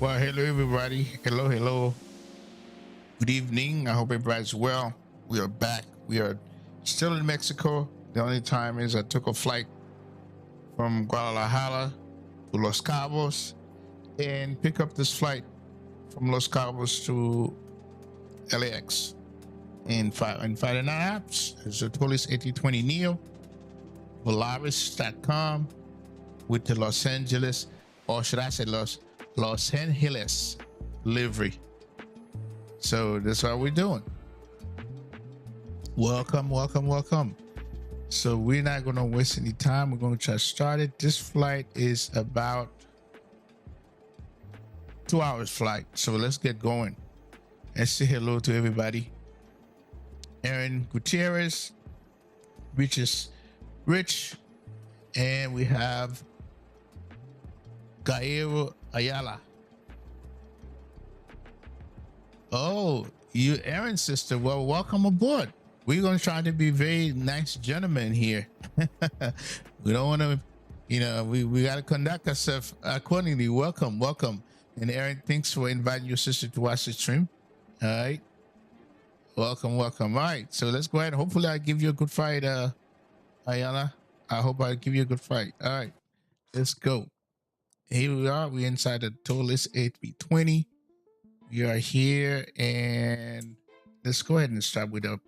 Well, hello everybody. Hello, hello. Good evening. I hope everybody's well. We are back. We are still in Mexico. The only time is I took a flight from Guadalajara to Los Cabos and pick up this flight from Los Cabos to LAX in 5.5 hours. It's a VOLARIS A320 Neo, VOLARIS.com with the Los Angeles, or should I say Los Angeles livery. So that's what we're doing. Welcome, welcome, welcome. So we're not going to waste any time. We're going to try to start it. This flight is about 2 hours flight. So let's get going. Let's say hello to everybody. Aaron Gutierrez, Rich, and we have Gaero Ayala. Oh, you Aaron's sister. Well, welcome aboard. We're going to try to be very nice gentlemen here. We don't want to, we got to conduct ourselves accordingly. Welcome, welcome. And Aaron, thanks for inviting your sister to watch the stream. All right. Welcome, welcome. All right. So let's go ahead. Hopefully I'll give you a good fight, Ayala. I hope I'll give you a good fight. All right. Let's go. Here we are. We're inside the VOLARIS A320. We are here, and let's go ahead and start with a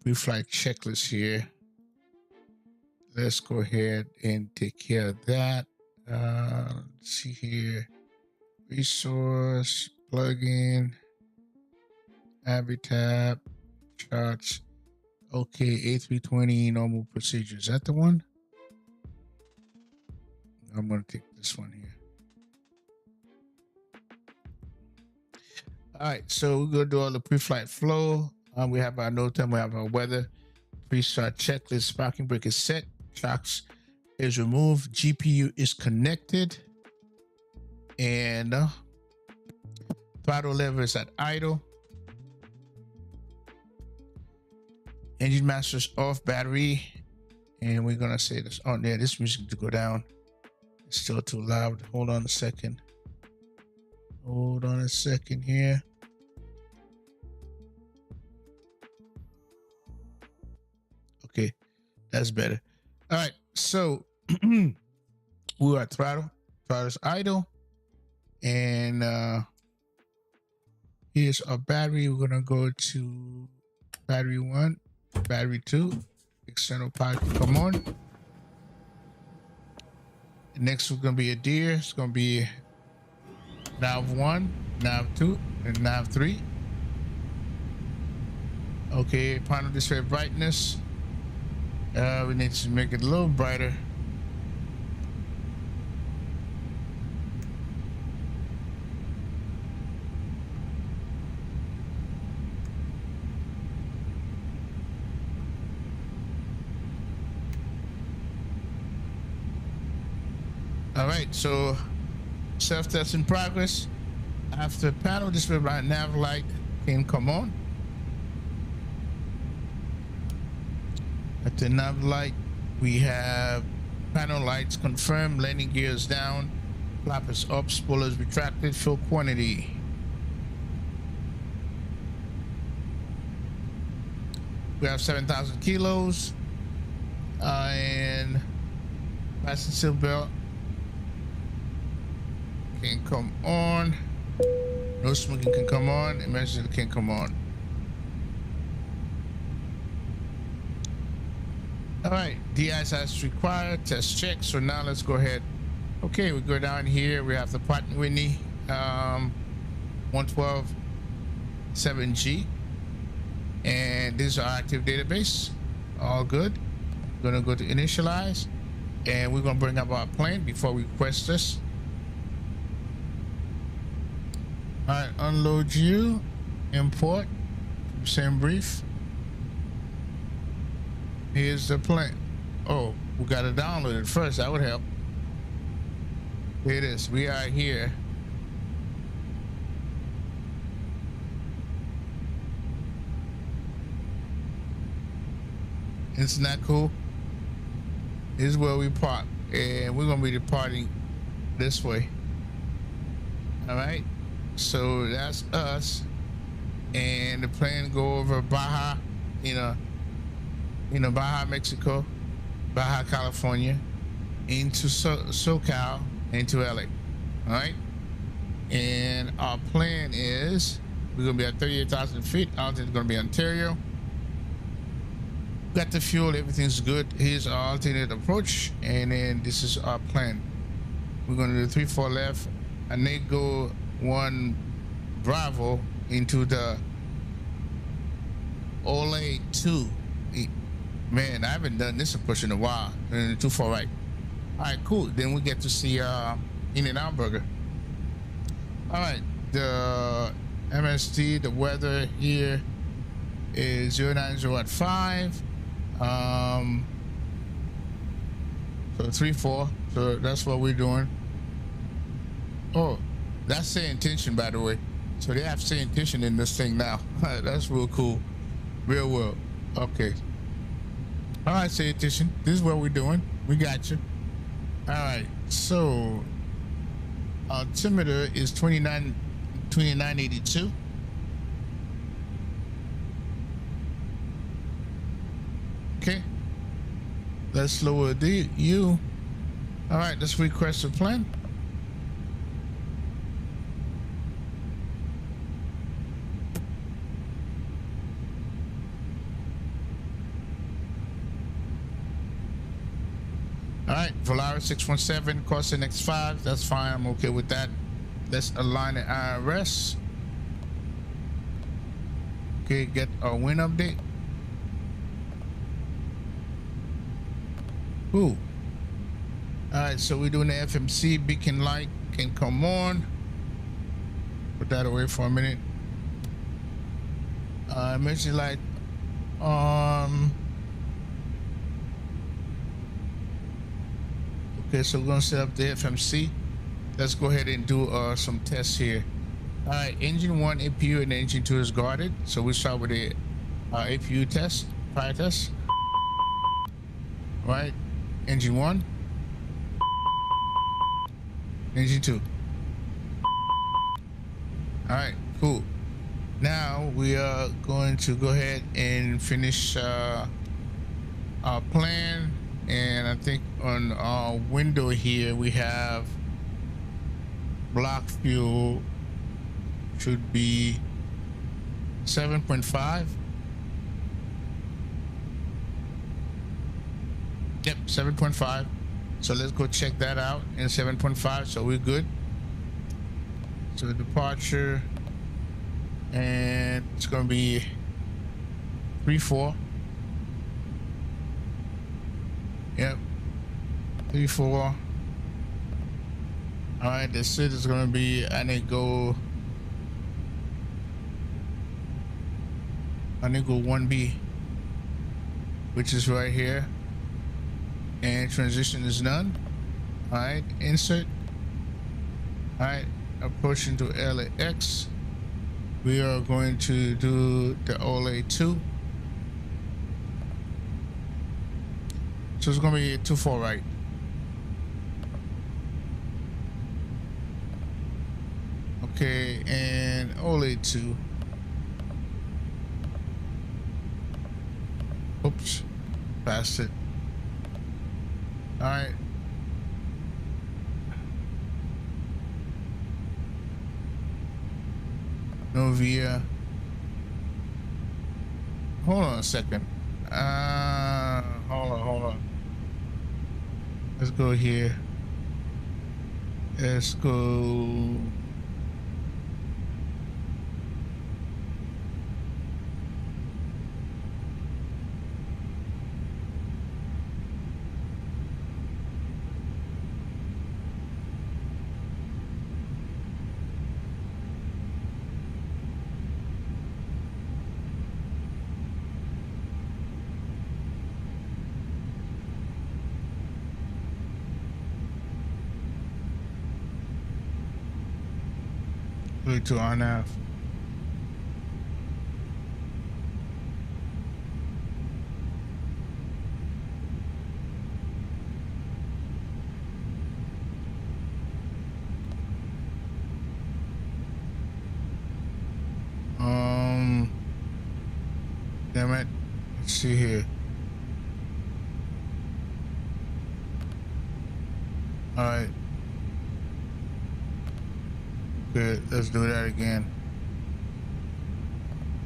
pre-flight checklist here. Let's go ahead and take care of that. Let's see here. Resource, plugin, habitat, charts. Okay, A320 normal procedure. Is that the one? I'm going to take this one here. All right, so we're going to do all the pre-flight flow. We have our no time, we have our weather. Pre-start checklist, parking brake is set, shocks is removed, GPU is connected, and throttle lever is at idle. Engine master's off, battery, and we're going to say this on there. This music to go down. It's still too loud. Hold on a second. Hold on a second here. Okay, that's better. All right, so we are at throttle. Throttle's idle. And here's our battery. We're gonna go to battery 1, battery 2, external power to come on. Next we're gonna be a deer. It's gonna be nav 1, nav 2, and nav 3. Okay, panel display brightness. We need to make it a little brighter. All right, so self-test in progress. After panel display bright, nav light can come on. At the nav light, we have panel lights confirmed, landing gears down, flappers up, spoilers retracted, fuel quantity. We have 7,000 kilos, and fasten seat belt can come on. No smoking can come on. Emergency can come on. All right, DIS required, test check. So now let's go ahead. Okay, we go down here. We have the Pratt & Whitney 112 7G. And this is our active database. All good. We're gonna go to initialize. And we're gonna bring up our plane before we request this. All right, unload you, import, same brief. Here's the plane. Oh, we got to download it first. That would help. Here it is. We are here. Isn't that cool? This is where we park, and we're gonna be departing this way. All right. So that's us. And the plane go over Baja, you know, Baja, Mexico, Baja, California, into SoCal, into LA. All right. And our plan is we're gonna be at 38,000 feet. Altitude is gonna be Ontario. Got the fuel, everything's good. Here's our alternate approach, and then this is our plan. We're gonna do 3-4 left, and then go 1 Bravo into the LA2. Man, I haven't done this approach in a while. And 2-4 right. All right, cool. Then we get to see In-N-Out Burger. All right, the MSD, the weather here is 090 so 3-4. So that's what we're doing. Oh, that's saying tension, by the way. So they have saying tension in this thing now. That's real cool. Real well. Okay. All right, saying tension. This is what we're doing. We got you. All right. So altimeter is 2982. Okay. Let's lower the U. All right, let's request a plan. All right, VOLARIS A320, crossing X5. That's fine. I'm okay with that. Let's align the IRS. Okay, get our wind update. Ooh. All right, so we're doing the FMC. Beacon light can come on. Put that away for a minute. Emergency light okay, so we're gonna set up the FMC. Let's go ahead and do some tests here. All right, engine 1 APU and engine 2 is guarded. So we start with the APU test, fire test. All right, engine 1, engine 2. All right, cool. Now we are going to go ahead and finish our plan. And I think on our window here we have block fuel should be 7.5. Yep, 7.5. So let's go check that out in 7.5. So we're good. So departure, and it's gonna be 3-4. Yep, 3-4. All right, the sit is gonna be, I need to go 1B, which is right here, and transition is none. All right, insert. All right, approaching to LAX. We are going to do the LA2. So it's gonna be 2-4 right. Okay, and LA2. Oops, passed it. All right. Novia. Hold on a second. Hold on. Let's go here. Let's go. To on now. Damn it. Let's see here. All right. Good. Let's do that again.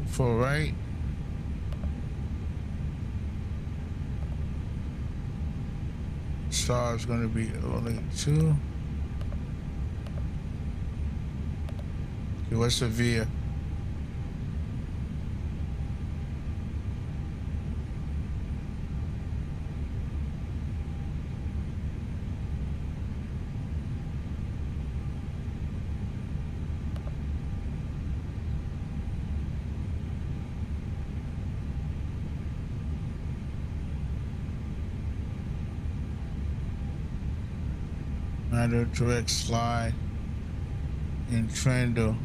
For right. Star is going to be only 2. Okay, what's the VIA? Another direct slide in Trendo.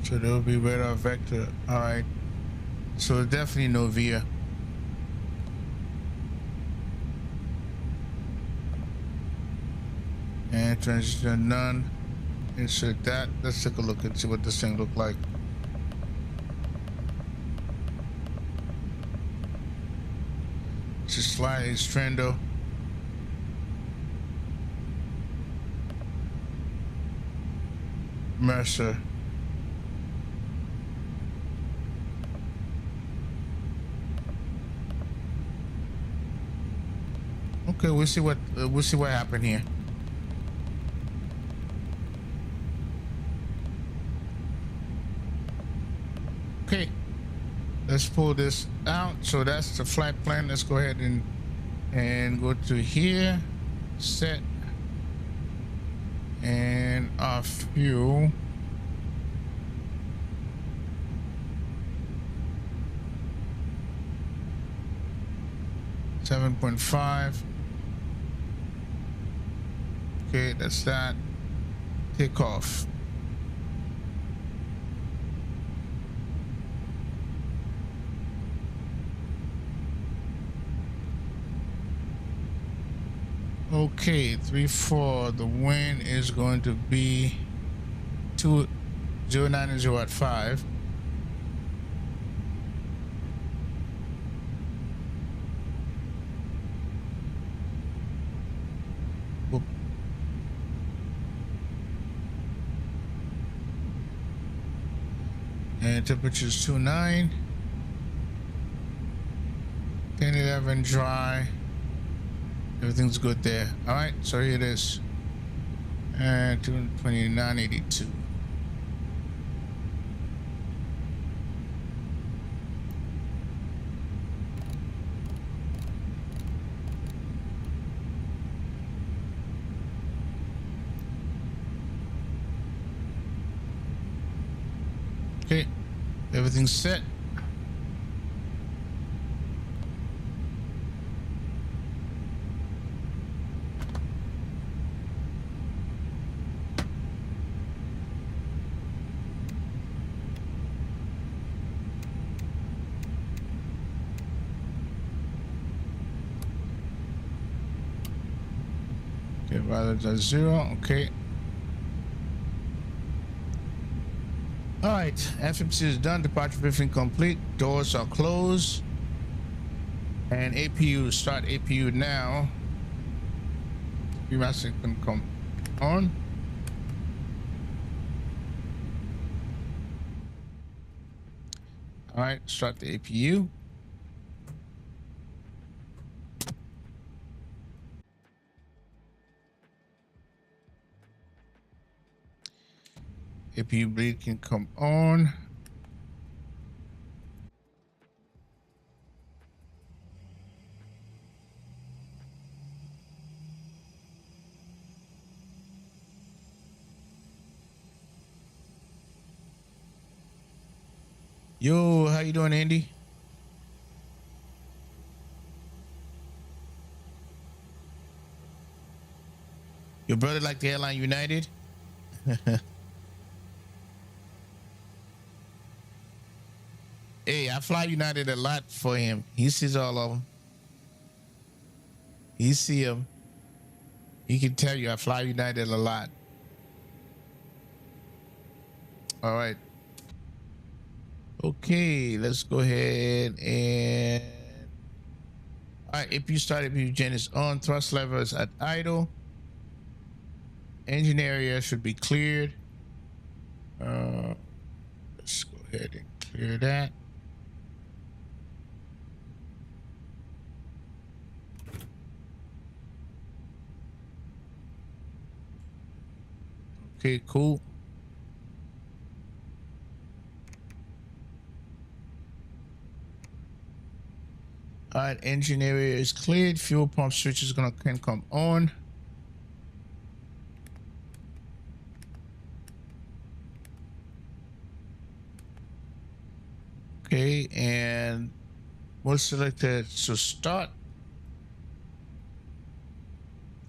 So there will be radar vector. All right. So definitely no VIA. And transition none. Insert that. Let's take a look and see what this thing look like. Just slide is Trendo. Mercer. Okay, we'll see what happened here. Okay, let's pull this out. So that's the flight plan. Let's go ahead and go to here, set, and our fuel. $7.5. Okay, that's that. Takeoff. Okay, 3-4. The wind is going to be 209 at 5. Whoop. And temperature is 29. 10-11 dry. Everything's good there. All right, so here it is. And 229.82. Okay, everything's set. Okay, rather than 0. Okay. All right, FMC is done. Departure briefing complete. Doors are closed. And APU, start APU now. Remaster can come on. All right, start the APU. APU bleed can come on. Yo, how you doing, Andy? Your brother like the airline United? Hey, I fly United a lot for him. He sees all of them. He see them. He can tell you I fly United a lot. All right. Okay, let's go ahead and all right. AP start, AP gen is on. Thrust levers at idle. Engine area should be cleared. Let's go ahead and clear that. Okay, cool. All right, engine area is cleared. Fuel pump switch is can come on. Okay, and we'll select it to start.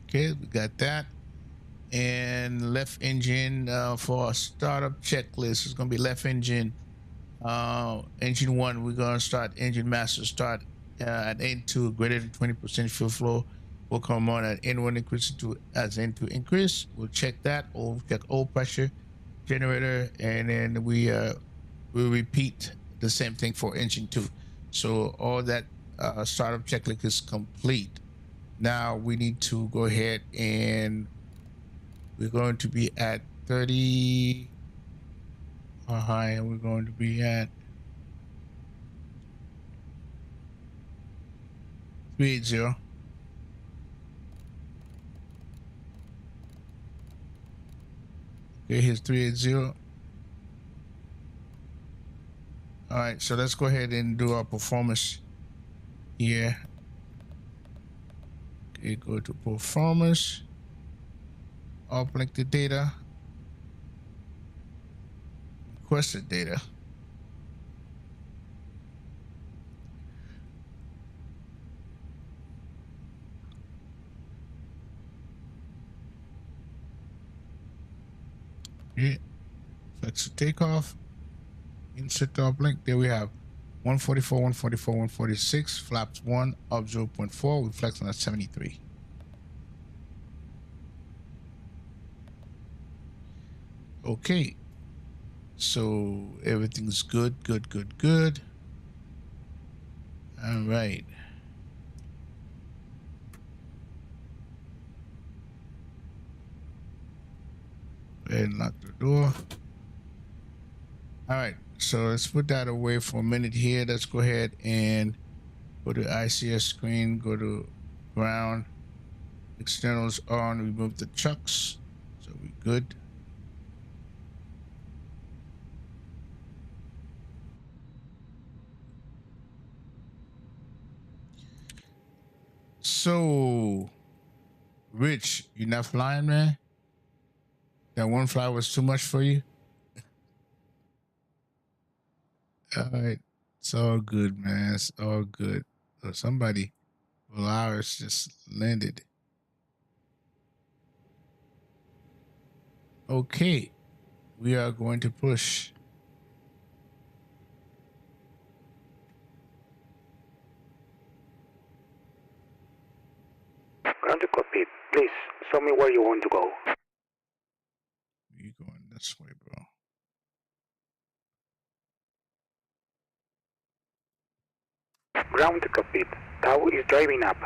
Okay, we got that. And left engine for a startup checklist is going to be left engine. Engine one, we're going to start engine master start at N2 greater than 20% fuel flow. Will come on at N1 increase to as N2 increase. We'll check that. We'll check oil pressure generator, and then we'll repeat the same thing for engine two. So all that startup checklist is complete. Now we need to go ahead and we're going to be at 30 high, and we're going to be at 380. Okay, here's 380. All right, so let's go ahead and do our performance here. Okay, go to performance, uplink the data, request the data. Okay, flex the takeoff, insert the uplink. There we have 144, 144, 146, flaps 1, up 0.4. We flex on at 73. Okay, so everything's good. All right. Go ahead and lock the door. All right, so let's put that away for a minute here. Let's go ahead and go to ICS screen, go to ground, externals on, remove the chucks. So we good. So, Rich, you're not flying, man? That one fly was too much for you? All right. It's all good, man. It's all good. So somebody, VOLARIS just landed. Okay. We are going to push. Ground to Cockpit. Please, show me where you want to go. You're going this way, bro. Ground to Cockpit. Tau is driving up.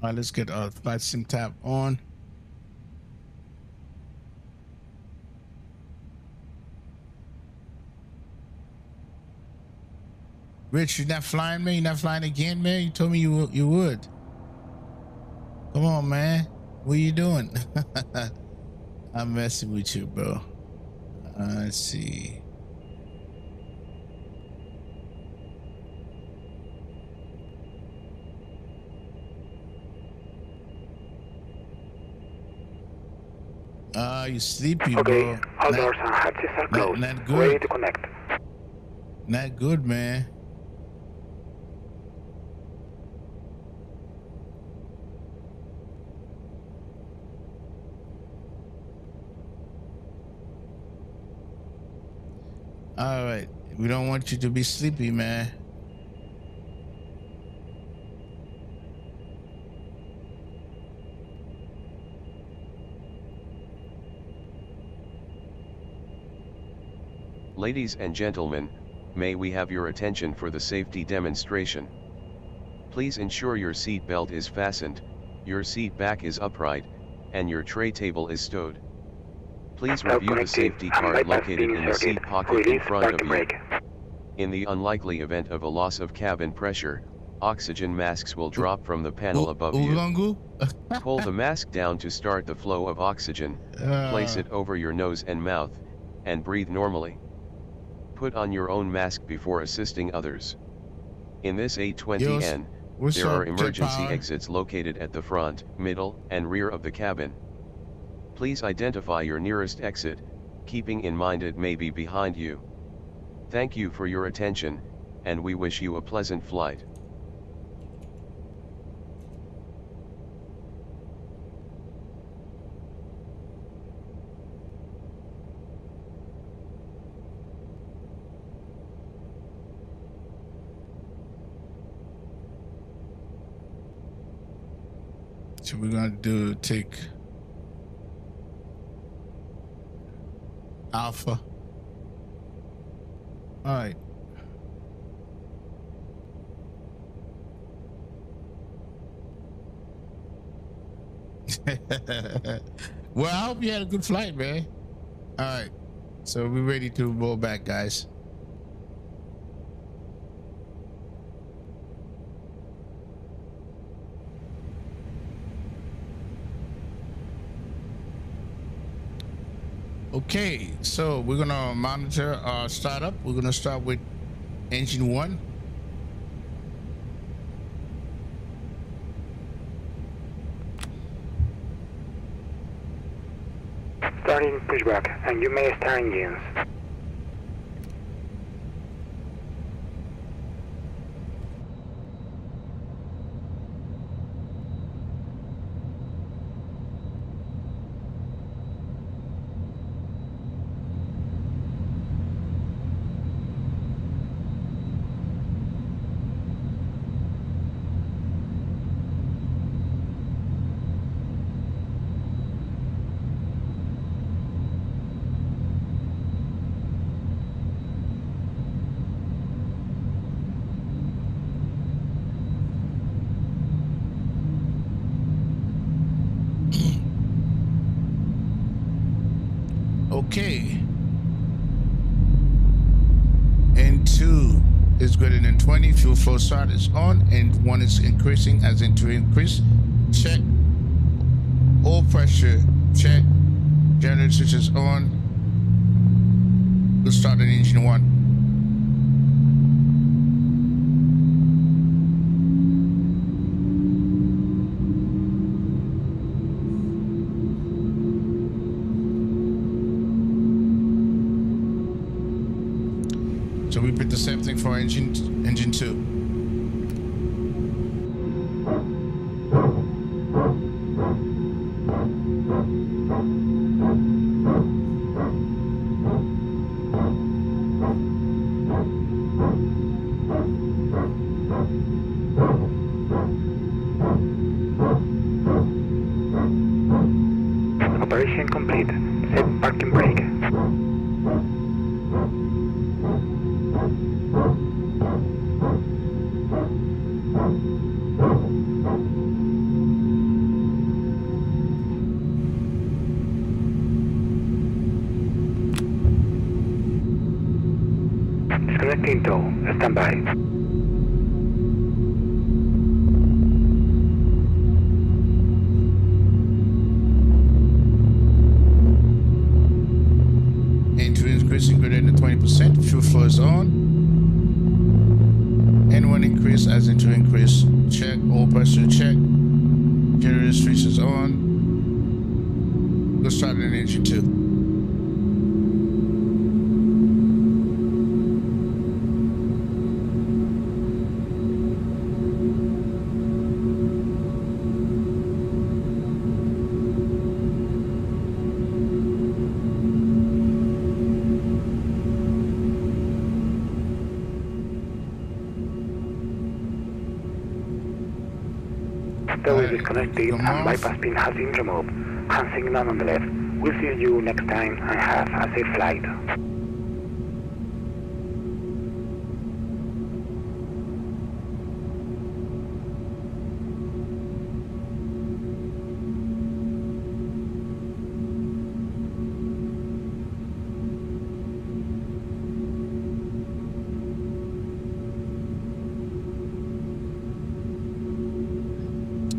All right, let's get our Vatsim tab on. Rich, you're not flying, man? You're not flying again, man? You told me you would. Come on, man. What are you doing? I'm messing with you, bro. Let's see. You sleepy, Okay, bro. all doors and hatches are closed. Not good. Ready to connect. Not good, man. All right. We don't want you to be sleepy, man. Ladies and gentlemen, may we have your attention for the safety demonstration. Please ensure your seat belt is fastened, your seat back is upright, and your tray table is stowed. Please review the safety card located in the seat pocket in front of you. In the unlikely event of a loss of cabin pressure, oxygen masks will drop from the panel above you. Pull the mask down to start the flow of oxygen, place it over your nose and mouth, and breathe normally. Put on your own mask before assisting others. In this A320N, there are emergency exits located at the front, middle, and rear of the cabin. Please identify your nearest exit, keeping in mind it may be behind you. Thank you for your attention, and we wish you a pleasant flight. So we're gonna take Alpha. All right. Well, I hope you had a good flight, man. All right. So we're ready to roll back, guys. Okay, so we're gonna monitor our startup. We're gonna start with engine 1. Starting pushback, and you may start engines. Okay. And 2 is greater than 20. Fuel flow start is on, and 1 is increasing as in to increase. Check. Oil pressure check. Generator switch is on. We'll start in engine 1. So we put the same thing for engine 2. Operation complete. Set parking brake. Disconnecting tow. Stand by. Increasing greater than 20%. Fuel flow is on. N1 increase as into increase. Check. Oil pressure check. Generator switch is on. We'll start in engine 2. Tow is disconnected come and off. bypass pin has been removed. Hand signal on the left. We'll see you next time and have a safe flight.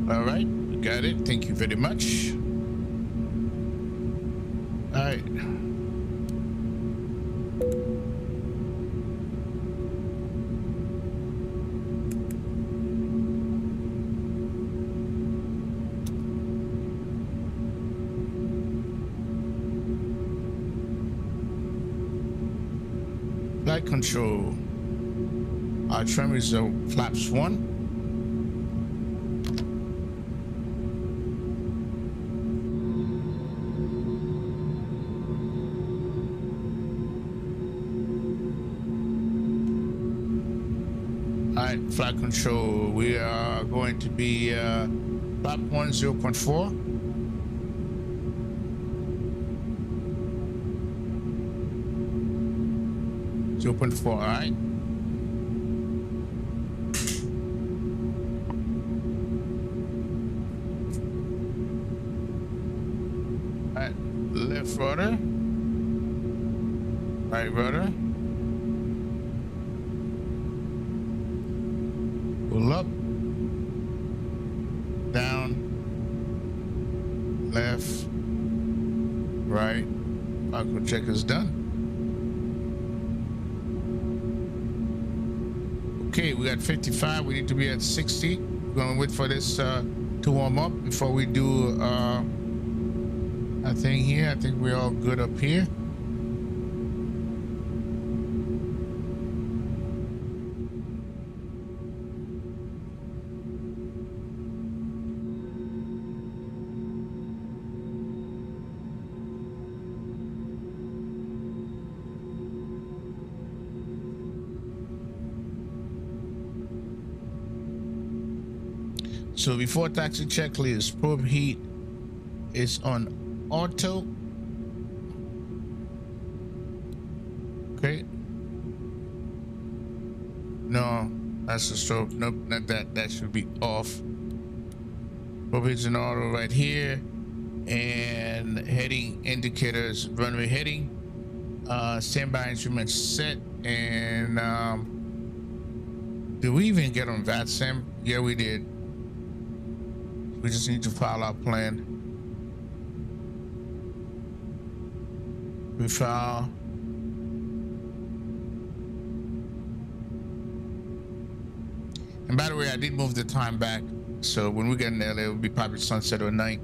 All right, got it. Thank you very much. All right. Flight control. Our trim is flaps 1. Alright, flight control. We are going to be flap 1 0.4. All right. All right, left rudder. Right rudder. Pull up. Down. Left. Right. Aqua check is done. Okay, we got 55. We need to be at 60. We're gonna wait for this to warm up before we do a thing here. I think we're all good up here. So before taxi checklist, probe heat is on auto. Okay. No, that's the strobe. Nope, not that. That should be off. Probe heat's in auto right here. And heading indicators, runway heading. Standby instruments set. And did we even get on Vatsim? Yeah, we did. We just need to file our plan. We file. And by the way, I did move the time back. So when we get in there, it will be probably sunset or night.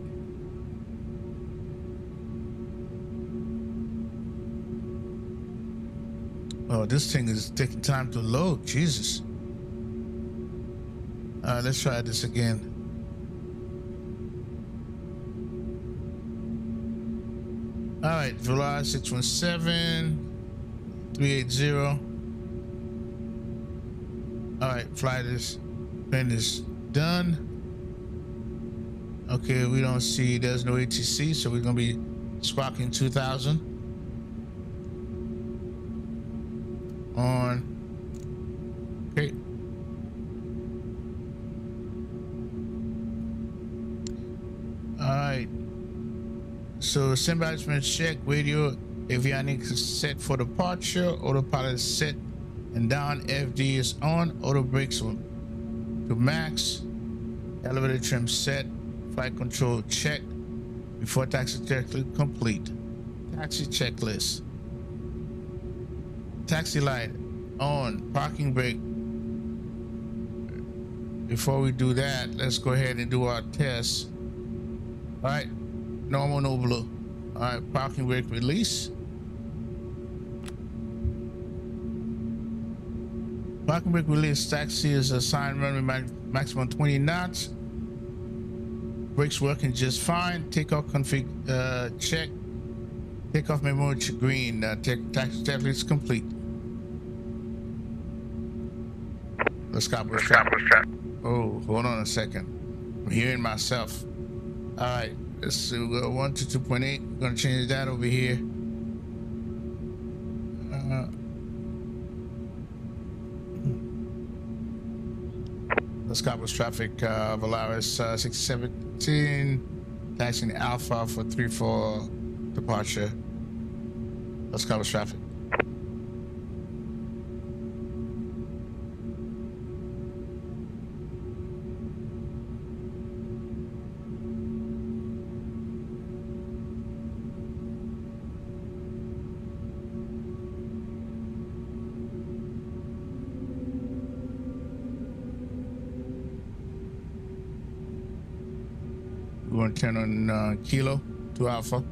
Oh, this thing is taking time to load. Jesus. Let's try this again. All right, VOLARIS A320, 380. All right, flight is, plane is done. Okay, we don't see, there's no ATC, so we're gonna be squawking 2000. On. Okay. All right. So symbiotic check, radio avionics is set for departure, autopilot is set and down, FD is on, auto brakes on to max, elevator trim set, flight control check, before taxi checklist complete. Taxi checklist. Taxi light on, parking brake. Before we do that, let's go ahead and do our test. All right. Normal, no blue. All right, parking brake release. Parking brake release. Taxi is assigned runway maximum 20 knots. Brakes working just fine. Takeoff config check. Takeoff memory green. Taxi checklist complete. Let's CABOS. Oh, hold on a second. I'm hearing myself. All right, let's see. We'll go 1 to 2.8. We're gonna change that over here. Let's CABOS traffic. Volaris 617, taxiing Alpha for 3-4 departure. Let's CABOS traffic. We're going to turn on Kilo to Alpha.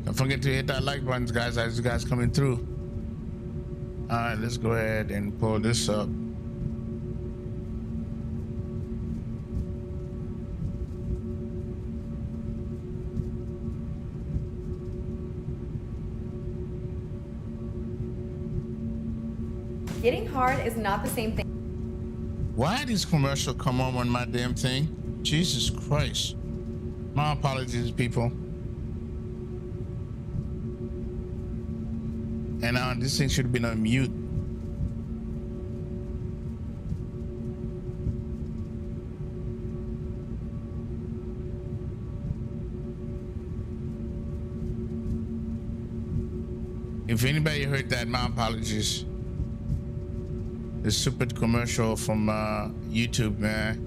Don't forget to hit that like button, guys, as you guys coming through. All right, let's go ahead and pull this up. Getting hard is not the same thing. Why these commercials come on my damn thing? Jesus Christ. My apologies, people. And this thing should have been on mute. If anybody heard that, my apologies. The stupid commercial from YouTube, man.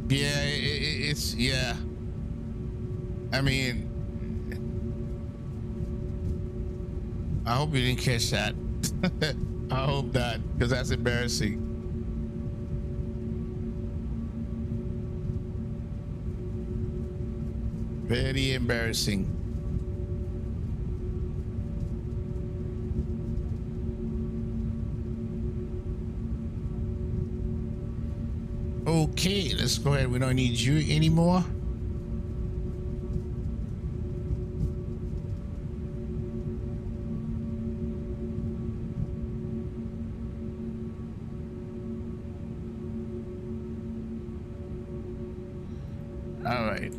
Yeah, it's yeah. I mean, I hope you didn't catch that. I hope not, because that's embarrassing. Very embarrassing. Okay, let's go ahead. We don't need you anymore. All right.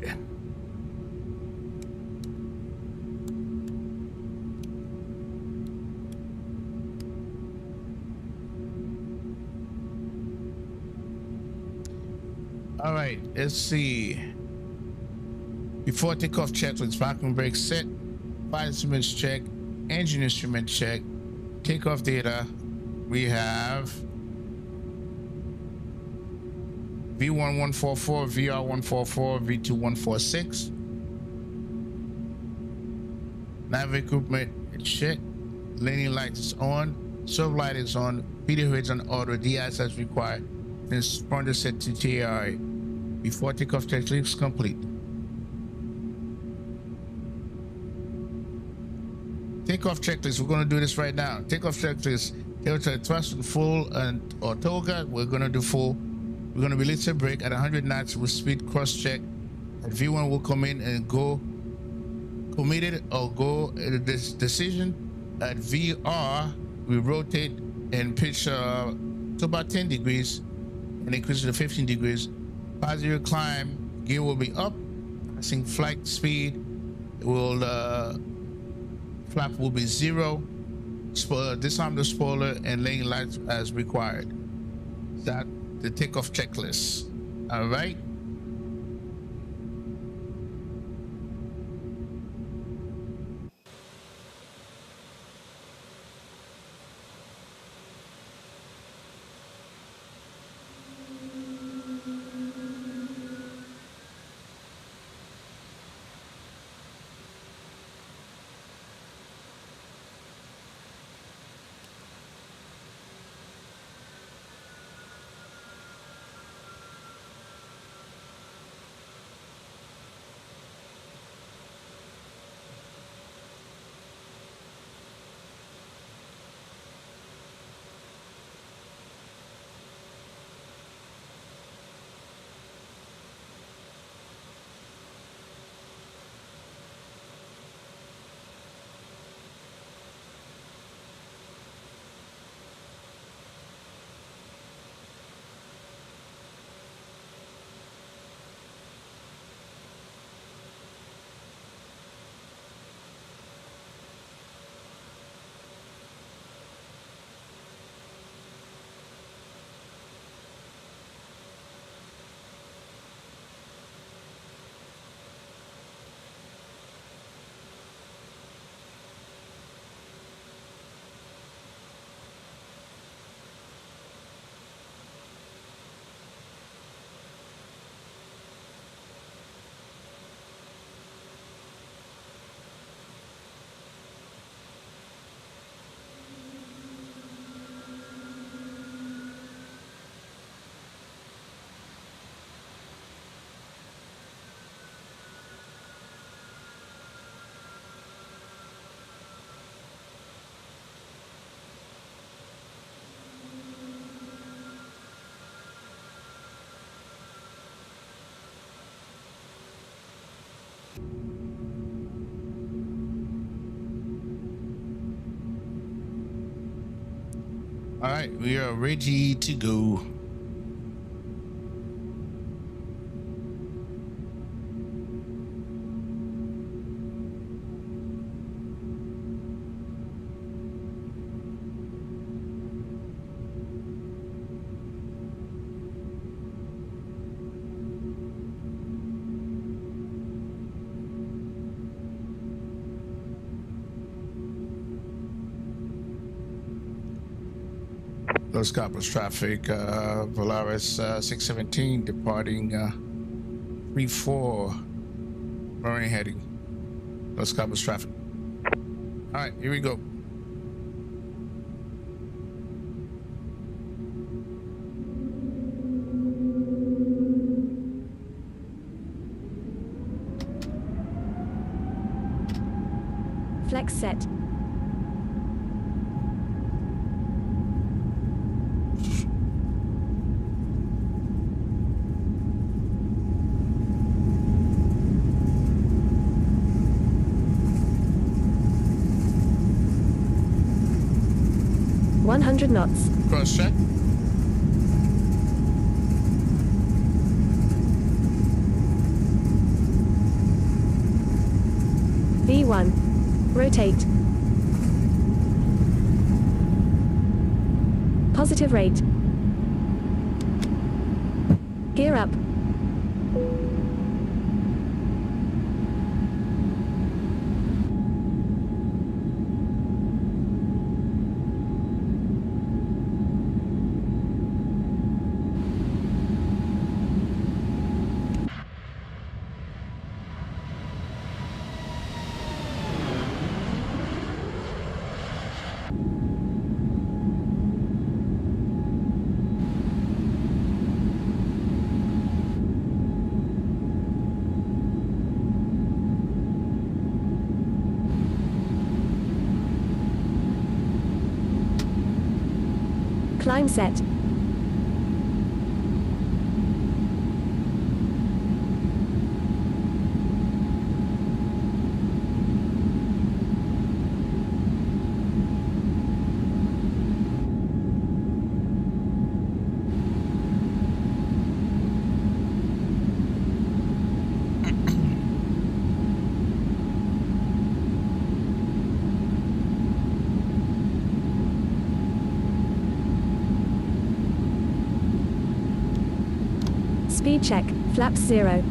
All right, let's see. Before takeoff checks with parking brake set, flight instruments check, engine instrument check, takeoff data. We have V1144, VR144, V2146. Nav equipment check. Landing lights is on. Servo light is on. PD hood is on auto. DIS as required. Transponder set to TAI. Before takeoff checklist complete. Takeoff checklist. We're going to do this right now. Takeoff checklist. Delta thrust full and or toga. We're going to do full. We're going to release the brake at 100 knots with speed cross check. And V1 will come in and go committed or go this decision. At VR, we rotate and pitch to about 10 degrees and increase to 15 degrees. Positive climb, gear will be up. Passing flight speed will flap will be 0. Disarm the spoiler and laying lights as required. That the takeoff checklist. All right. All right, we are ready to go. Los Cabos traffic, VOLARIS A320 departing 34, Marine heading. Los Cabos traffic. All right, here we go. Flex set. Knots. Cross check. V1. Rotate. Positive rate. Gear up. Climb set. Speed check, flaps 0.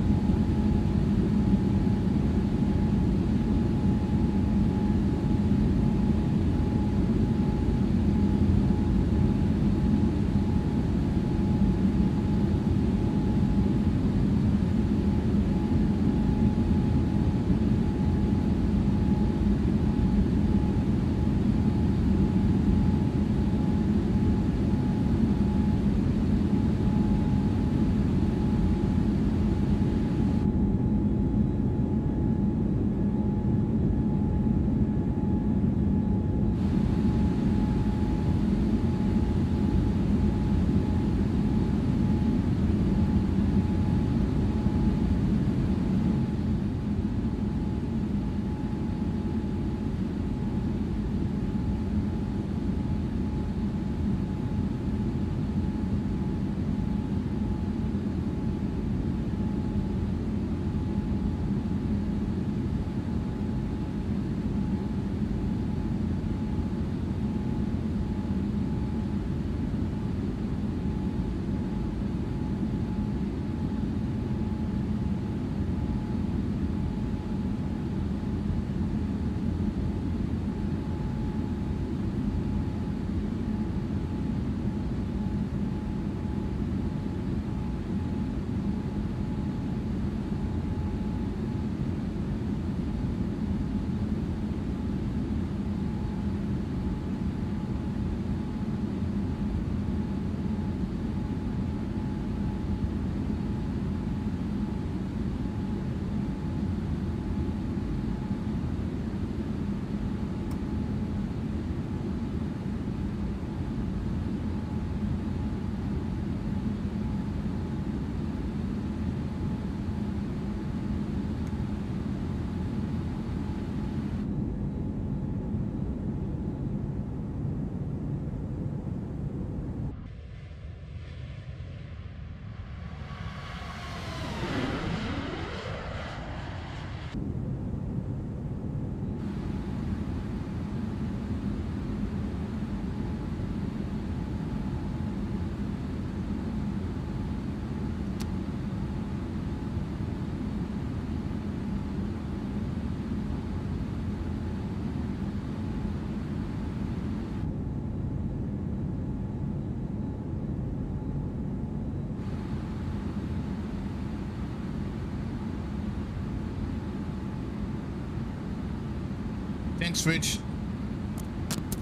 Thanks, Rich.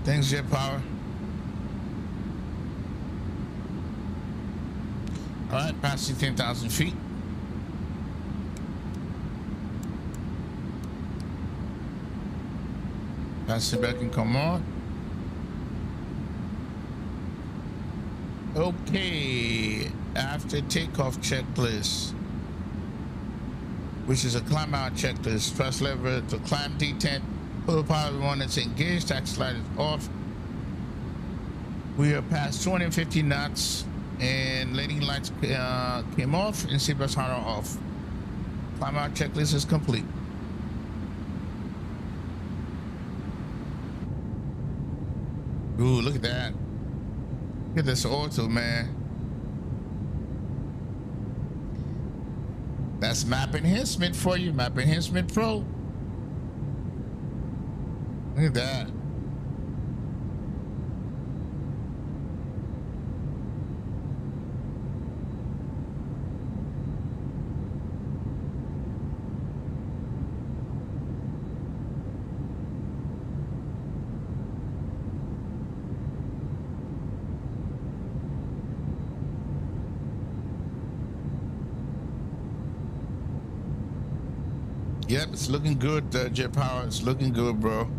Thanks, Jet Power. All right, passing 10,000 feet. Passing back and come on. Okay, after takeoff checklist, which is a climb out checklist. Thrust lever to climb detent. Pull power one that's engaged. Taxi light is off. We are past 250 knots, and landing lights came off, and seatbelts are off. Climb out checklist is complete. Ooh, look at that. Look at this auto, man. That's map enhancement for you, map enhancement pro. Look at that. Yep, it's looking good, Jet Power. It's looking good, bro.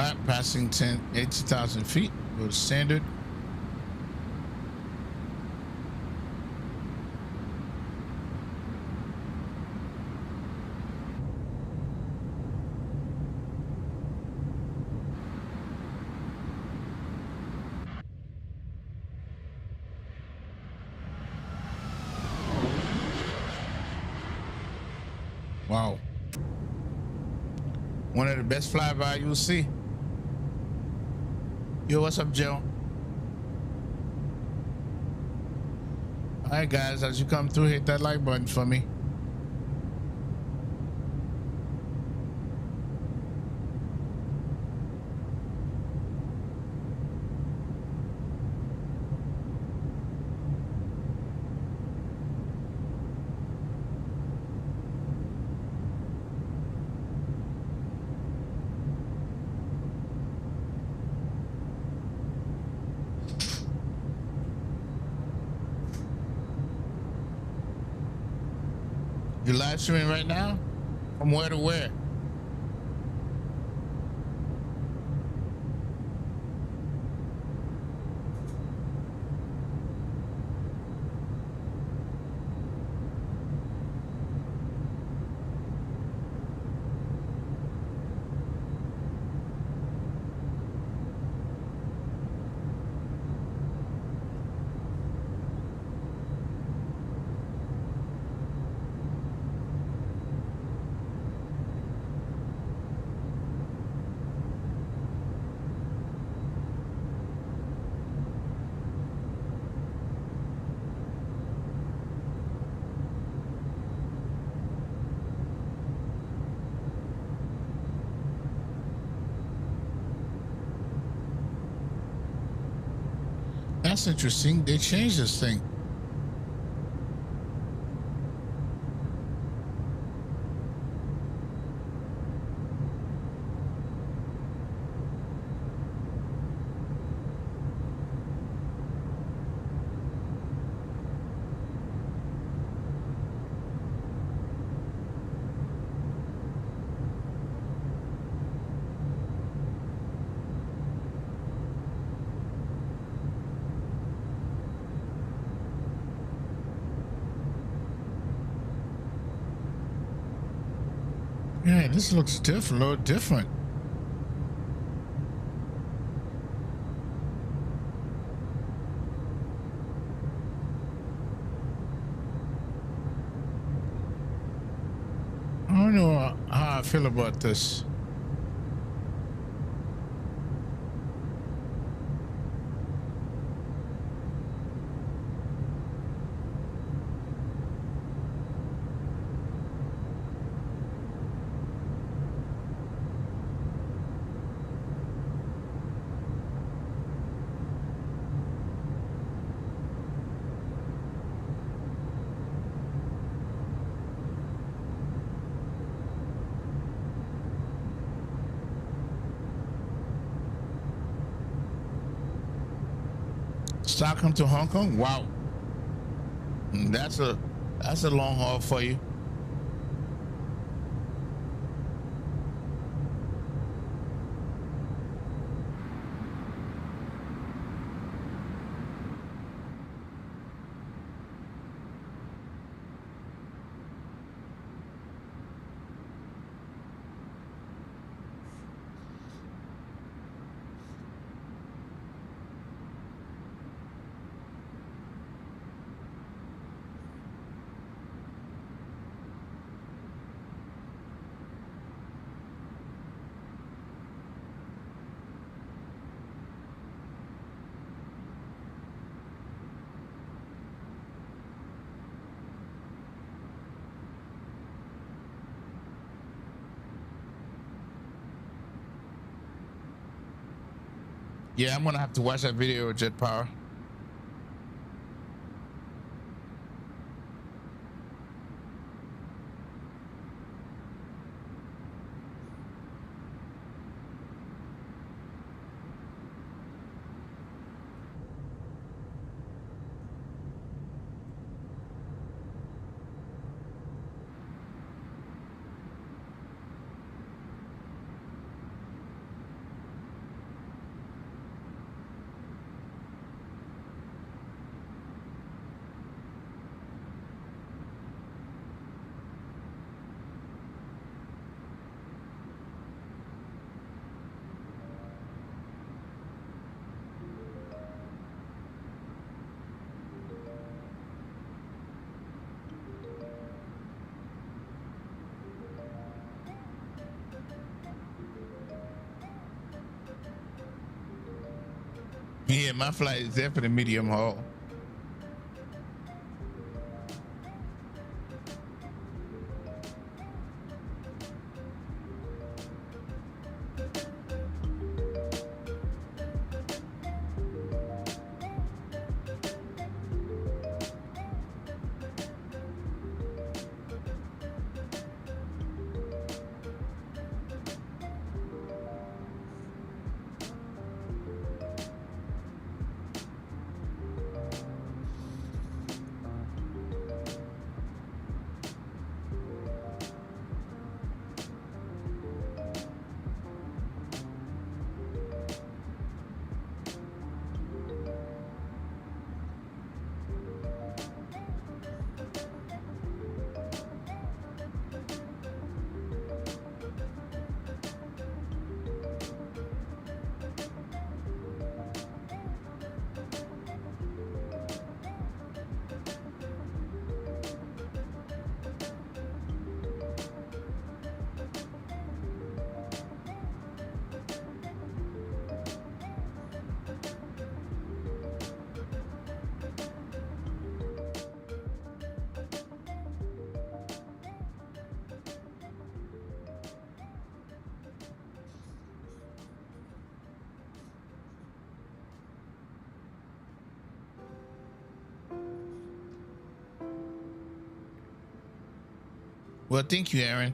right, passing 80,000 feet. Go to standard. Wow. One of the best flyby you'll see. Yo, what's up, Joe? All right, guys, as you come through, hit that like button for me. You live streaming right now? From where to where? That's interesting. They changed this thing. Yeah, this looks different, a little different. I don't know how I feel about this. Stockholm to Hong Kong? Wow. That's a long haul for you. Yeah, I'm gonna have to watch that video with Jet Power. Yeah, my flight is definitely medium haul. Well, thank you, Aaron.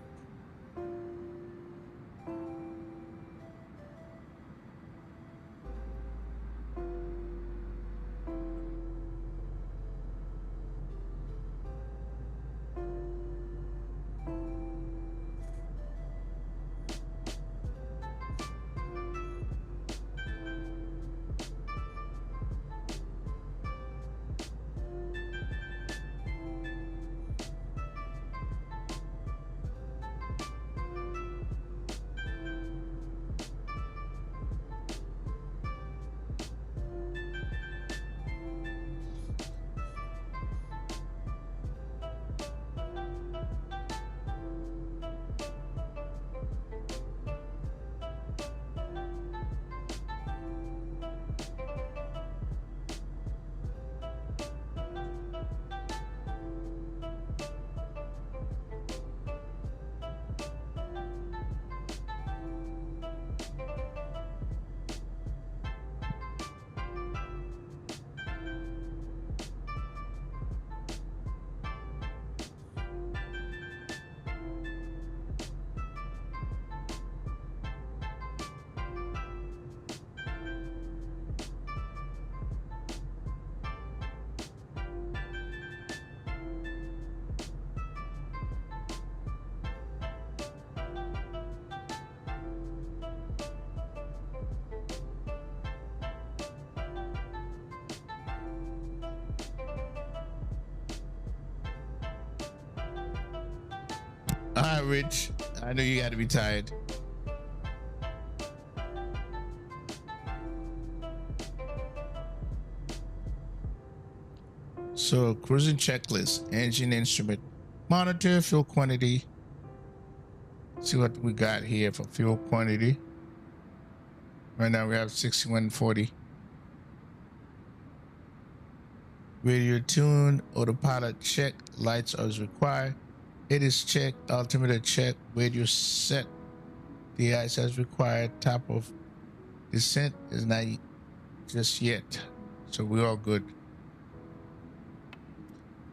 All right, Rich. I know you got to be tired. So, cruising checklist, engine instrument, monitor fuel quantity. See what we got here for fuel quantity. Right now we have 6140. Radio tune, autopilot check, lights are as required. It is checked, altimeter check, radio set, de-ice as required. Top of descent is not just yet. So we're all good.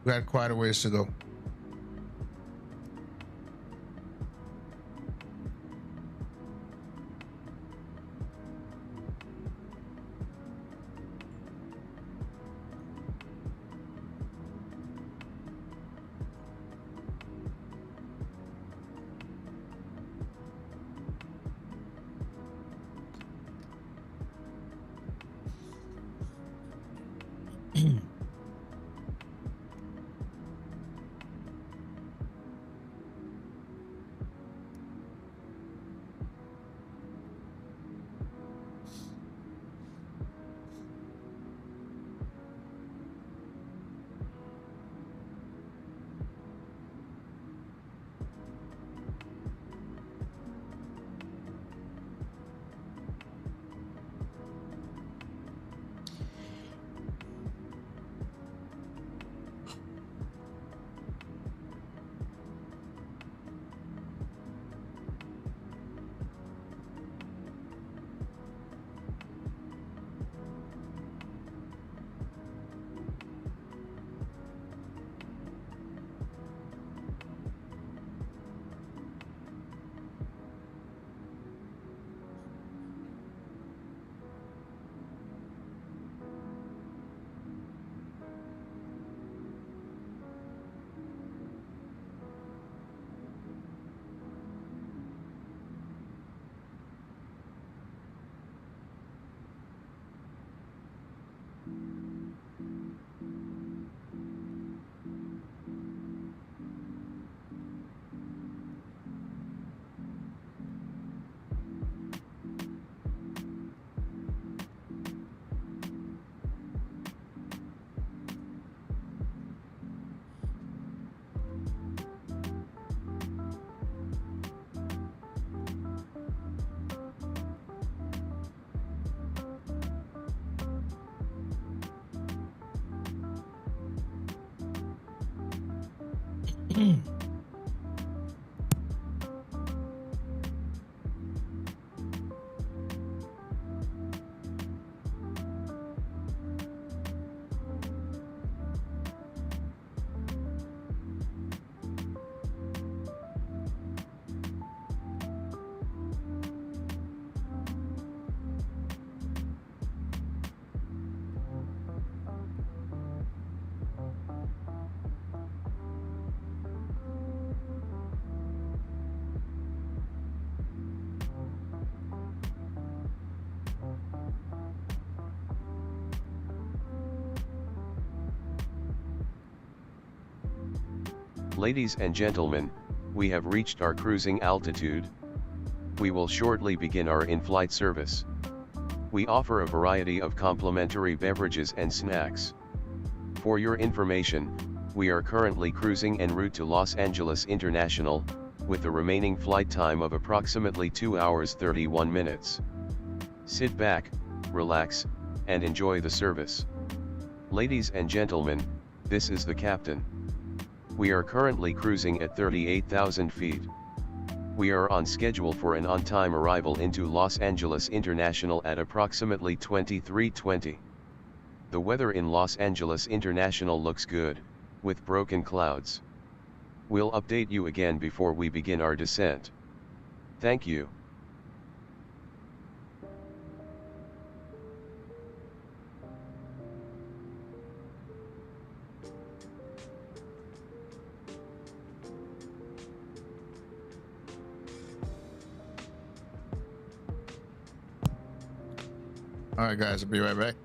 We got quite a ways to go. Ladies and gentlemen, we have reached our cruising altitude. We will shortly begin our in-flight service. We offer a variety of complimentary beverages and snacks. For your information, we are currently cruising en route to Los Angeles International, with a remaining flight time of approximately 2 hours 31 minutes. Sit back, relax, and enjoy the service. Ladies and gentlemen, this is the captain. We are currently cruising at 38,000 feet. We are on schedule for an on-time arrival into Los Angeles International at approximately 23:20. The weather in Los Angeles International looks good, with broken clouds. We'll update you again before we begin our descent. Thank you. All right, guys, I'll be right back.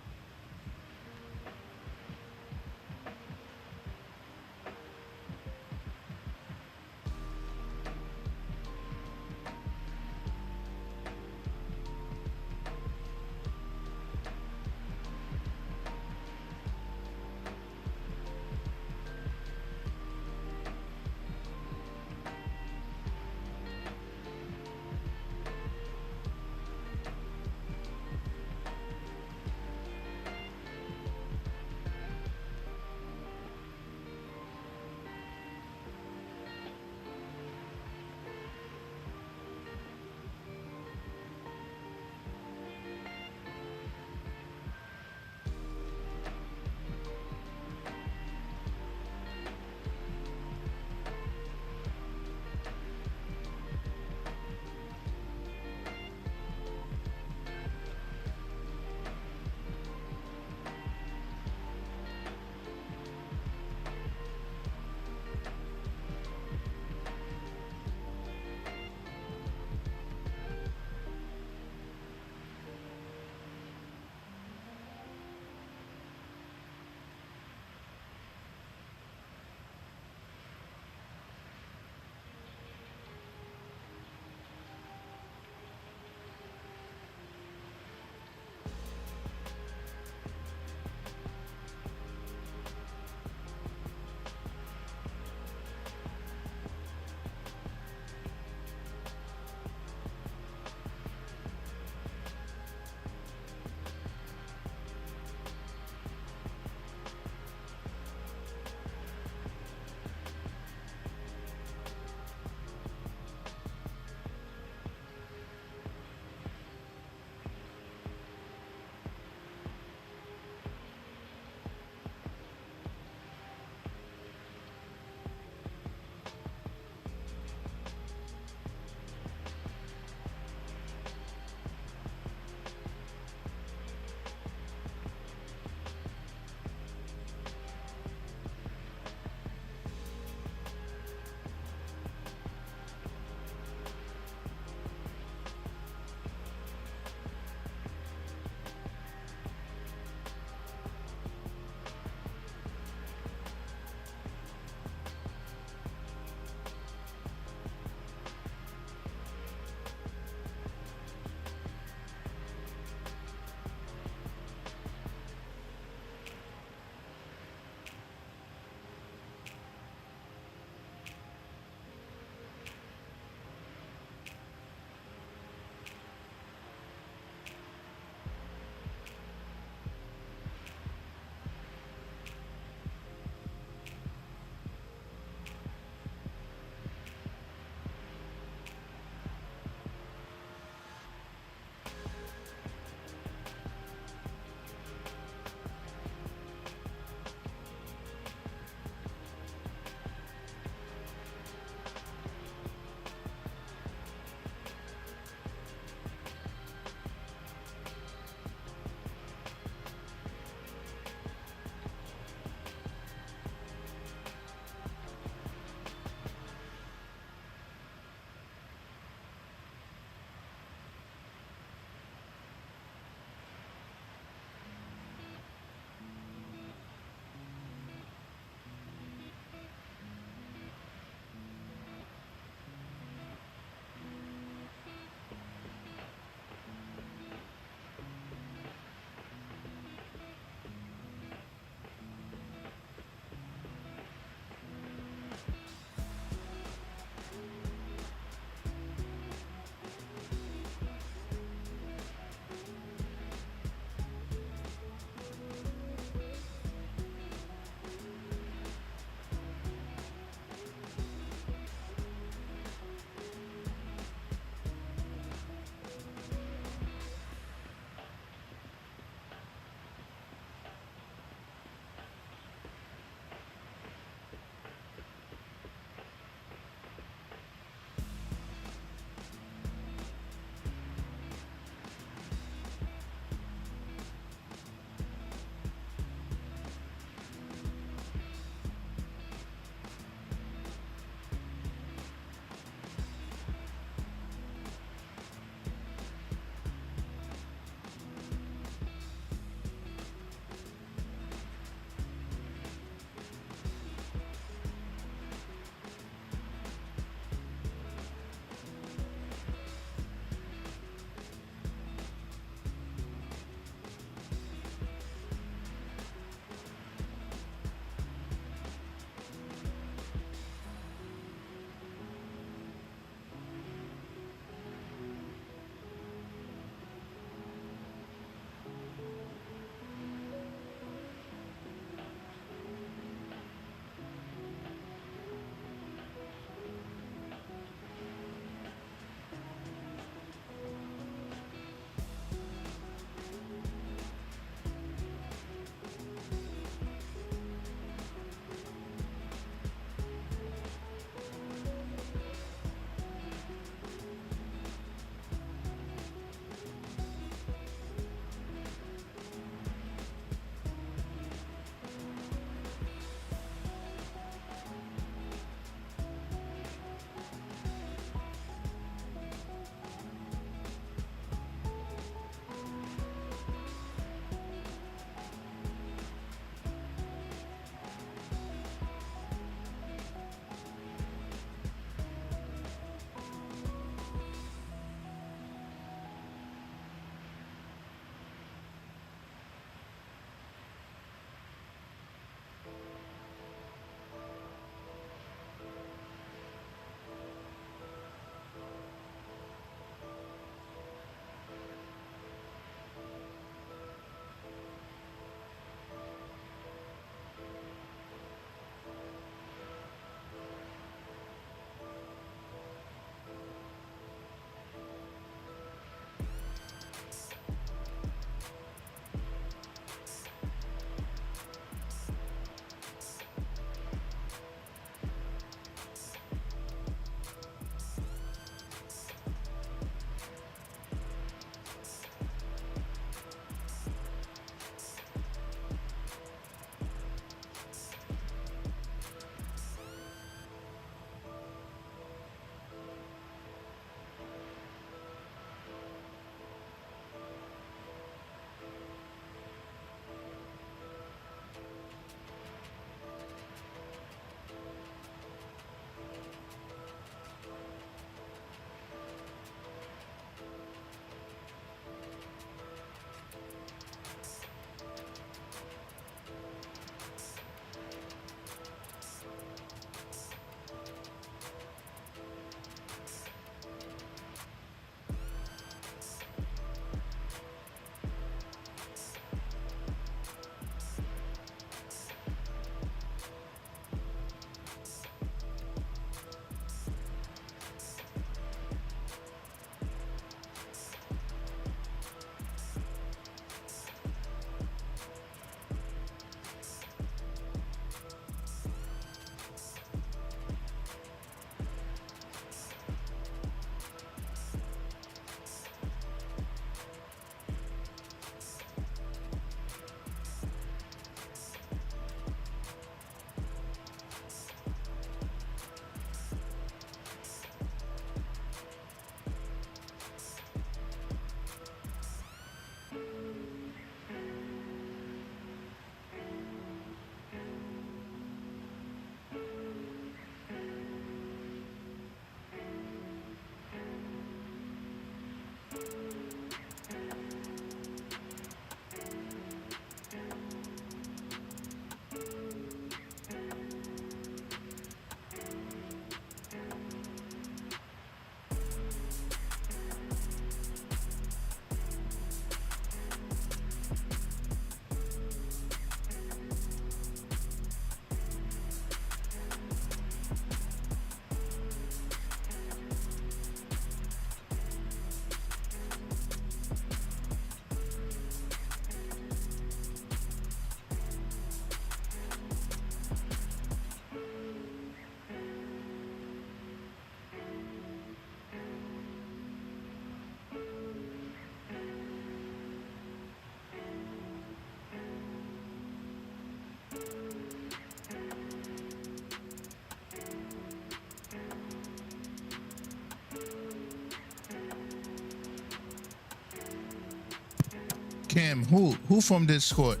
Cam, who from Discord?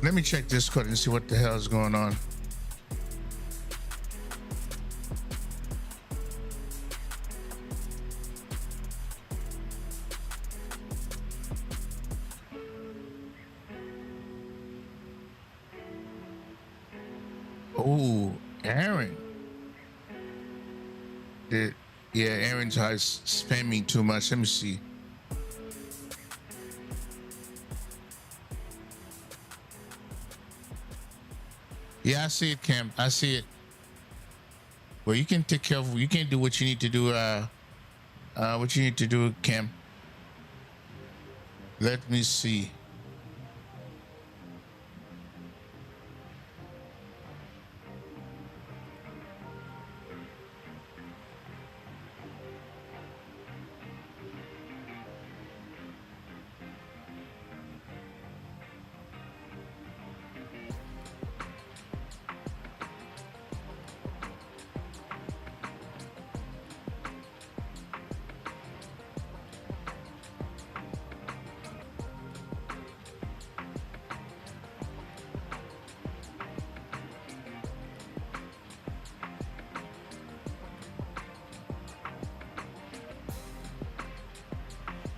Let me check Discord and see what the hell is going on. Oh, Aaron. Yeah, Aaron's spamming too much. Let me see. Yeah, I see it, Cam. I see it. Well, you can take care of. You can do what you need to do. What you need to do, Cam. Let me see.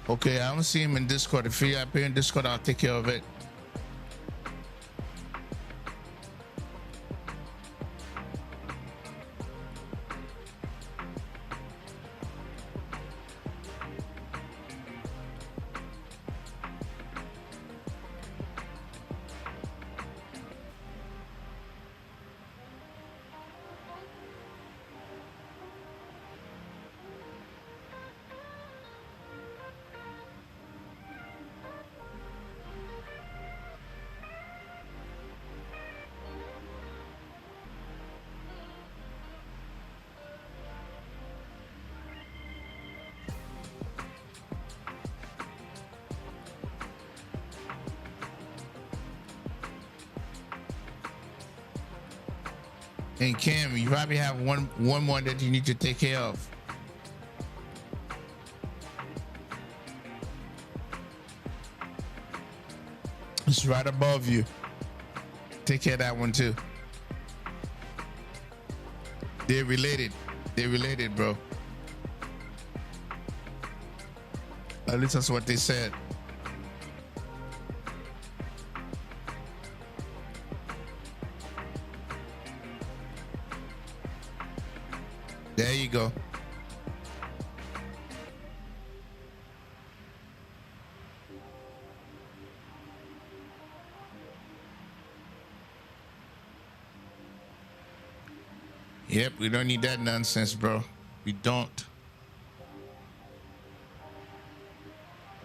Okay, I don't see him in Discord. If you appear in Discord, I'll take care of it. And Cam, you probably have one more that you need to take care of. It's right above you. Take care of that one too. They're related. They're related, bro. At least that's what they said. There you go. Yep, we don't need that nonsense, bro. We don't.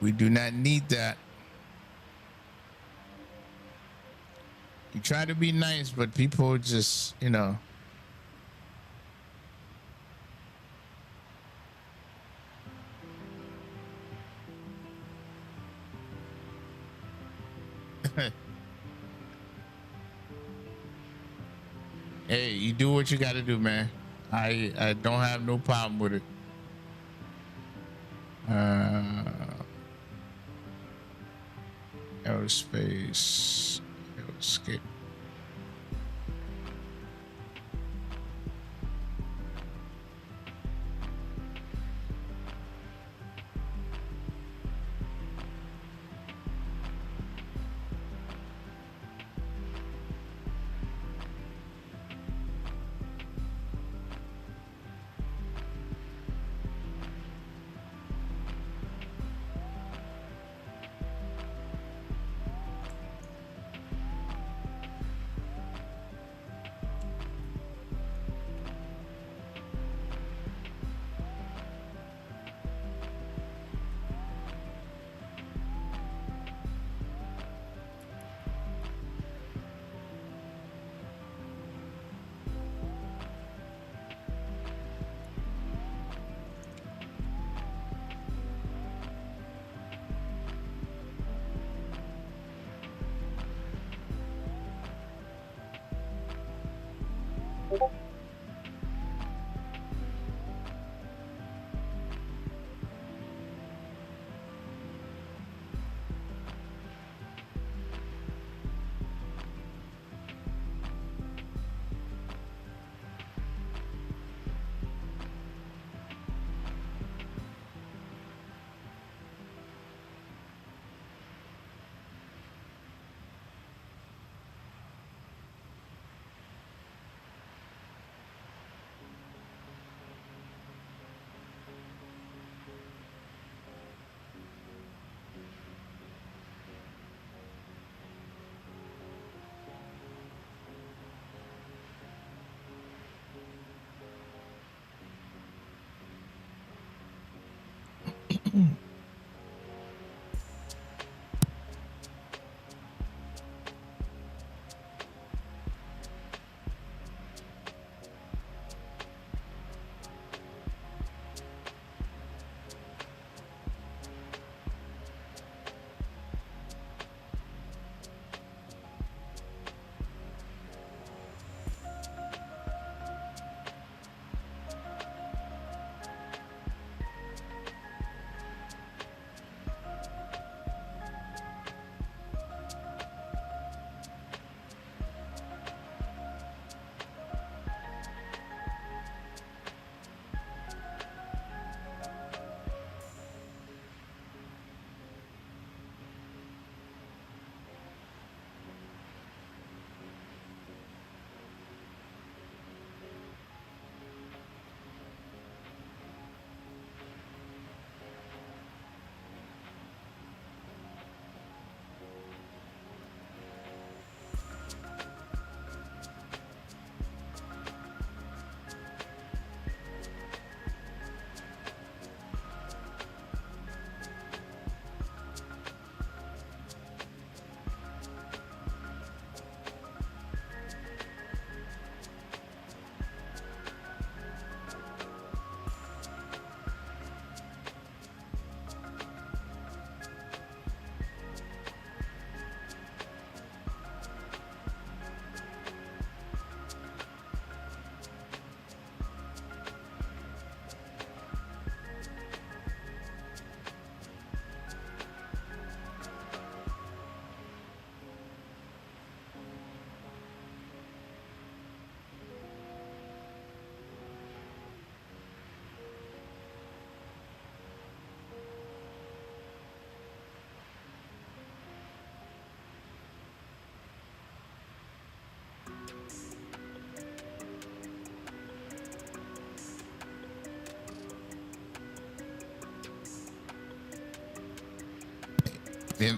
We do not need that. You try to be nice, but people just, you know. Hey, you do what you got to do, man. I don't have no problem with it. Aerospace, aeroscape.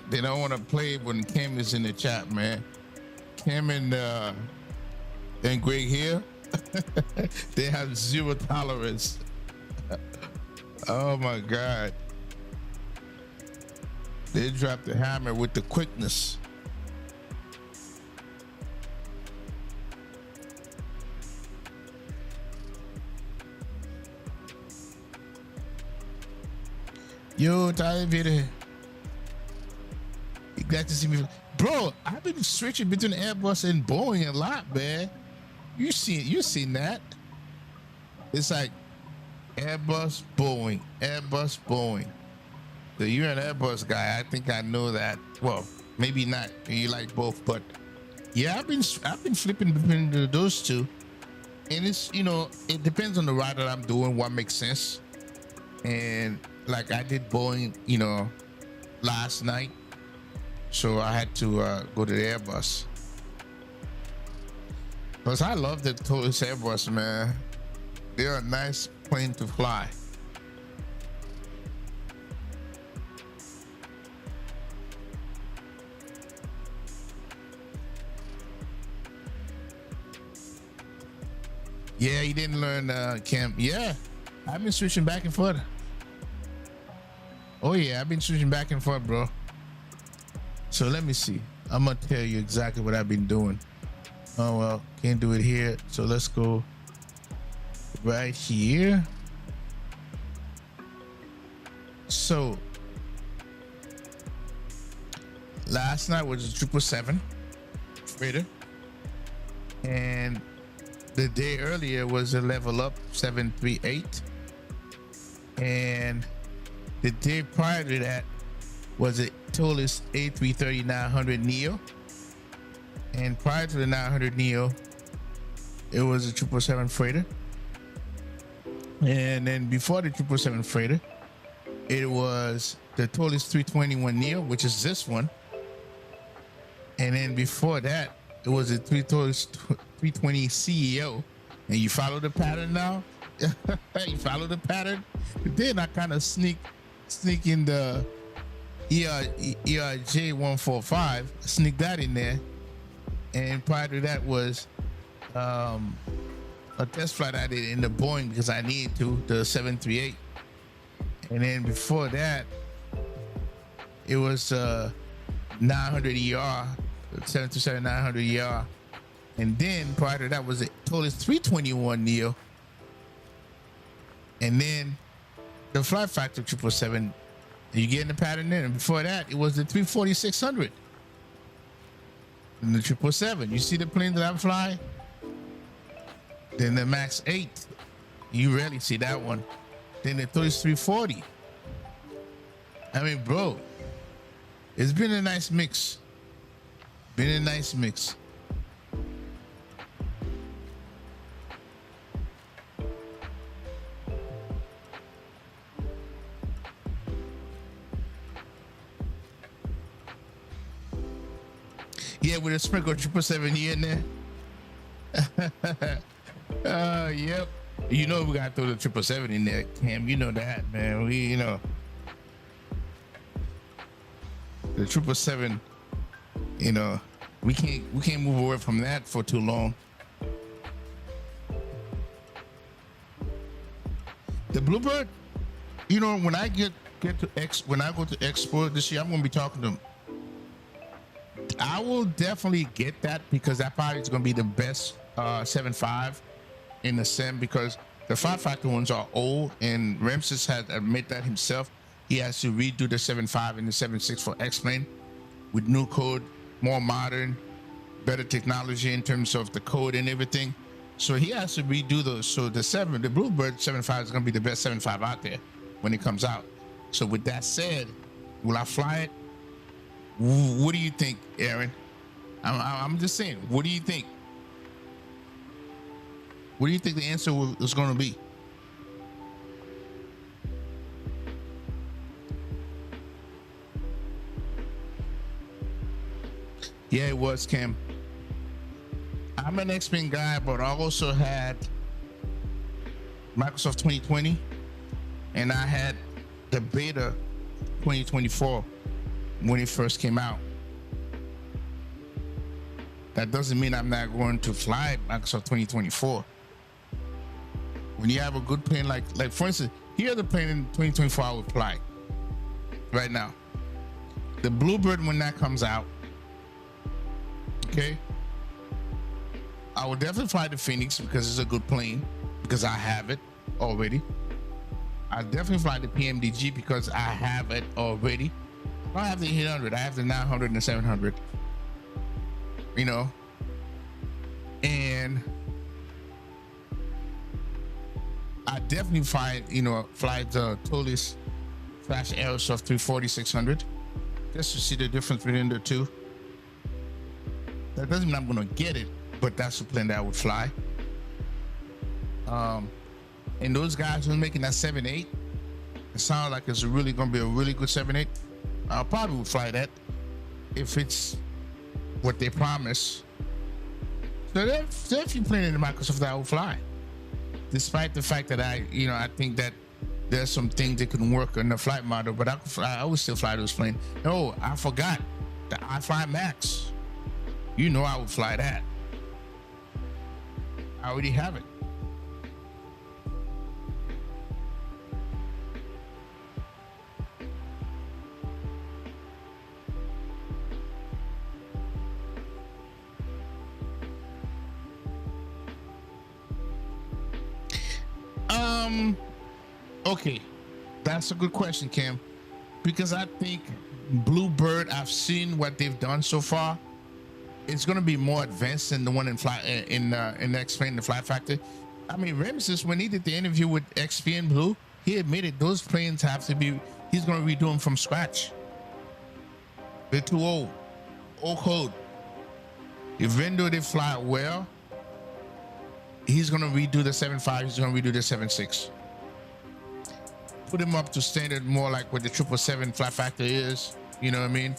They don't want to play when Cam is in the chat, man. Cam and Greg here, they have zero tolerance. Oh my God. They dropped the hammer with the quickness. Yo, Tyler Vader. You glad to see me? Bro, I've been switching between Airbus and Boeing a lot, man. You seen that? It's like Airbus, Boeing, Airbus, Boeing. So you're an Airbus guy. I think I know that. Well, maybe not. You like both, but yeah, I've been flipping between those two, and it's, you know, it depends on the route that I'm doing, what makes sense. And like I did Boeing, you know, last night, so I had to go to the Airbus. Because I love the Tolis Airbus, man. They're a nice plane to fly. Yeah, you didn't learn Cam. Yeah, I've been switching back and forth. Oh yeah, I've been switching back and forth, bro. So let me see. I'm gonna tell you exactly what I've been doing. Oh well, can't do it here. So let's go right here. So last night was a 777 freighter, and the day earlier was a level up 738, and the day prior to that was a Tolis A330-900 Neo, and prior to the 900 Neo, it was a 777 freighter, and then before the 777 freighter, it was the Tolis 321 Neo, which is this one, and then before that, it was a Tolis 320 CEO, and you follow the pattern now. You follow the pattern. Then I kind of sneak in the ERJ 145, sneak that in there, and prior to that was a test flight I did in the Boeing because I needed to, the 738, And then before that, it was 900 ER, 727 900 ER. And then prior to that was a Tolis 321 Neo. And then the flight factor 777. You get in the pattern there. And before that, it was the 340-600. And the 777. You see the plane that I fly? Then the MAX 8. You rarely see that one. Then the Tolis 340. I mean, bro, it's been a nice mix. Been a nice mix. Yeah, with a sprinkle 777 here in there. Yep. You know we gotta throw the 777 in there, Cam. You know that, man. You know. The 777, you know, we can't move away from that for too long. The Bluebird, you know, when I get to when I go to Expo this year, I'm gonna be talking to them. I will definitely get that because that probably is gonna be the best 7.5 in the sim because the 5.5 ones are old, and Ramses had admitted that himself. He has to redo the 7.5 and the 7.6 for X-Plane with new code, more modern, better technology in terms of the code and everything. So he has to redo those. So the Bluebird 7.5 is going to be the best 7.5 out there when it comes out. So with that said, will I fly it? What do you think, Aaron? I'm just saying, what do you think? What do you think the answer is going to be? Yeah, it was, Cam. I'm an X-Men guy, but I also had Microsoft 2020, and I had the beta 2024 when it first came out. That doesn't mean I'm not going to fly Microsoft 2024. When you have a good plane, like for instance, here the plane in 2024 I would fly right now. The Bluebird, when that comes out, okay, I will definitely fly the Phoenix because it's a good plane, because I have it already. I definitely fly the PMDG because I have it already. I don't have the 800, I have the 900 and the 700, you know. And I definitely fly the Tolis / Aerosoft 340-600 just to see the difference between the two. That doesn't mean I'm gonna get it, but that's the plane that I would fly. And those guys who are making that 7.8, it sounds like it's really gonna be a really good 7.8. I probably would fly that if it's what they promise. So there's a few planes in the Microsoft that I would fly, despite the fact that I think that there's some things that can work in the flight model, but I would still fly those planes. No, I forgot the I-5 Max. You know I would fly that. I already have it. Okay, that's a good question, Cam, because I think Bluebird, I've seen what they've done so far. It's going to be more advanced than the one in X-Plane, the Flight Factor. I mean, Ramses, when he did the interview with XP and Blue, he admitted those planes have to be, he's going to redo them from scratch. They're too old code. Even though they fly well, he's going to redo the 7.5, he's going to redo the 7.6. Put him up to standard more like what the 777 Flight Factor is, you know what I mean?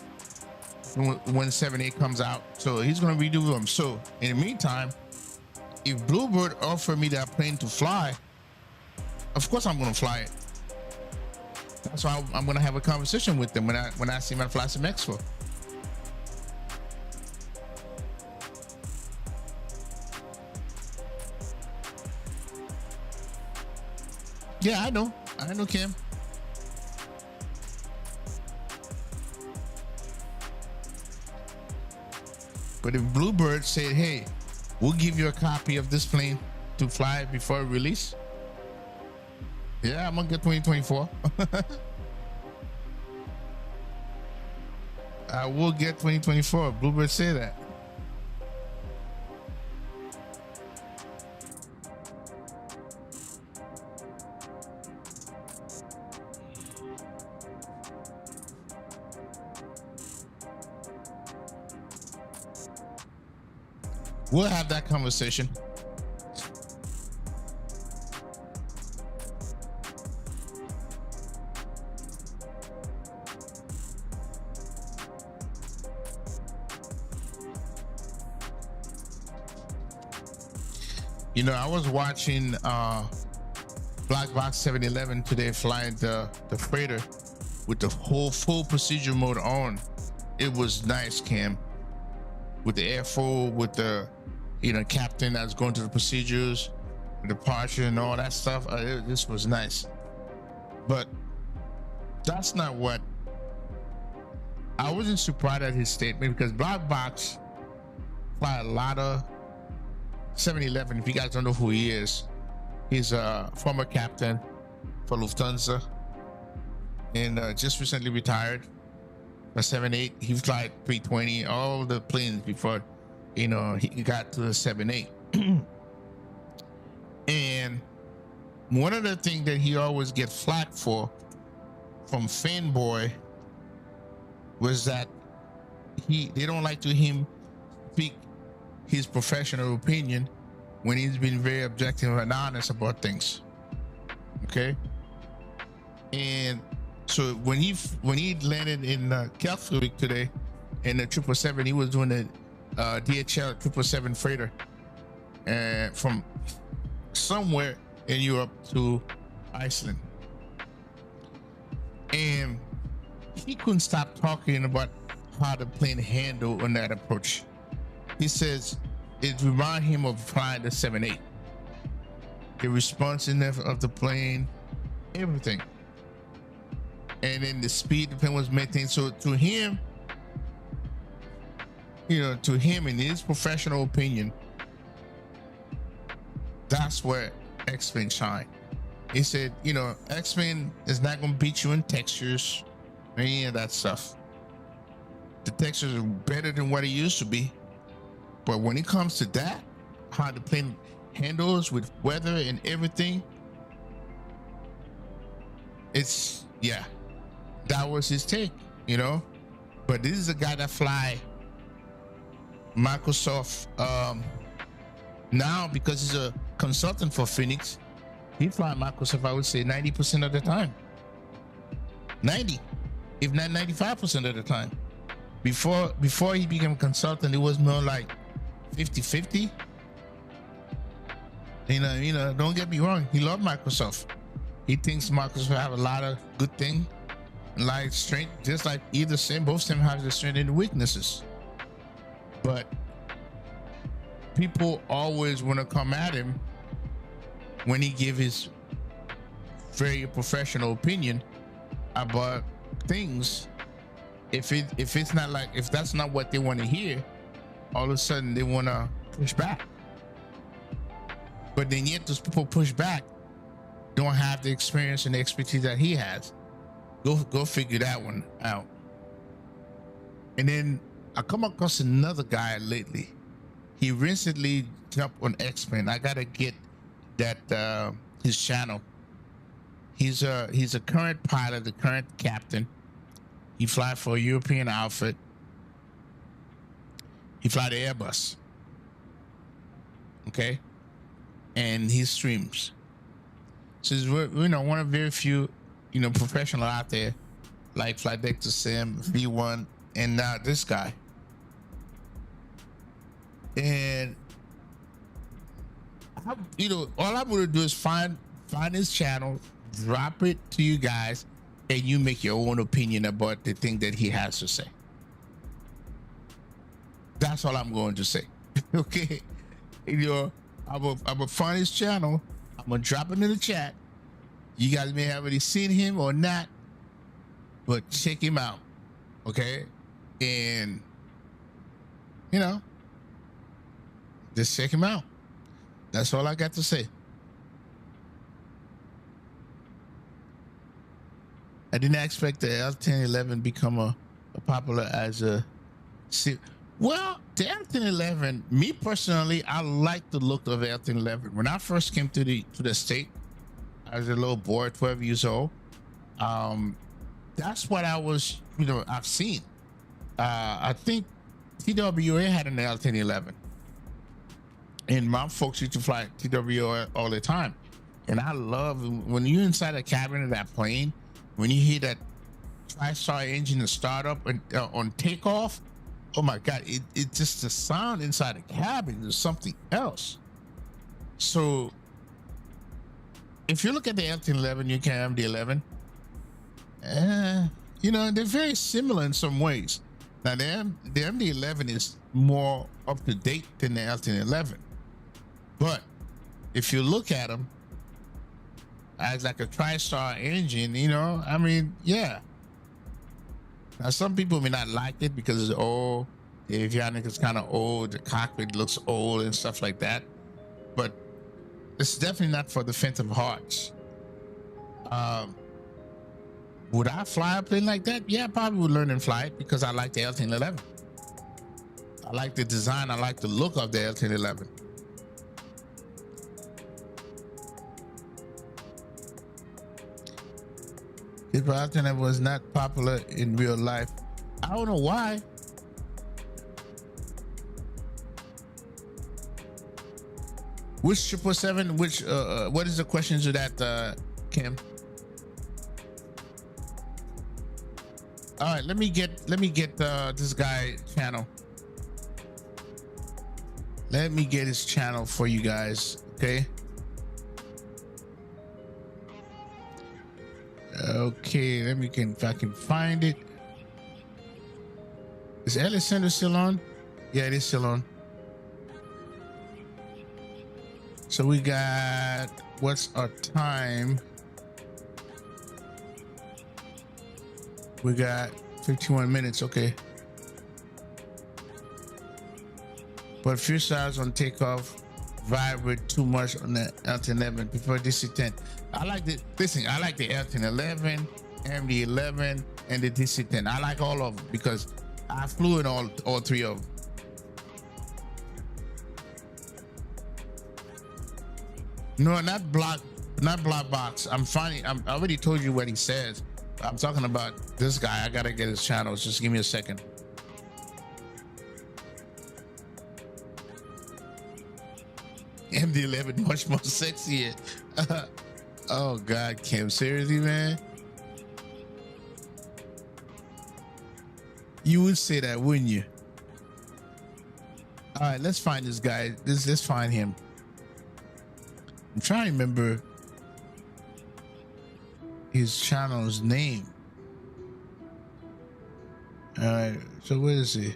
When 7.8 comes out. So he's going to redo them. So in the meantime, if Bluebird offered me that plane to fly, of course I'm going to fly it. That's why I'm going to have a conversation with them when I see my Fly Sim Expo. Yeah, I know, Cam. But if Bluebird said, hey, we'll give you a copy of this plane to fly before release, yeah, I'm gonna get 2024. I will get 2024. Bluebird say that. We'll have that conversation. You know, I was watching Black Box 711 today flying the freighter with the whole full procedure mode on. It was nice, Cam. With the airfoil, with the captain that's going through the procedures, the departure and all that stuff. This was nice. But that's not what I wasn't surprised at his statement, because Black Box fly a lot of 711. If you guys don't know who he is, he's a former captain for Lufthansa and just recently retired. A 7-8, he flied 320, all the planes before he got to the 7-8. And one of the things that he always get flack for from fanboy was that they don't like to him speak his professional opinion when he's been very objective and honest about things. Okay. And so when he landed in Kelvik today in the 777, he was doing the DHL 777 freighter from somewhere in Europe to Iceland, and he couldn't stop talking about how the plane handled on that approach. He says it reminded him of flying the 7-8, the responsiveness of the plane, everything. And then the speed the plane was maintained. So to him, in his professional opinion, that's where X-Men shine. He said, X-Men is not going to beat you in textures, any of that stuff. The textures are better than what it used to be. But when it comes to that, how the plane handles with weather and everything, that was his take, But this is a guy that fly Microsoft now, because he's a consultant for Phoenix. He fly Microsoft, I would say 90% of the time. 90, if not 95% of the time. Before he became a consultant, it was more like 50-50. Don't get me wrong, he loved Microsoft. He thinks Microsoft have a lot of good things, like strength, just like both of them have the strength and the weaknesses. But people always want to come at him when he give his very professional opinion about things. If that's not what they want to hear, all of a sudden they want to push back. But then yet those people push back don't have the experience and the expertise that he has. Go figure that one out. And then I come across another guy lately. He recently jumped on X-Men. I gotta get that his channel. He's a current pilot, the current captain. He fly for a European outfit. He fly the Airbus. Okay, and he streams. So he's one of very few professional out there, like Flight Deck to Sim, V1, and now this guy. And all I'm gonna do is find his channel, drop it to you guys, and you make your own opinion about the thing that he has to say. That's all I'm going to say. Okay, I'm gonna find his channel. I'm gonna drop it in the chat. You guys may have already seen him or not, but check him out. Okay, and Just check him out. That's all I got to say. I didn't expect the L1011 become a popular as a. Well, the L1011, me personally, I like the look of the L1011. When I first came to the state, I was a little boy, 12 years old. That's what I was, I've seen. I think TWA had an L1011, and my folks used to fly TWA all the time. And I love when you're inside the cabin of that plane, when you hear that tri-star engine to start up and on takeoff. Oh my God, it just the sound inside the cabin is something else. So if you look at the L1011, you can have the 11. They're very similar in some ways. Now the MD11 is more up to date than the L1011, but if you look at them as like a tri-star engine, yeah. Now some people may not like it because it's old. The avionics is kind of old. The cockpit looks old and stuff like that. But it's definitely not for the faint of hearts. Would I fly a plane like that? Yeah, I probably would learn and fly it because I like the L1011. I like the design. I like the look of the L1011. This L1011 was not popular in real life. I don't know why. Which 777? Which what is the question to that, Kim? All right, let me get this guy channel. Let me get his channel for you guys, okay? Okay, let me if I can find it. Is Alexander still on? Yeah, it is still on. So we got, what's our time? We got 51 minutes, okay. But fuselage on takeoff vibrate too much on the L1011. Prefer DC-10. I like the L1011, MD-11, and the DC-10. I like all of them because I flew in all three of them. No, not block box. I already told you what he says. I'm talking about this guy. I gotta get his channel. Just give me a second. MD-11 much more sexier. Oh God, Kim, seriously, man? You would say that, wouldn't you? All right, let's find this guy. Let's find him. I'm trying to remember his channel's name. All right, so where is he?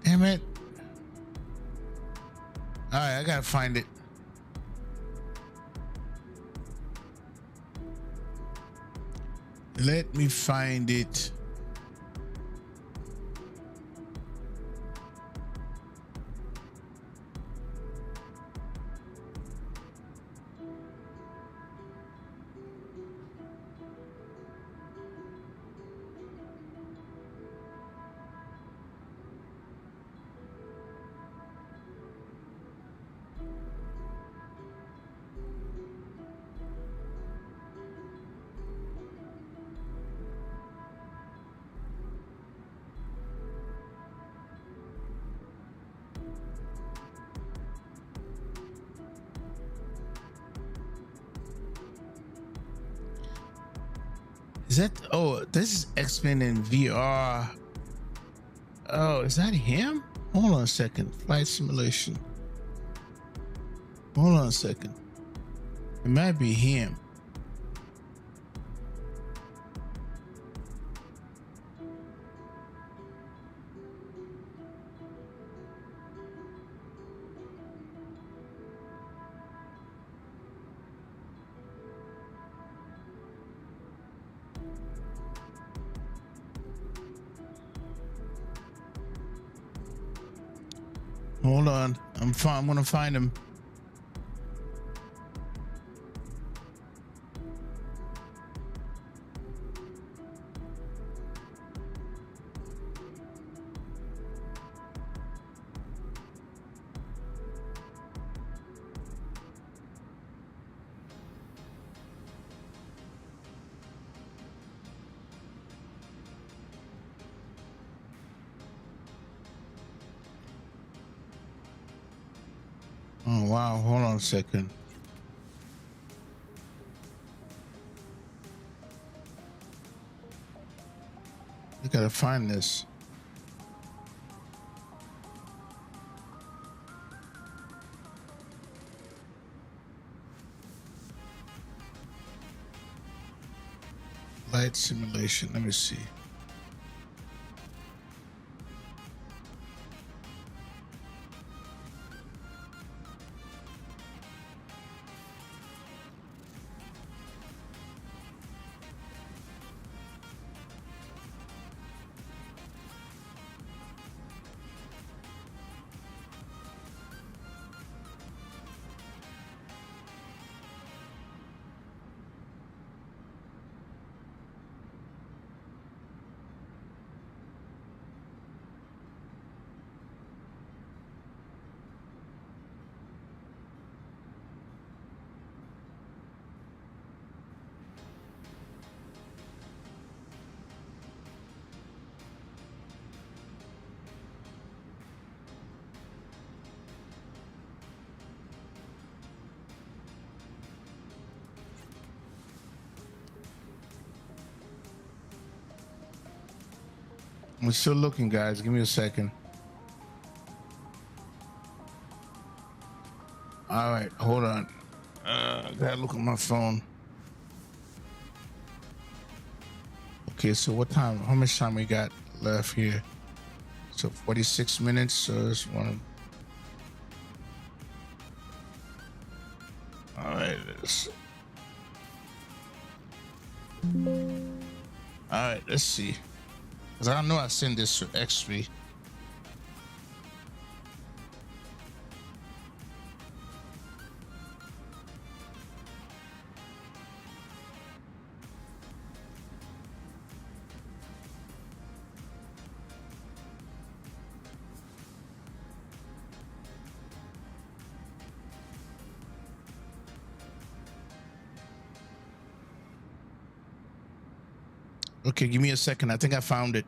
Damn it. All right, I gotta find it. Let me find it. Is that, oh, this is X-Men in VR. Oh, is that him? Hold on a second. Flight simulation. Hold on a second. It might be him. Hold on. I'm gonna find him. Oh wow, hold on a second. I gotta find this. Flight simulation, let me see. I'm still looking, guys. Give me a second. All right, hold on. Gotta look at my phone. Okay, so what time? How much time we got left here? So 46 minutes. So this one. All right. All right. Let's see. Cause I know I sent this to XP. Okay, give me a second. I think I found it.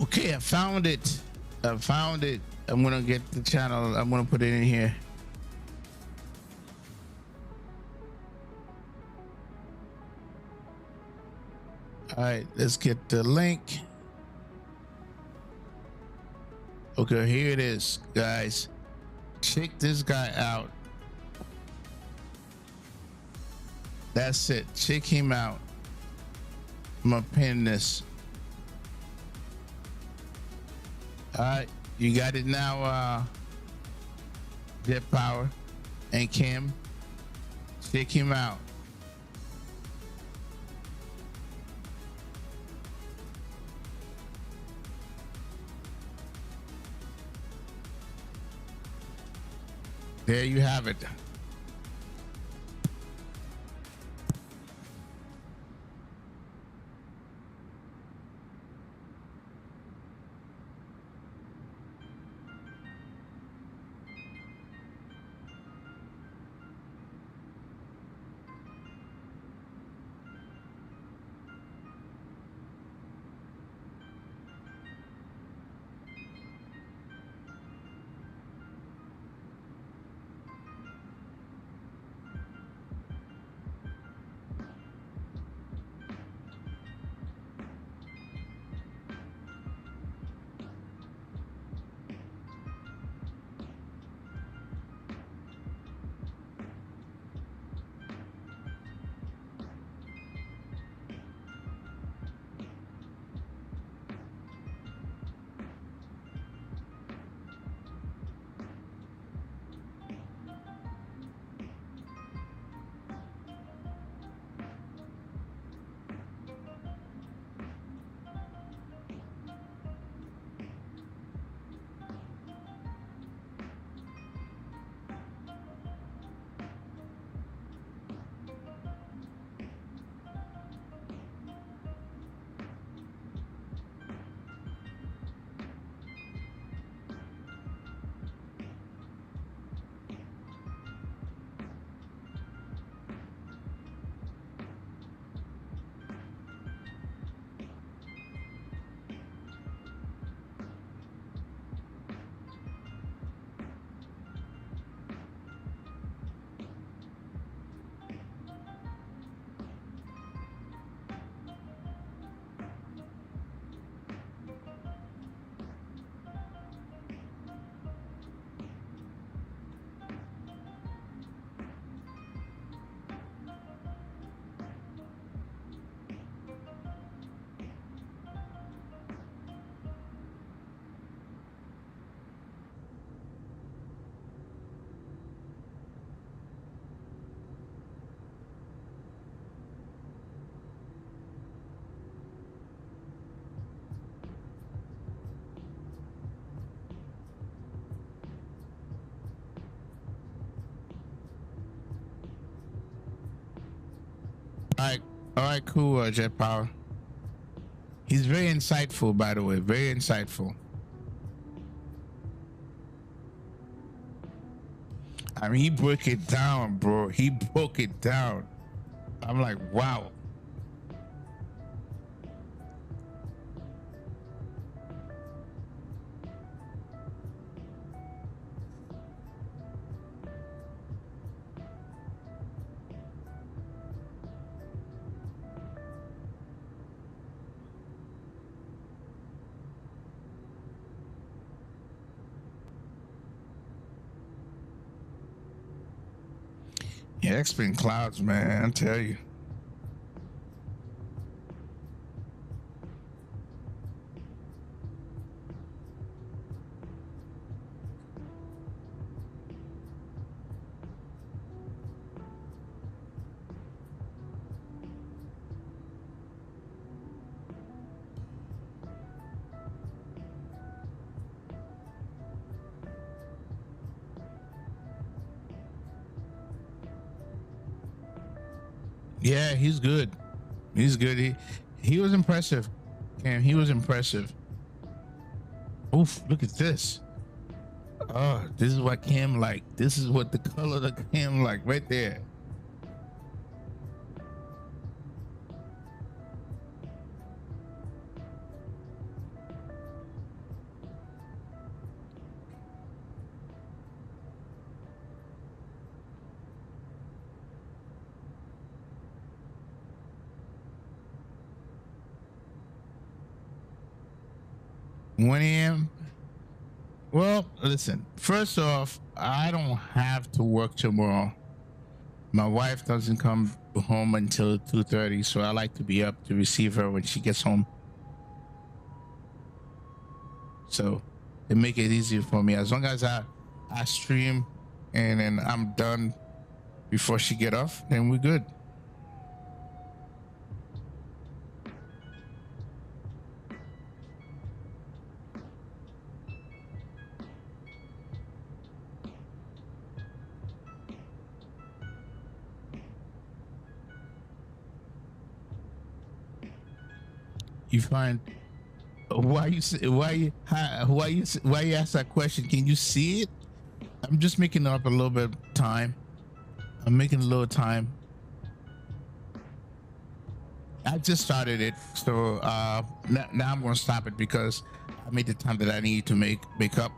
Okay, I found it. I found it. I'm gonna get the channel. I'm gonna put it in here. All right, let's get the link. Okay, here it is, guys. Check this guy out. That's it. Check him out. I'm gonna pin this. All right, you got it now, Jet Power and Kim. Check him out. There you have it. All right, cool, Jet Power. He's very insightful, by the way, very insightful. I mean, he broke it down, bro. He broke it down. I'm like, wow. Yeah, X-Spin Clouds, man, I tell you. Yeah, he's good. He's good. He was impressive. Cam, he was impressive. Oof, look at this. Oh, this is what Cam like. This is what the color that Cam like right there. One a.m. Well, listen. First off, I don't have to work tomorrow. My wife doesn't come home until 2:30, so I like to be up to receive her when she gets home. So it make it easier for me. As long as I stream and then I'm done before she get off, then we're good. You find why you why you ask that question? Can you see it? I'm just making up a little bit of time. I'm making a little time. I just started it, so now I'm gonna stop it because I made the time that I need to make up.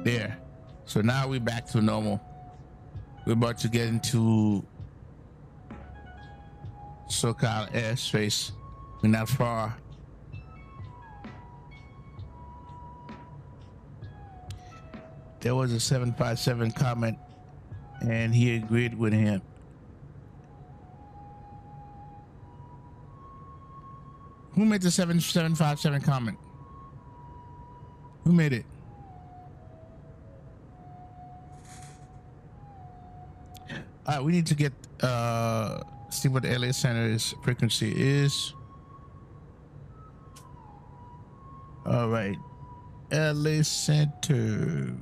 There. So now we're back to normal. We're about to get into SoCal airspace. We're not far. There was a 757 comment, and he agreed with him. Who made the 7757 comment? Who made it? All right, we need to get see what the LA Center's frequency is. All right, LA Center.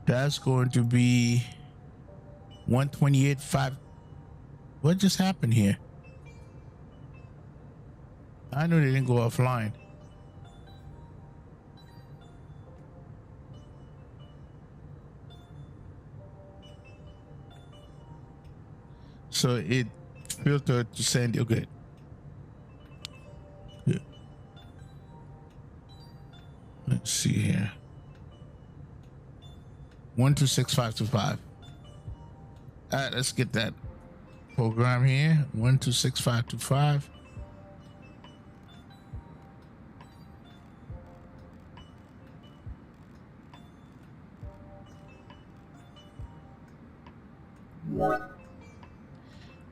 That's going to be 128.5. What just happened here? I know they didn't go offline. So it filtered to send you good. Good. Let's see here. 126525. All right, let's get that program here. 126525.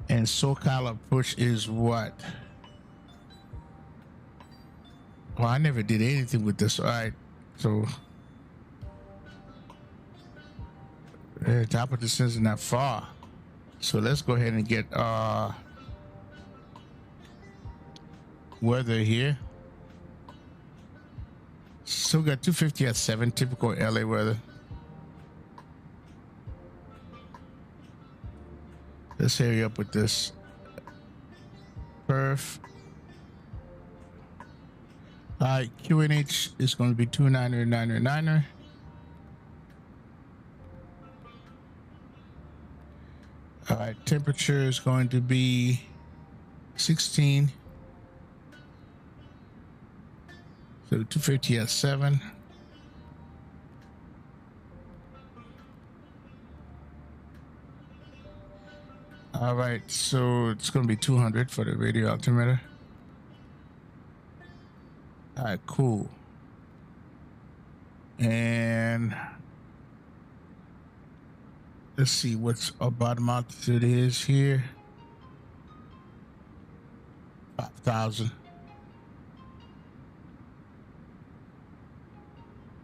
And SoCal approach is what? Well, I never did anything with this. All right, so top of the distance is not far. So let's go ahead and get weather here. So we got 250 at 7, typical LA weather. Let's hurry up with this. Perf. All right, QNH is going to be 29999. All right, temperature is going to be 16. So 250 at 7. All right, so it's going to be 200 for the radio altimeter. All right, cool. And let's see what's our bottom altitude is here. 5,000.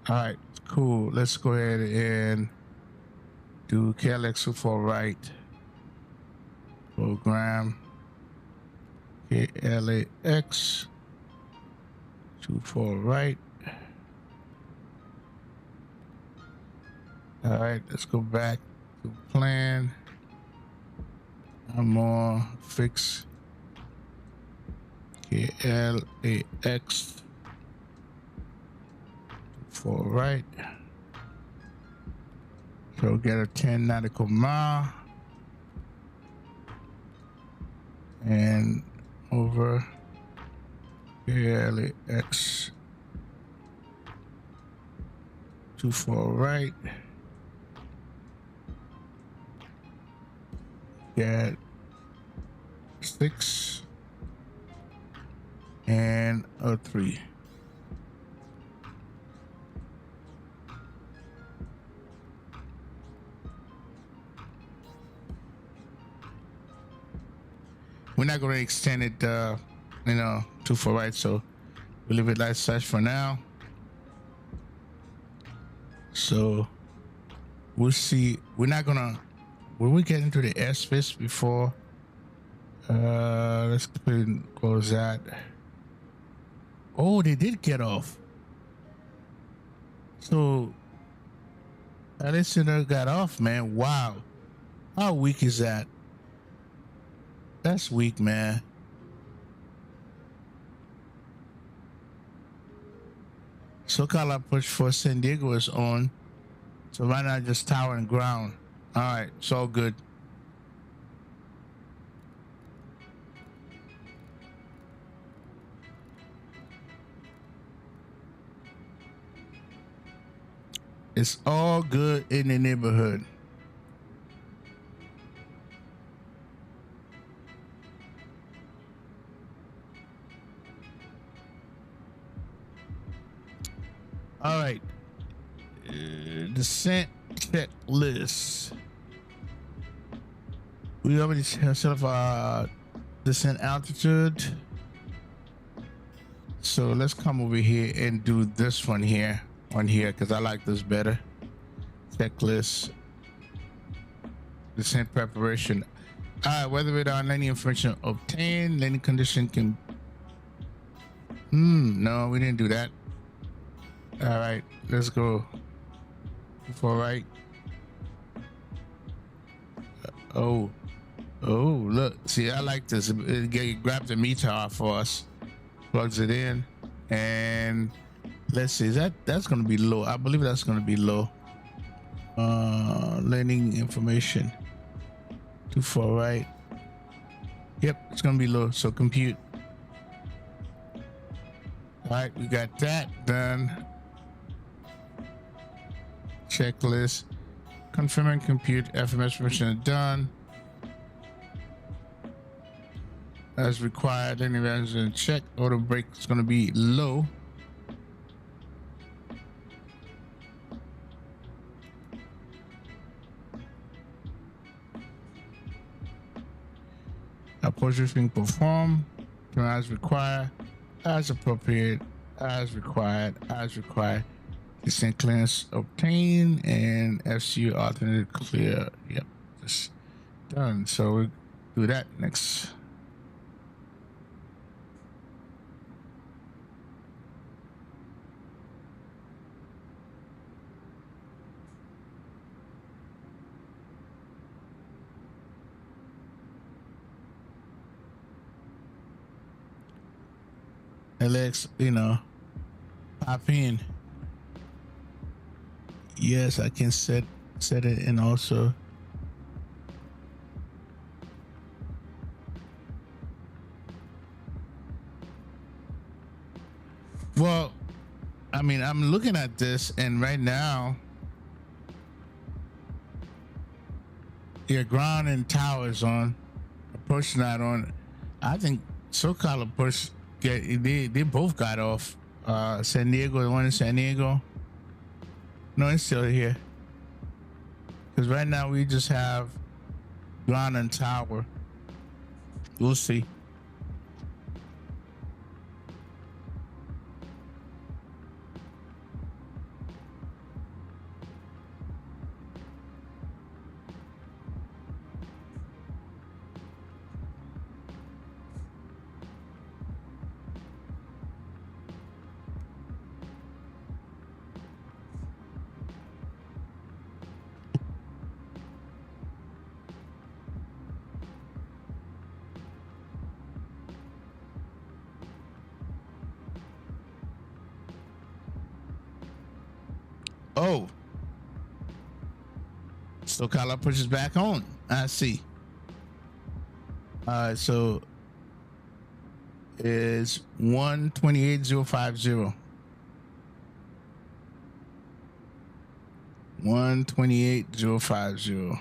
All right, cool. Let's go ahead and do KLAX for right. Program KLAX 24 right. All right, let's go back to plan. One more fix KLAX 24 right. So get a 10 nautical mile. And over KLAX 24 right. Get 6 and a 3. We're not going to extend it, too far right, so we'll leave it like such for now. So we'll see. We're not going to, when we get into the airspace before, let's close that. Oh, they did get off. So a listener got off, man. Wow. How weak is that? That's weak, man. SoCal push for San Diego is on. So right now just tower and ground. All right, it's all good. It's all good in the neighborhood. All right. Descent checklist. We already set up our descent altitude. So let's come over here and do this one here on here because I like this better. Checklist. Descent preparation. All right, weather radar landing information obtained. Landing condition can. No, we didn't do that. All right, let's go. Before right. Oh, look. See, I like this. It grabs the meter off for us, plugs it in, and let's see. That's gonna be low. I believe that's gonna be low. Landing information. Too far right. Yep, it's gonna be low. So compute. All right, we got that done. Checklist. Confirm and compute. FMS permission done. As required. Landing management check. Auto brake is gonna be low. Approach is being performed. As required. As appropriate. As required. As required. Descent clearance obtained and FCU alternate clear. Yep, just done. So we do that next. LAX, pop in. Yes, I can set it in also. Well, I mean, I'm looking at this and right now, your ground and towers on, approach not on. I think SoCal approach they both got off. San Diego, the one in San Diego. No, it's still here. Because right now we just have ground and tower. We'll see. Oh, so Kala pushes back on. I see. So it's 128,050. 128,050.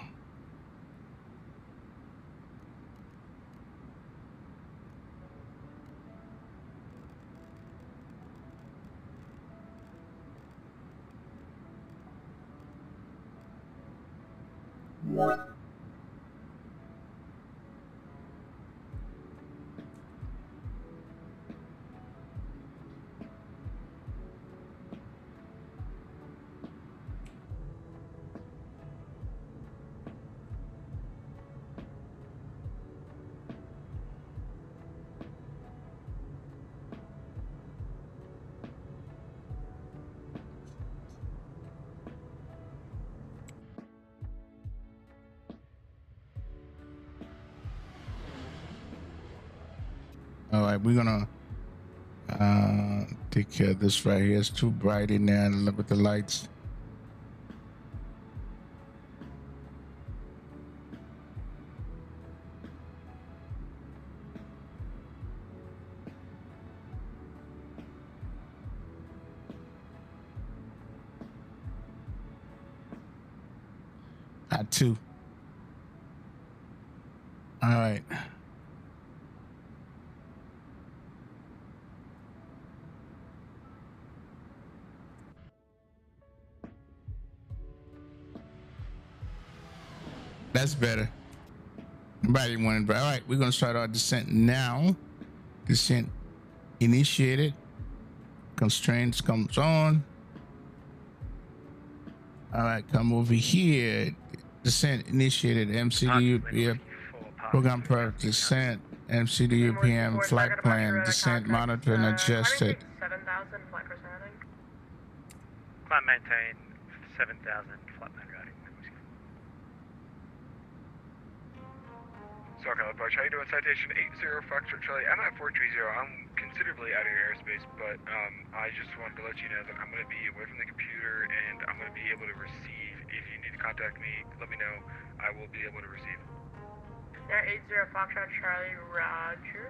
All right, we're gonna take care of this right here. It's too bright in there. Look at the lights. At 2. All right. That's better. Nobody wanted, but all right, we're gonna start our descent now. Descent initiated. Constraints comes on. All right, come over here. Descent initiated. MCD UPM program per descent. MCD UPM flight plan. Descent monitoring adjusted. 7,000 flight person heading. Climb maintain 7,000 flight plan routing. Sorry, Approach. How you doing? Citation 80 Foxtrot Charlie. I'm at 430. I'm considerably out of your airspace, but I just wanted to let you know that I'm going to be away from the computer and I'm going to be able to receive. If you need to contact me, let me know. I will be able to receive. Yeah, 80 Foxtrot Charlie, roger.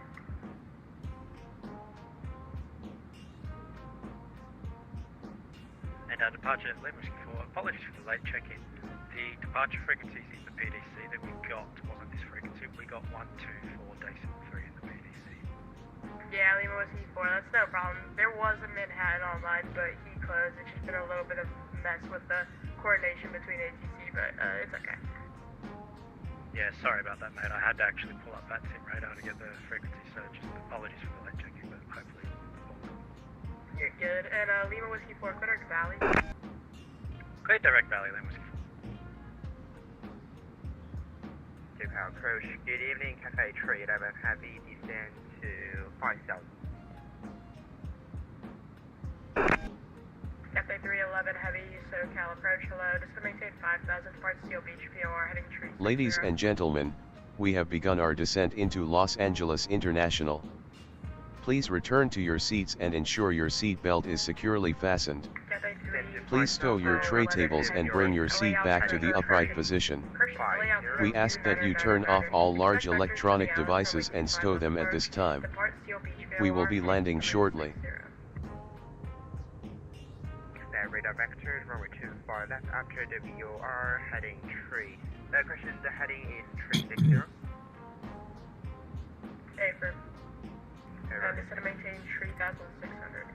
And departure Lima Whiskey 4. Apologies for the late check-in. The departure frequencies in the PDC that we got wasn't this frequency. We got 124 decimal 3 in the PDC. Yeah, Lima Whiskey 4, that's no problem. There was a Manhattan online, but he closed. It's just been a little bit of mess with the coordination between ATC, but it's okay. Yeah, sorry about that, mate. I had to actually pull up Vatsim radar to get the frequency, so just apologies for the late check-in, but hopefully You're good. And Lima Whiskey 4, clear direct valley. clear direct valley, Lima Whiskey 4. To Power Approach, good evening, Cafe 311 Heavy, descend to 5,000. Cafe 311 Heavy, SoCal approach, hello. Just to maintain 5,000 parts Steel Beach, POR, heading tree. Ladies and gentlemen, we have begun our descent into Los Angeles International. Please return to your seats and ensure your seat belt is securely fastened. Please stow your tray tables and bring your seat back to the upright position. We ask that you turn off all large electronic devices and stow them at this time. We will be landing shortly. Radar vector, runway 24 left after the VOR, heading 3. The question, the heading is 360. Hey, for just to maintain 3,600.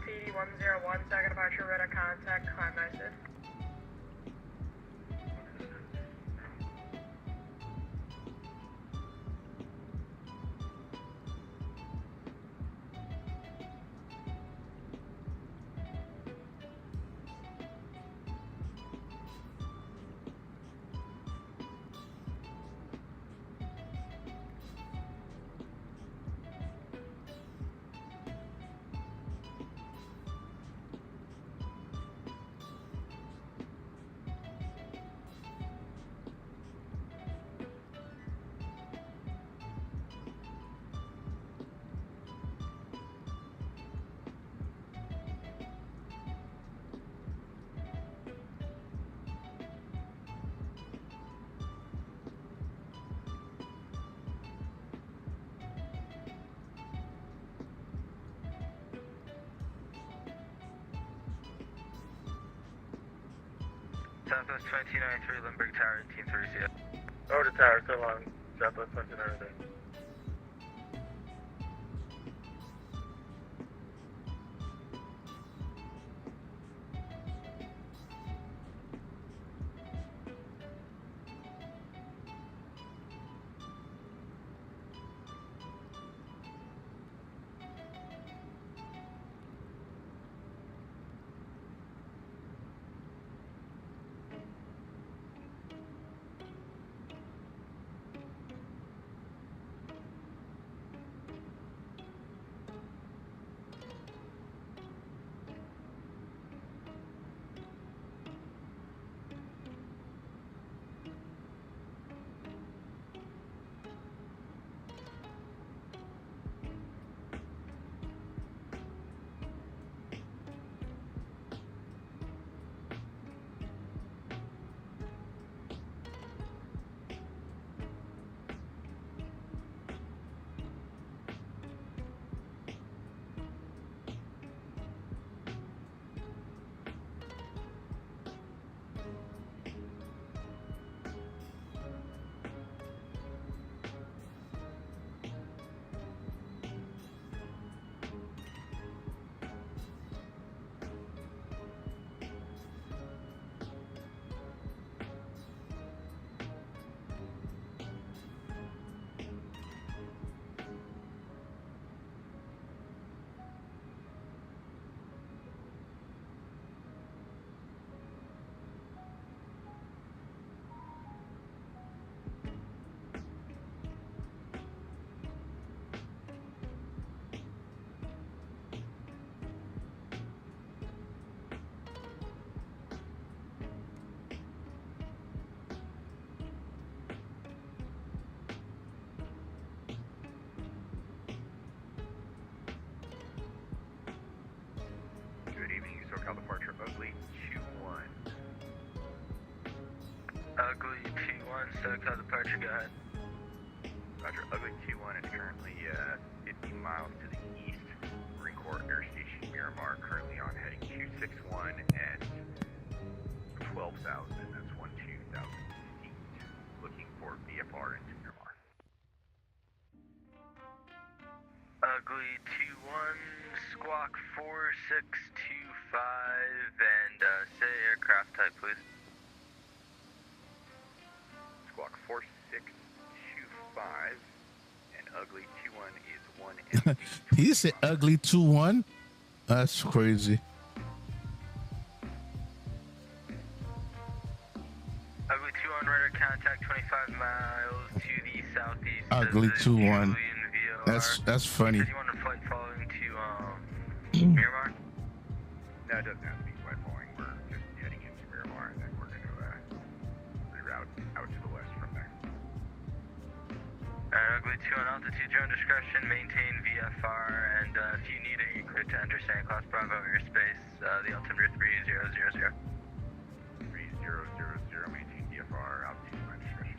CD101, second departure, radar contact, climb ISIS. Southwest 2993 Lindbergh Tower, Team 3CF. Over to Tower, so long. Southwest 2993. Ugly 2-1, SoCal departure, go ahead. Roger, Ugly 2-1 is currently 50 miles to the east. Marine Corps Air Station Miramar, currently on heading 261 at 12,000. That's 12,000 feet. Looking for VFR into Miramar. Ugly 2-1, squawk 4625, and say aircraft type, please. Squawk 4625, and Ugly 2-1 is 1 He said ugly 2-1. That's crazy. Ugly 2-1, radar contact 25 miles to the southeast. Ugly 2-1. That's funny. Did you want a flight following to Miramar? No, it doesn't have to be flight following. We're just heading into Miramar, and then we're going to reroute out to the west from there. Ugly 2-1, altitude your own discretion, maintain VFR, and if you need a crew to enter Santa Claus Bravo airspace, the altimeter 3000. 3000, maintain VFR, altitude my discretion.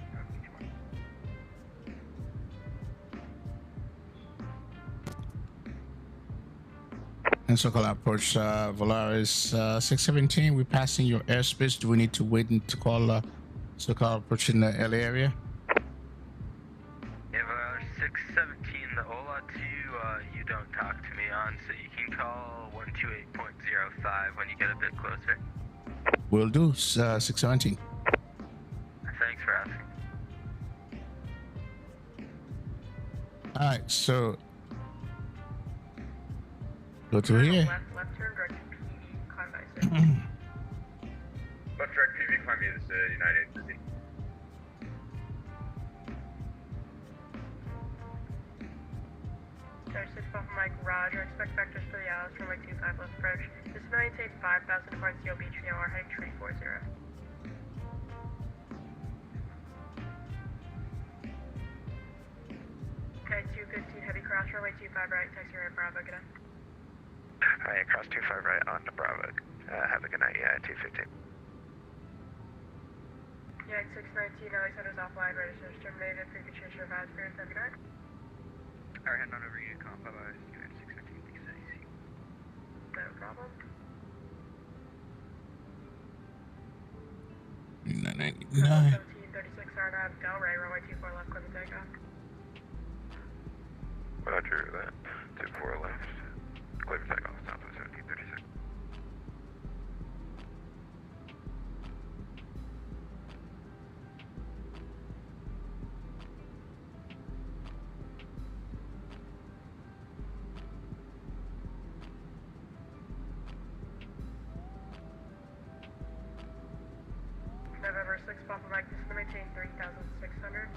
And SoCal approach Volaris 617. We're passing your airspace. Do we need to wait to call SoCal approach in the LA area? Yeah, Volaris 617, the OLA 2 you don't talk to me on, so you can call 128.05 when you get a bit closer. Will do. 617. Thanks for asking. All right, so go to here. Left turn, direct to PD, climb by 6. Left direct PV, climb via this United 50. There's 6 Papa Mike, Roger. Expect vectors for the Alice, runway 25 left approach. This is maintain 5,000 departs Seal Beach, VOR, heading 340. Okay, 215, heavy cross, runway 25 right, taxi right, Bravo, good night. Hi, cross 25 right on the Bravo. Have a good night, yeah, 215. Yeah, 619, Alexander's offline, registers terminated, frequency change to advise, clearance, have a good night. Alright, heading on over Unit Comp, bye-bye, Unit 619, thanks, AC. No problem. 999. 1736 R9, Delray, runway 24 left, clear for takeoff. Roger that. 24 left. Clear for takeoff, south of 1736. November 6 Papa Mike, this is to maintain 3,600.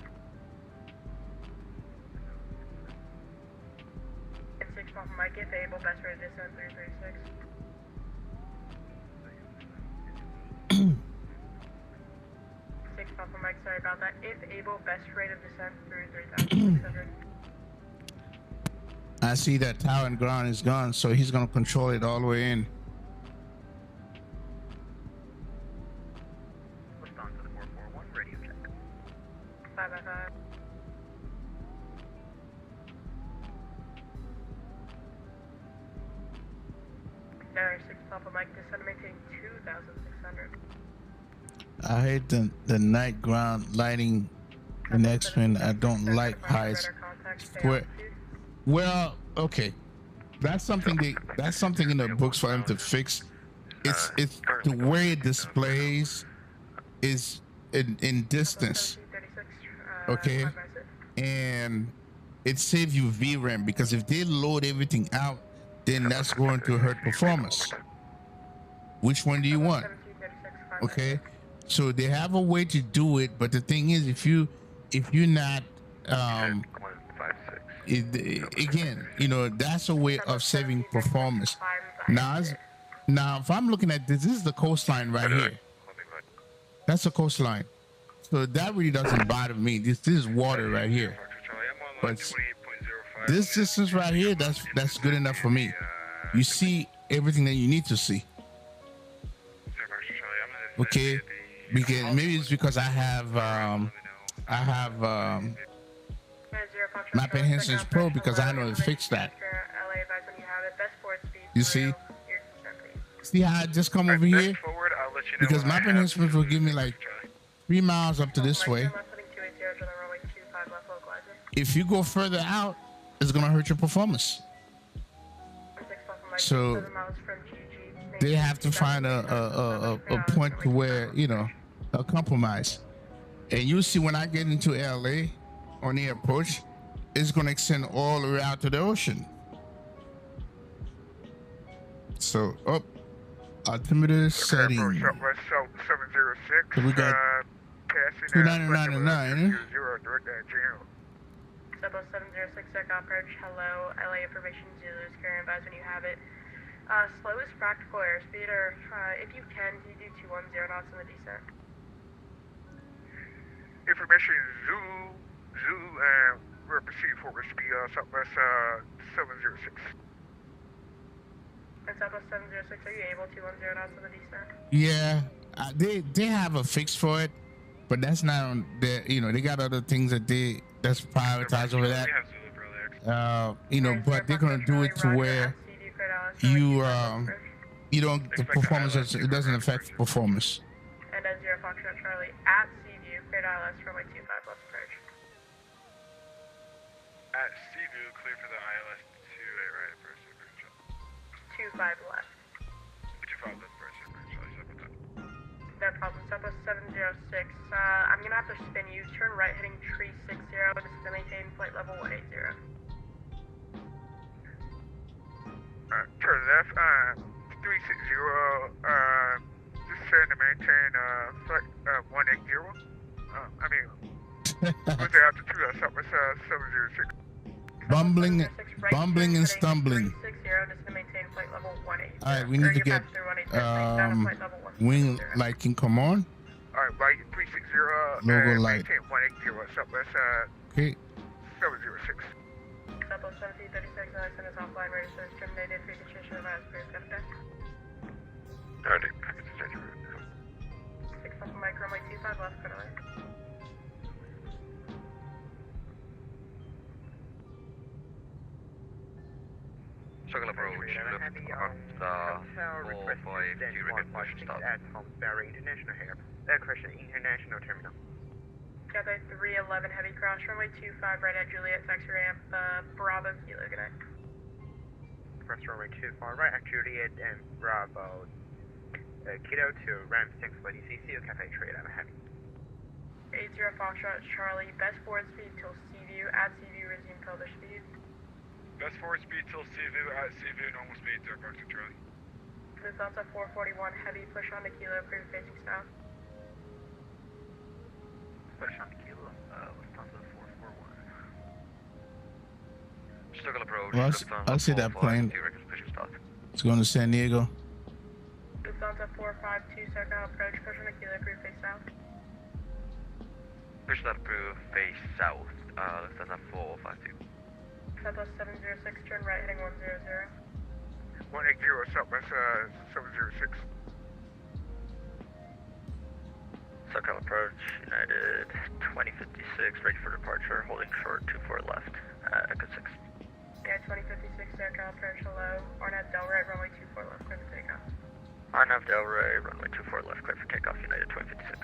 And 6 Papa Mike, if able, best rate of descent 336. Six Papa Mike, sorry about that. If able, best rate of descent through 3,600. I see that tower and ground is gone, so he's gonna control it all the way in. Response to the 441, radio check. 5x5. There, 6 Papa Mike, descend to maintain 2,600. I hate the night ground lighting the next one. I don't like heights. Well, okay, that's something in the books for him to fix. It's the way it displays is in distance, okay, and it saves you VRAM, because if they load everything out, then that's going to hurt performance. Which one do you want? Okay, so they have a way to do it, but the thing is, if you're not again, you know, that's a way of saving performance. Now if I'm looking at this is the coastline right here. That's the coastline, so that really doesn't bother me. This is water right here, but this distance right here, that's good enough for me. You see everything that you need to see. Okay, because maybe it's because I have Map Enhancements Pro because I know to fix that. LA advise when you have it. Best forward speed. You see? Your descent, please. See how I just come over here? Next forward, I'll let you know Because when I Map have Enhancements will Zulu give me 6 like Charlie. 3 miles up to this way. Left heading 280 to the runway 25 left localizer. If you go further out, it's gonna hurt your performance. 6 left from So 7 miles from GG. they have to find a point to where, you know, a compromise. And you see when I get into LA on the approach, it's gonna extend all the way out to the ocean. So up, altimeter setting. Approach Southwest 706. So we got passing 2999. 0, direct at General. Southwest 706, Takeoff approach. Hello, LA information Zulu. Carry advise when you have it. Slowest practical airspeed, or if you can you do 210 knots in the descent? Information Zulu, and we're proceeding forward speed Southwest 706. And Southwest 706, are you able to 210 knots in the descent? Yeah, they have a fix for it, but that's not on their. You know, they got other things that's prioritized over that. We have Zulu for LAX. You know, but they're gonna do it to where you don't the performance it doesn't affect performance. And as 0 Foxtrot Charlie at Seaview, cleared ILS runway 25 left approach. At Seaview, clear for the ILS 28 right at first approach. 25 left. 25 left first approach. Charlie, stop with that. No problem. Southwest 706. I'm gonna have to spin you. Turn right, heading tree 60. Just to maintain flight level 180. Turn left, 360, just trying to maintain, flight, 180. What's the altitude, Southwest, 706? Bumbling and heading stumbling. 360, just to maintain flight level 180. All right, we need to get wing light can come on. Alright, right, 360, Logo light. maintain 180, Southwest, Okay. 706. Southwest 1736, license is offline, register is terminated, registration of approved, got that? Alright, package is ready. 6 left mic, runway 25 left, cut away. Circle approach, lift on the 452 recognition stop. At Barry International here. Question International Terminal. Got that 311 heavy cross, runway 25 right at Juliet, taxi ramp, Bravo, Kilo, good night. First runway 25 right at Juliet and Bravo. Kilo to ramp 6 for DCC, Cafe Trade, I'm happy. 80 Foxtrot Charlie, best forward speed till Seaview, at Seaview, resume published speed. Best forward speed till Seaview, at Seaview, normal speed, 0 Foxtrot Charlie. Lufthansa 441 heavy, push on to Kilo, approved facing south. Push on to Kilo, Lufthansa 441. Circle approach, Well, I see that plane. It's going to San Diego. Lufthansa 452 circle approach, push on to Kilo, approved face south. Push that approved face south, Lufthansa 452. Southwest 706, turn right, heading 100. 180, Southwest, 706. Circle approach, United 2056, ready for departure, holding short 24 left, Echo 6. Yeah, 2056, circle approach, hello. Arnav Delray, runway 24 left, clear for takeoff. Arnav Delray, runway 24 left, clear for takeoff, United 2056.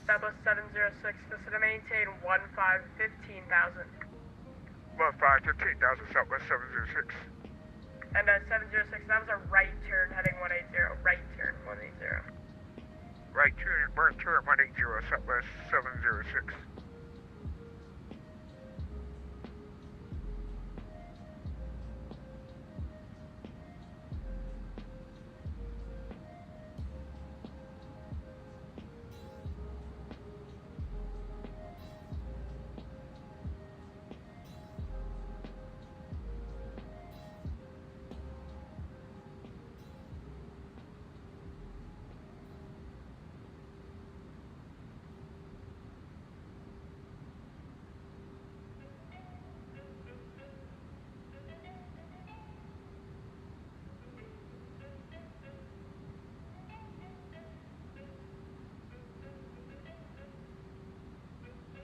Southwest 706, this is to maintain 15,000. 15,000, Southwest 706. And 706, that was a right turn heading 180, right turn 180. Right turn, burn turn 180, Southwest 706.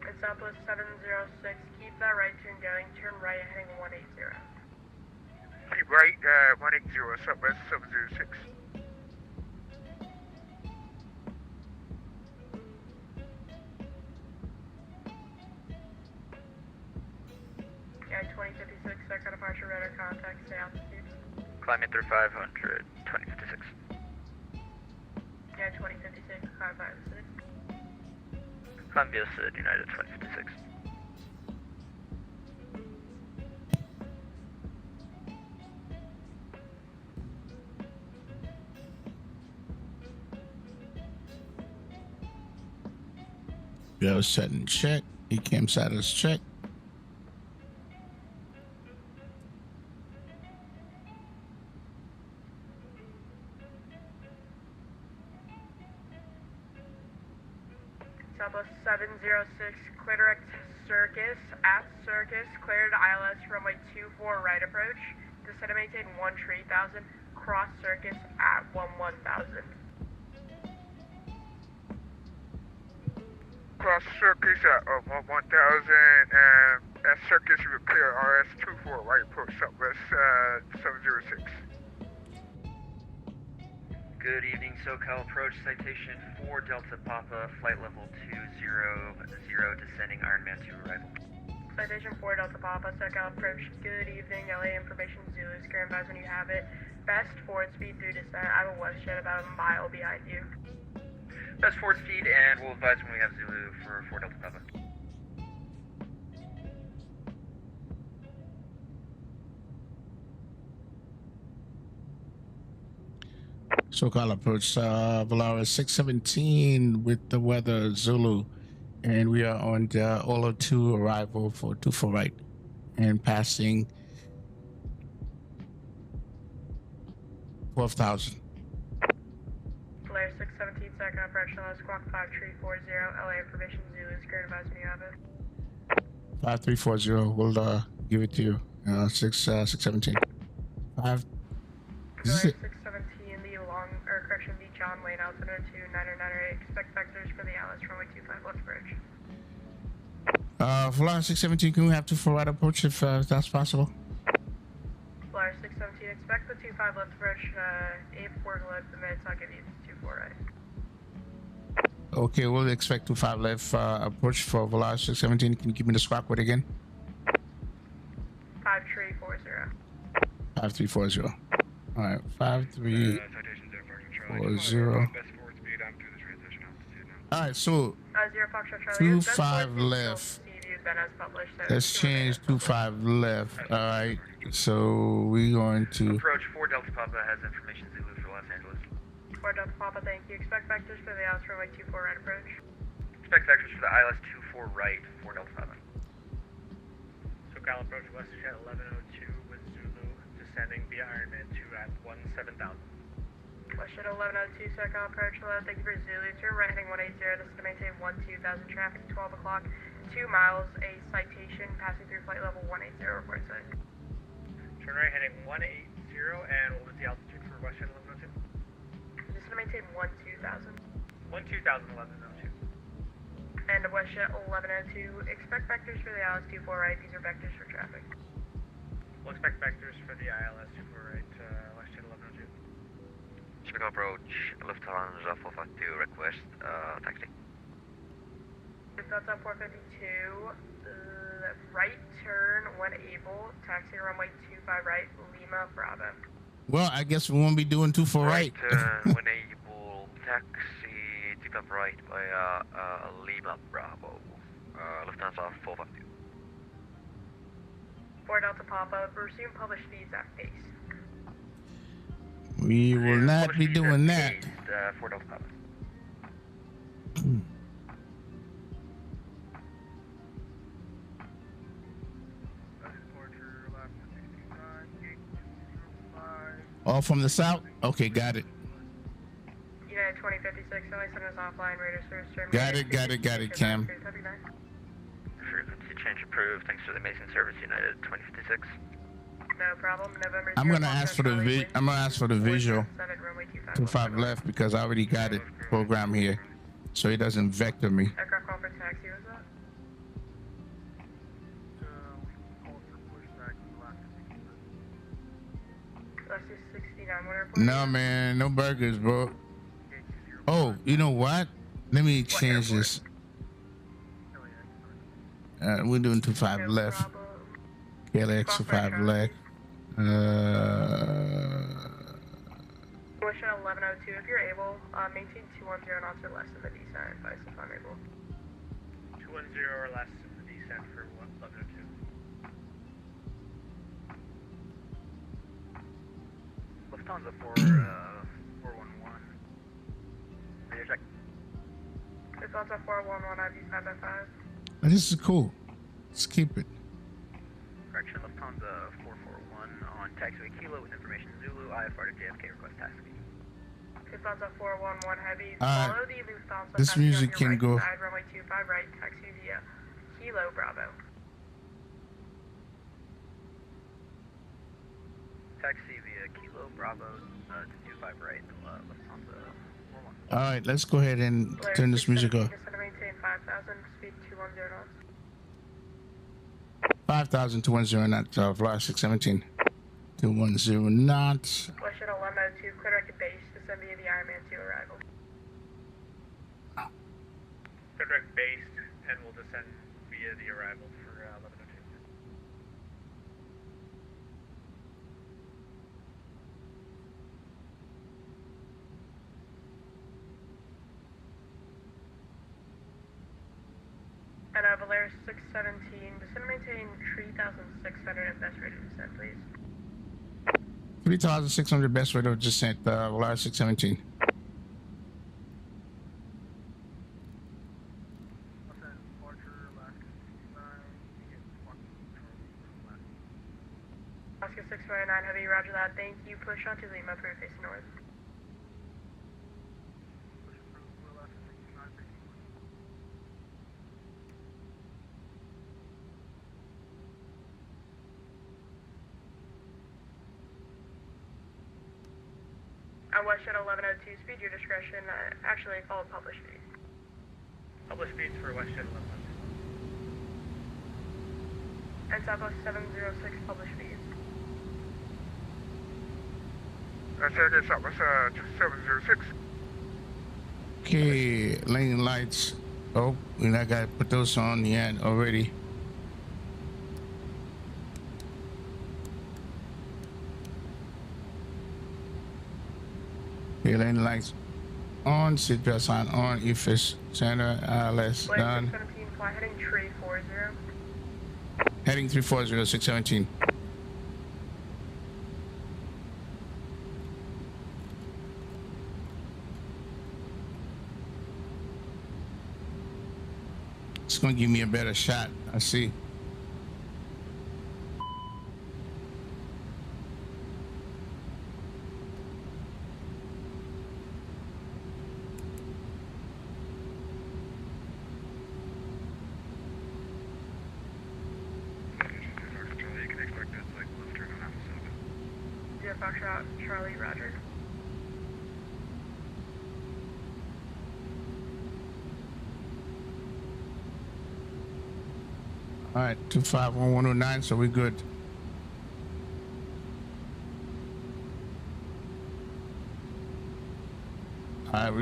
It's Southwest 706. Keep that right turn going. Turn right heading 180. Keep right, 180, Southwest 706. Yeah, 2056, second departure, radar contact, stay altitude. Climbing through 500, 2056. Yeah, 2056, climb 56. Climb via Sid, United 2056. Go set and check. ECAM status check. Southwest 706, clear direct Circus, at Circus, cleared ILS runway 24 right approach, descend and maintain 13,000, cross Circus at 11,000. Cross Circus at 1000, and at Circus you will clear RS-24 right approach Southwest 706. Good evening, SoCal approach, citation 4 Delta Papa, flight level 200, descending Ironman 2 arrival. Citation 4 Delta Papa, SoCal approach, good evening, LA information Zulu, scare advise when you have it. Best forward speed through descent, I have a west jet about a mile behind you. Best forward speed, and we'll advise when we have Zulu for 4 Delta Papa. SoCal approach, Volaris 617 with the weather Zulu, and we are on the Olo 2 arrival for 24 right and passing 12,000. Polaris 617, second approach, squawk 5340, LA information Zulu, scare advise when you have it. 5340, we'll give it to you. 617. 5. Is Polaris it? 617, the long, or correction, the John Wayne altimeter 2998, expect vectors for the Alice runway 25 left bridge. Volaris 617, can we have 24 right approach if that's possible? Polaris 617, expect the 25 left bridge, 8-4 left the minutes, I'll give you 24 right. Okay, we'll expect 25 left approach for Volaris 617. Can you give me the squawk word again? 5340. 5340. All right, 5340. All right, so 0 Foxtrot Charlie. 25 left. Let's change 25 left. All right, so we're going to Approach 4 Delta Papa has information Zulu for Los Angeles. 4 Delta Papa, thank you. Expect vectors for the Alice runway 24 right approach. Expect vectors for the ILS 24 right, 4 Delta Papa. SoCal approach WestJet 1102 with Zulu, descending via Ironman 2 at 17,000. WestJet 1102, SoCal approach, hello, thank you for Zulu. Turn right heading 180, this is to maintain 12,000 traffic, 12 o'clock, 2 miles, a citation, passing through flight level 180, report site. Turn right heading 180, and what was the altitude for WestJet 1102? This is to maintain 12,000. 1102. And WestJet 1102, expect vectors for the ILS 24 right, these are vectors for traffic. We'll expect vectors for the ILS 24 right, WestJet 1102. SoCal approach, Lufthansa 452, request, taxi. Lufthansa 452, right turn when able, taxi runway 25 right, Lima Bravo. well, I guess we won't be doing 24 right. When able, taxi, take up right via Lima Bravo, Lufthansa 452. 4 Delta Papa, resume published speeds at base. We will not be doing that. 4 Delta Papa. All from the south? Okay, got it. United 2056, only send us offline, radar service term. Got it, Cam. Frequency change approved. Thanks for the amazing service, United 2056. No problem. November. I'm gonna ask for the visual. 25 left because I already got it programmed here, so it doesn't vector me. Aircraft call for taxi, was that? Let's do 69 winter. No, man, no burgers, bro. Oh, you know what? Let me change this. We're doing 25 left. KLAX 25 left. Wish at 1102 if you're able. Maintain 210 knots or less in the descent. Advice if I'm able. 210 or less in the descent for 1102. Lufthansa 411. Radio check. Lufthansa 411, IB 555. This is cool. Let's keep it. Correction, Lufthansa 441 on taxiway Kilo with information Zulu, IFR to JFK, request taxi. Lufthansa 411 Heavy. Alright. Follow the Lufthansa. This taxi music on your can right go. Side, runway 25 right, taxi via Kilo Bravo. Taxi via Kilo Bravo to 25 right, Lufthansa 411. All right, let's go ahead and turn this music off. Descend to maintain 5,000, speed 210 knots. 5,210 knots. Flyer 617. 210 knots. West at 1102, clear direct to base, descend via the Ironman 2 arrival. Clear direct base, and we'll descend via the arrival for 1102. And VOLARIS 617, descend and maintain 3,600 at best rate of descent, please. 3,600 best rate of descent. VOLARIS 617. Oscar 649 Heavy, roger that. Thank you. Push on to Lima for facing north. West at 1102, speed your discretion. Actually, follow published speed. Published speeds for West Jet 1102. And Southwest 706, published speeds. Okay, Southwest 706. Okay, lane lights. Oh, and I got to put those on the end already. Okay, lane lights on, seatbelt sign on, EFIS center, ILS done. 617, fly heading 340. Heading 340, 617. It's gonna give me a better shot, I see. Foxtrot, Charlie, roger. All right, 251-109, so we're good. All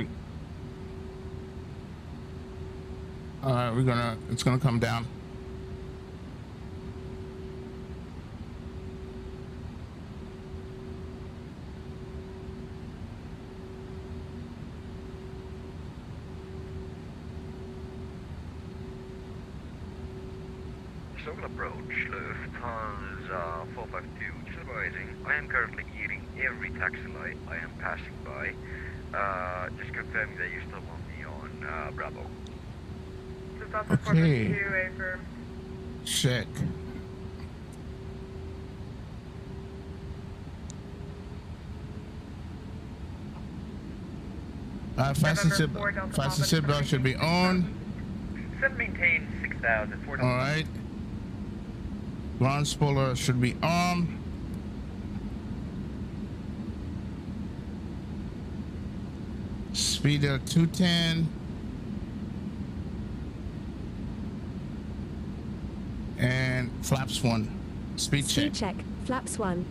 right, it's gonna come down. Stolen approach, Lufthansa 452, just advising, I am currently eating every taxi light I am passing by. Just confirming that you still want me on Bravo. Okay. 452, affirm. Check. Fasten seatbelt should be on. Set maintain 6,000. All right. Ground spoiler should be on. Speed at 210. And flaps 1. Speed check. Speed check. Flaps 1.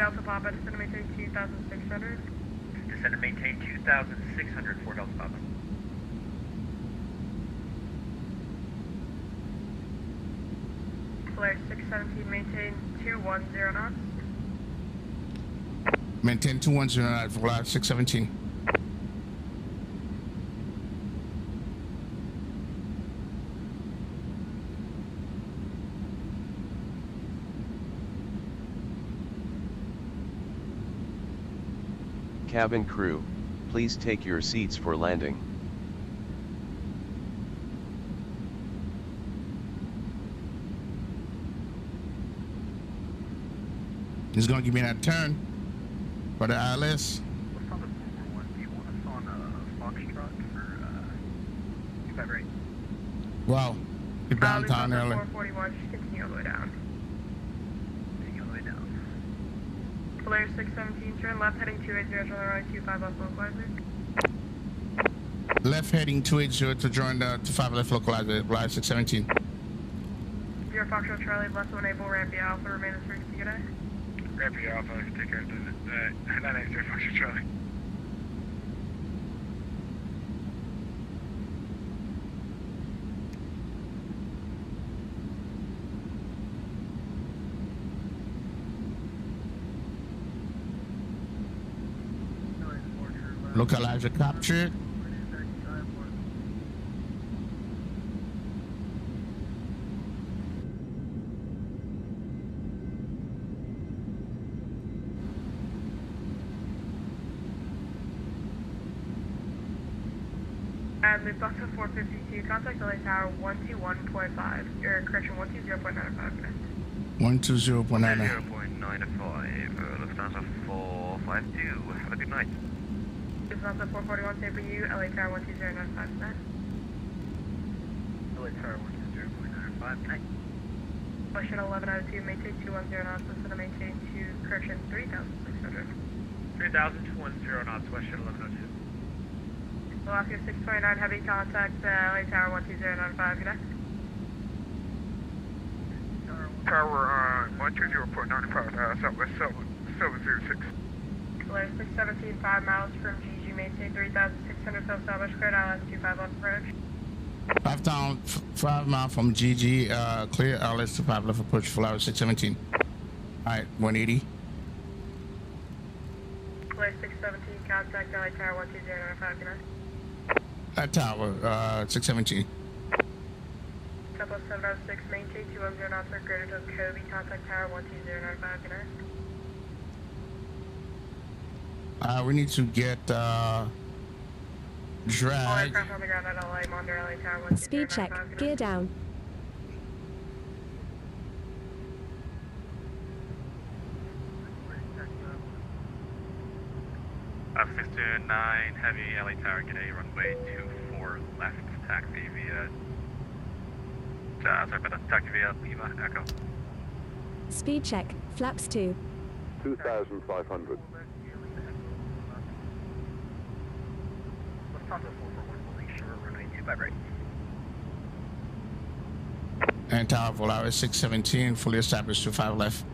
Delta Papa, descend and maintain 2,600. Descend and maintain 2,600 for Delta Papa. Polaris 617, maintain 210 knots. Maintain 210 knots, Volaris 617. Cabin crew, please take your seats for landing. He's gonna give me that turn for the ILS. What's on the 441? Do you want us on Foxtrot for 258? Wow. Get downtown early. 441, just continue all the way down. Continue all the way down. Polaris 617, turn left heading 280, turn right 25 left localizer. Left heading 280 to join the 25 left localizer, Volaris 617. Your Foxtrot Charlie, left to enable ramp Alpha, remain as frequency, good day. Grab your Alpha, take care of the 980 Foxtrot Charlie. Localizer captured. And we've got to 452, contact LA Tower 121.5, or correction 120.95 minutes. 120.99. 0.95, Lufthansa 452, have a good night. Lufthansa 441, same for you, LA Tower 120.95 minutes. LA Tower 120.95, night. Question 1102, maintain 210 knots, listen to maintain 2, correction 3,600. 3,210 knots, Western 1102. Alaska 629, heavy contact, LA Tower 120.95, good day. Tower 120.95, Southwest 706. Polaris 617, 5 miles from GG, maintain 3,600, self-salvage, cleared ILS 25 left approach. 5 miles from GG, clear ILS 25 left approach, Volaris 617. Alright, 180. Polaris 617, contact LA Tower 120.95, good day. That tower, 617. Couple 706, maintain 210 knots for greater to Kobe, contact Tower 120.95, good day. We need to get All drag. aircraft on the ground at LA, Monder LA Tower 120.95, Speed check. good Gear day. down. F629, heavy LA Tower, good day, runway 24 left, taxi via, taxi via Lima, Echo. Speed check. Flaps 2. 2,500. Lufthansa 441, holding short, runway 25 right. And tower Volaris 617, fully established 25 left.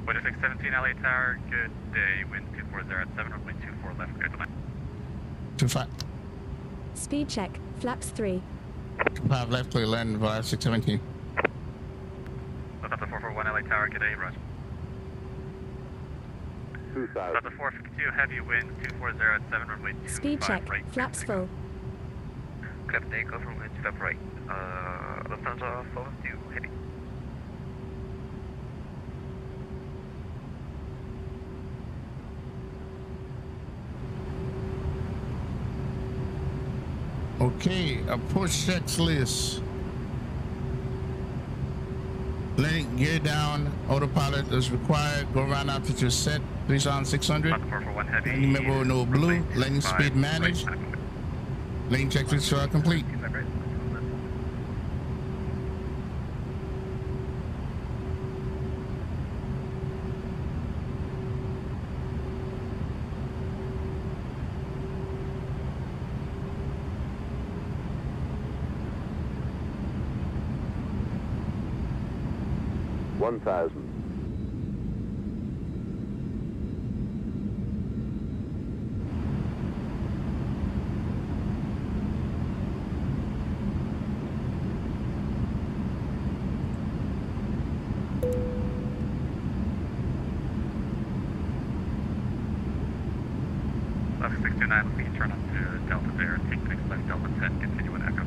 What is 617 LA Tower, good day, wind 240 at 7, runway 24 left, clear to land. 25 Speed check. Flaps 3. left, clear land, Volaris 617. Lufthansa 441 LA Tower, good day, rush. 2,000. Lufthansa 452, heavy wind 240 at 7, runway 25 Speed check. right. Flaps full. Clear takeoff from wind left right. Lufthansa 452, heavy. Okay, a push checklist. Landing gear down, autopilot is required. Go around altitude set, 3 on 600. Lufthansa 441 heavy. Landing level no blue. Landing speed managed. Lane checklist are complete. $1,000. Alaska 629, let me turn on to Delta there, take the next left Delta 10, continue on Echo.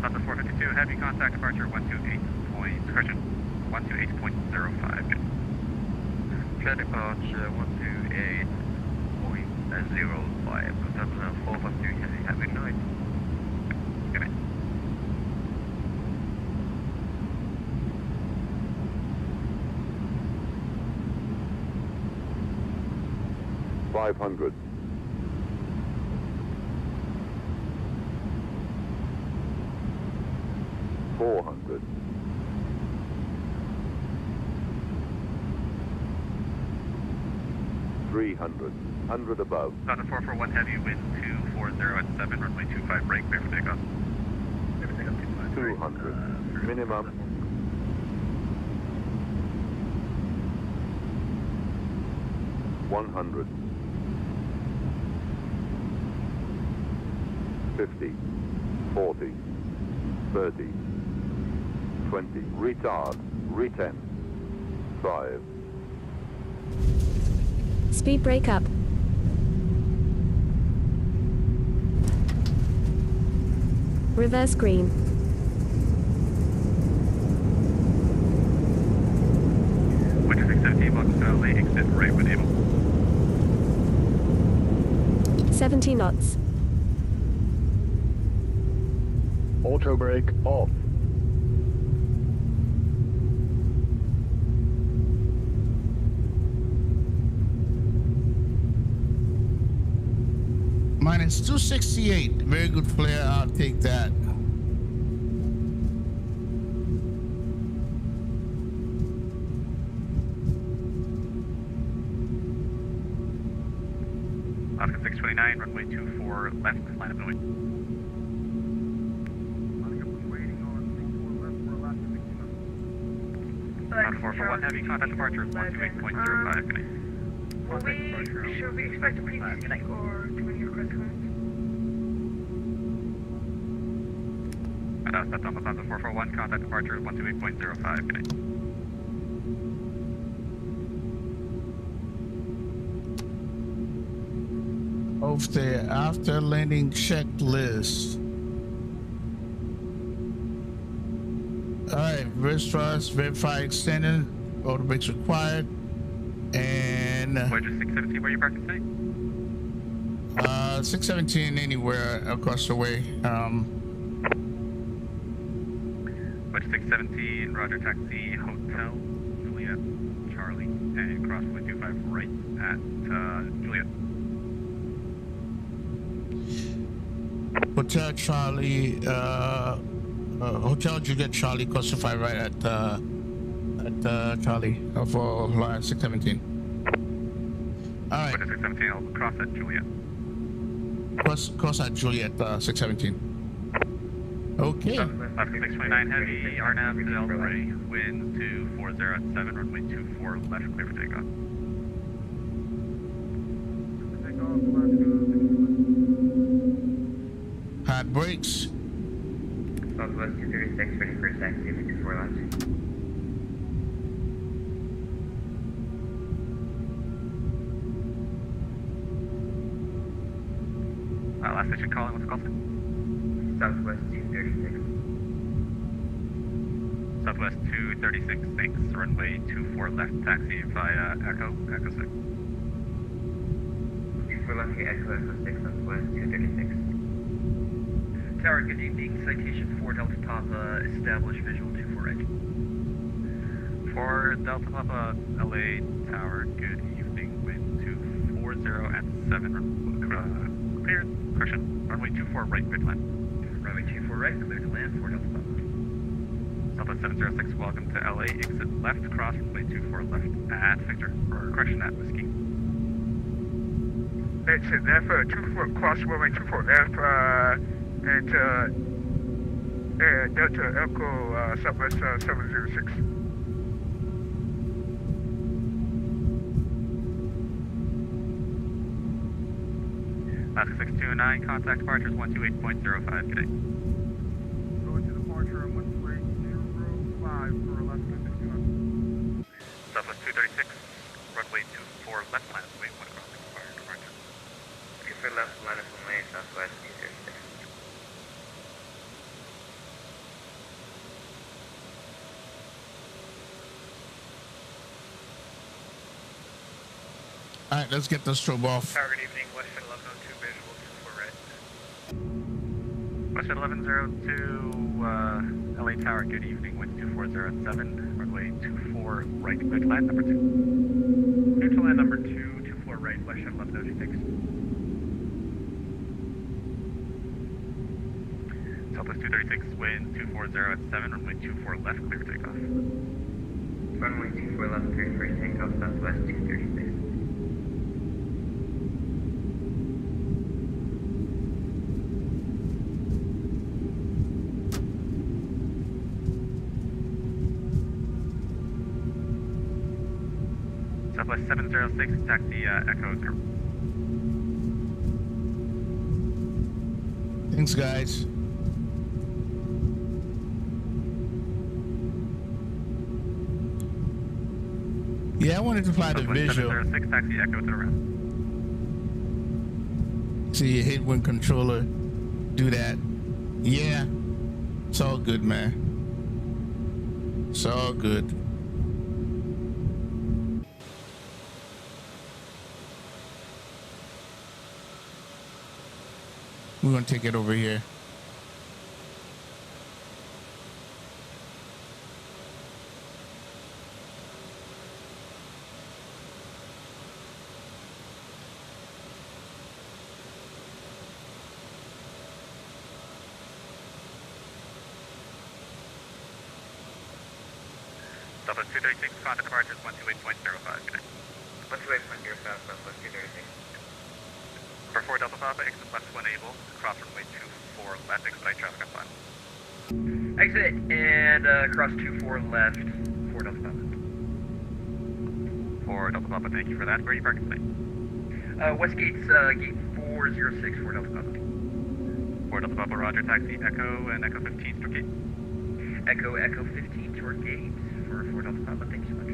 Delta 452, heavy contact departure 128.05. Clear departure 128.05. Delta 452 heavy. Have a good night. Good night. $500. 400. 300. 100 above. Delta 441 heavy, wind 240 at 7, runway 25, break, clear for takeoff. 200. Minimum. $100. 50. 40. 30. 20. Retard. Retent. 5. Speed brake up. Reverse green. Winter 617, welcome to LA, exit right when able. 70 knots. Auto brake off. Minus 268. Very good flare. I'll take that. Alaska 629, runway 24, left, line of noise. Alaska 441 heavy, contact departure 128.05. Good night. Should we expect a PTC or do we need request clearance? That's Alpha Plaza 441, contact departure 128.05. Good night. Of the after landing checklist. All right, wrist thrust, verify extended, auto brakes required, and Voyager 617, where are you parking today? 617 anywhere across the way. Voyager 617, Roger, taxi, Hotel, Juliet, Charlie, and cross 125 right at Juliet. Hotel Charlie, Hotel Juliet Charlie, classify right at Charlie for line 617. All right. Voyager 617, I'll cross at Juliet. Cross at Juliet 617. Okay. Alaska 629 heavy, RNAV, Delray, wind 240 at 7, runway 24, left, clear for takeoff. Hot brakes. Southwest 236, ready for taxi, 54 laps. Last station calling, what's the call sign? Southwest 236. Southwest 236, thanks. Runway 24 left, taxi via Echo 6. 24 left, Echo 6, Southwest 236. Tower, good evening. Citation 4 Delta Papa, establish visual 24 right. For Delta Papa, LA Tower, good evening. Wind 240 at 7, cleared, correction, runway 24 right, clear to land. Runway 24 right, clear to land for Delta Papa. Southwest 706, welcome to LA, exit left, cross runway 24 left at Victor, or correction at Whiskey. Exit left, 24, cross runway 24 left, and Delta Echo Southwest 706. Alaska 629, contact departures 128.05, good day. Going to departure on 128.05. All right, let's get the strobe off. Tower, good evening. Western 1102, visual 24 right. Western 1102, LA Tower, good evening. Wind 2407, runway 24 right, clear to land number 2. Clear to land number 2, 24 right, Western 1102, thanks. Southwest 236, wind 240 at 7, runway 24 left, clear takeoff. Runway 24 left, clear for takeoff, Southwest 236. Southwest 706, taxi Echo. Thanks, guys. Yeah, I wanted to fly the visual. 706, taxi Echo to the right. See your headwind controller do that. Yeah, it's all good, man. It's all good. We're gonna take it over here. Southwest 236, contact departures 128.05. Good night. 128.05, Southwest 236. For 4 Delta Papa, exit left when able, cross runway 24 left, expedite traffic on 5. Exit and cross 24 left, 4 Delta Papa. 4 Delta Papa, thank you for that. Where are you parking tonight? Westgate's gate 406, 4 Delta Papa. 4 Delta Papa, roger, taxi Echo and Echo 15 to gate. Echo 15 toward gate for 4 Delta Papa, thanks so much.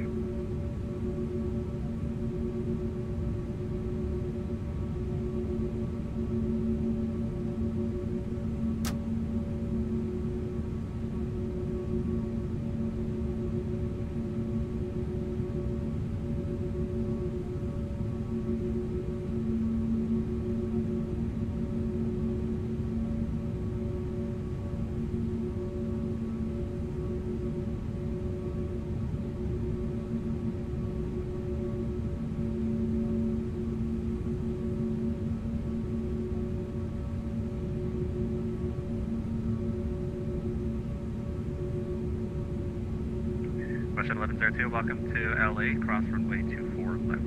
Question 1102, welcome to LA, cross runway 24 left.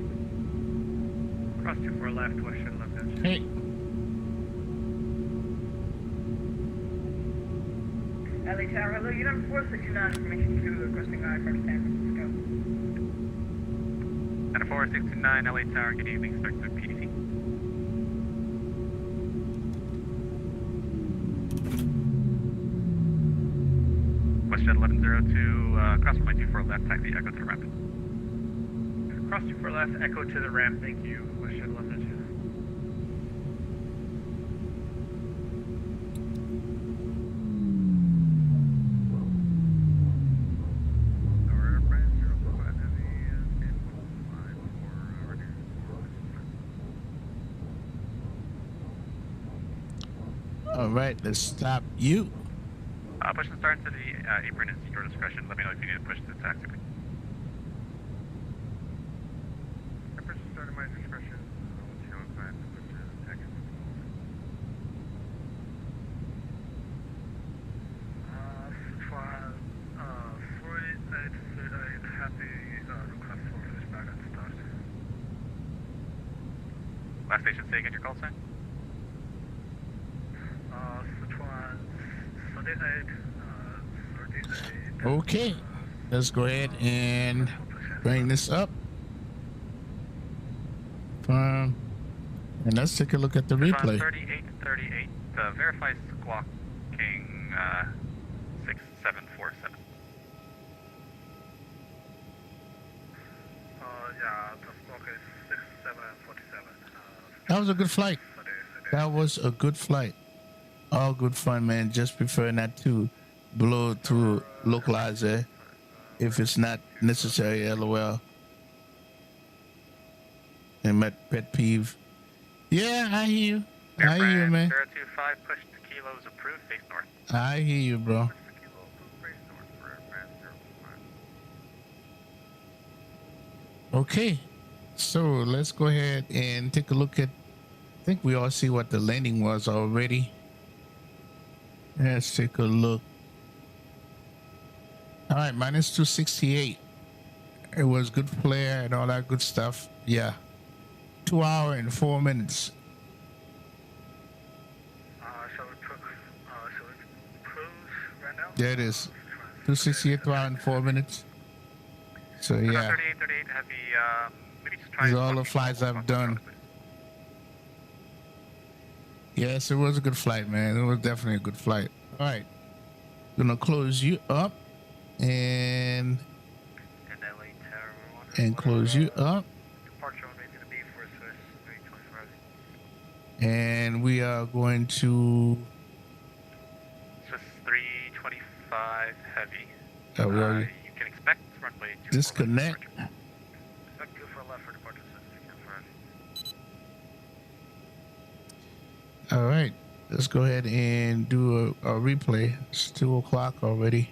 Cross 24 left, question 1102. Hey. LA Tower, hello, you number 469, information 2, requesting I-5 San Francisco. And a 469, LA Tower, good evening, expect the PDC. Question 1102, cross runway 24 left, taxi Echo to the ramp. Cross 24 left, Echo to the ramp, thank you, question 1102. All right, let's stop you. Push and start into the apron is your discretion. Let me know if you need to push the taxi. Push and start at my discretion. I'll let you know if I have to push the taxi. Sorry, I had the request for pushback at the start. Last station, say again your call sign. Okay, let's go ahead and bring this up. And let's take a look at the replay. 3838, verify squawking 6747. Yeah, the squawk is 6747. That was a good flight. That was a good flight. All good fun, man. Just prefer not to blow to localizer if it's not necessary, LOL. and pet peeve. Yeah, I hear you. I hear you, man. 025, push to kilos approved, face north. I hear you, bro. Okay, so let's go ahead and take a look at. I think we all see what the landing was already. Let's take a look. All right, minus 268. It was good flare and all that good stuff. Yeah, 2 hours and 4 minutes. So we cruise right now? There it is. 268 hours and 4 minutes. So yeah. 38 heavy, maybe just try. These are all the flights I've done. Yes, it was a good flight, man. It was definitely a good flight. All right, gonna close you up and close you up. Departure runway is gonna be for Swiss 325. And we are going to Swiss 325 heavy. we already You can expect runway 24 disconnect. Expect 24 left for departure Swiss 325. All right, let's go ahead and do a replay. It's 2 o'clock already.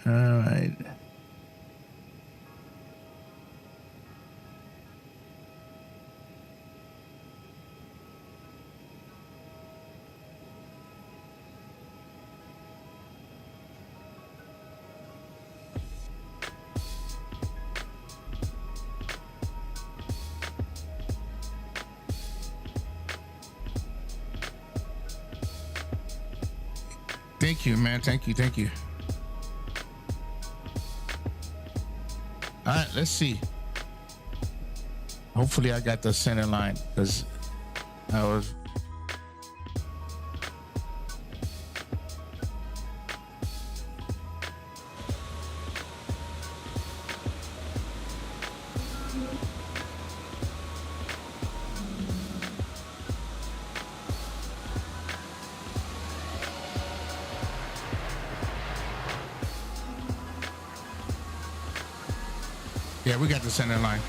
All right. Thank you, man. Thank you. All right, let's see. Hopefully I got the center line because I was. Yeah, we got the center line.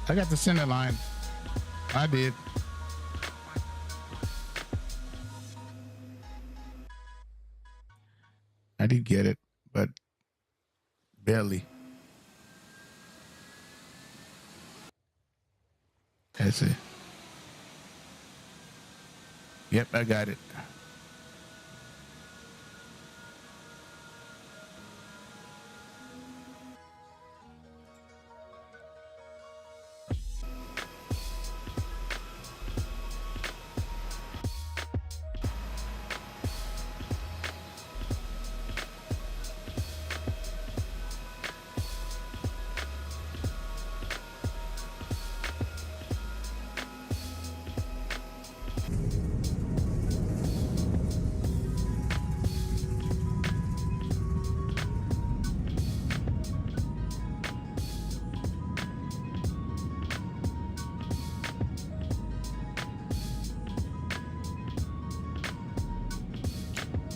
I got the center line. I did. I did get it, but barely. That's it. Yep, I got it.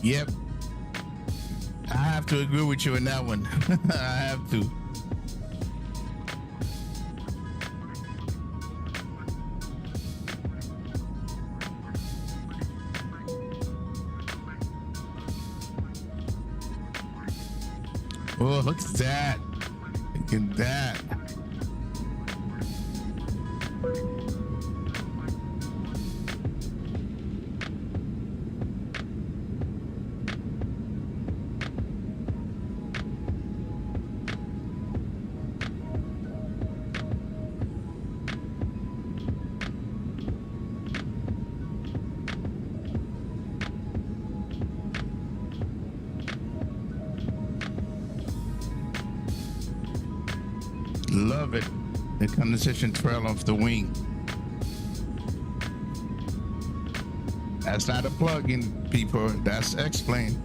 Yep. I have to agree with you in that one. I have to. Oh, look at that. Look at that. Love it. The condensation trail off the wing. That's not a plug-in, people. That's X-Plane.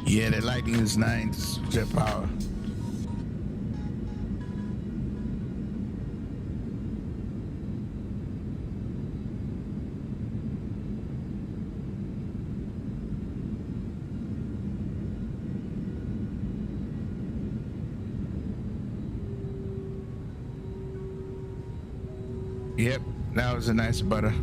Yeah, the lighting is nice. Jet power. Yep, that was a nice butter.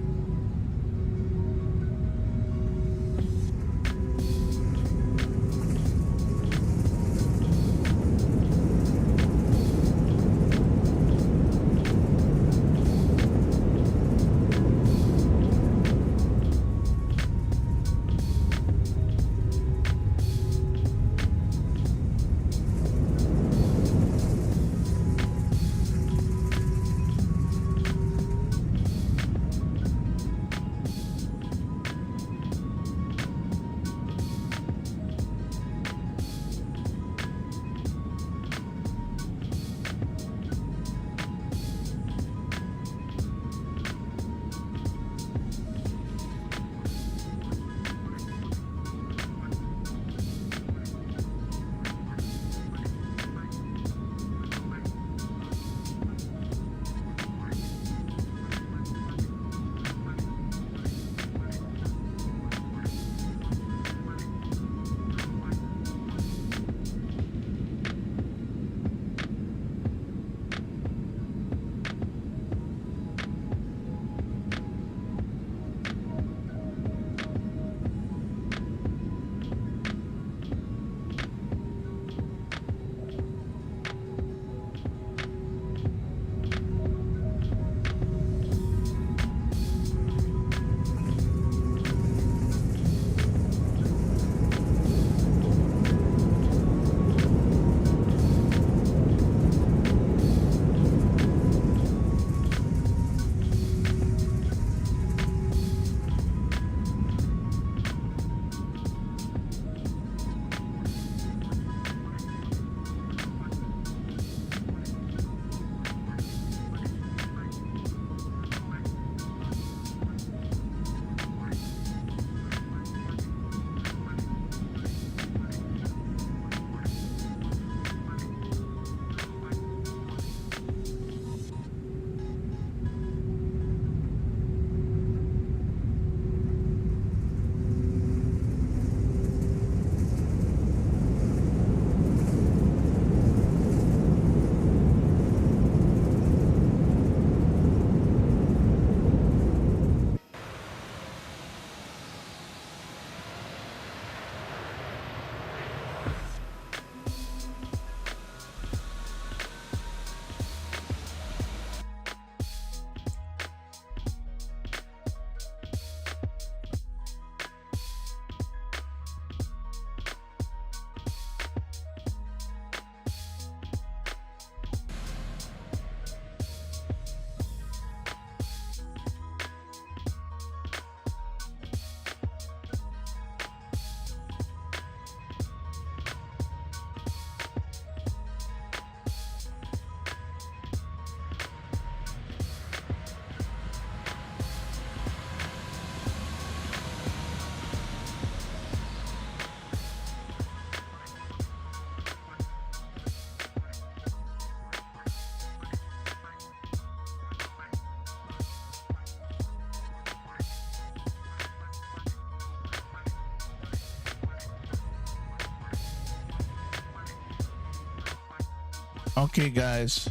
Okay, guys.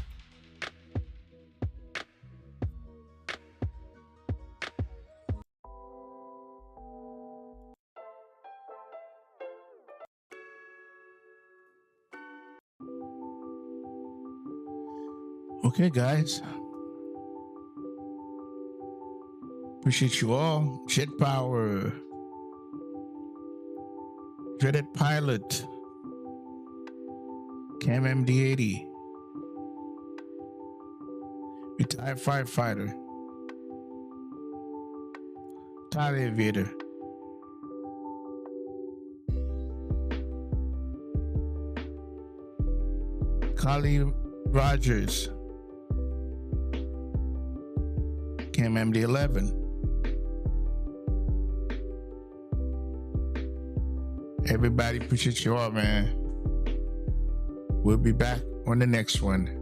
Okay, guys. Appreciate you all. Jet Power. Dreaded Pilot. Cam MD80. Retired Firefighter. Retired Aviator. Carly Rogers. Cam MD11. Everybody, appreciate you all, man. We'll be back on the next one.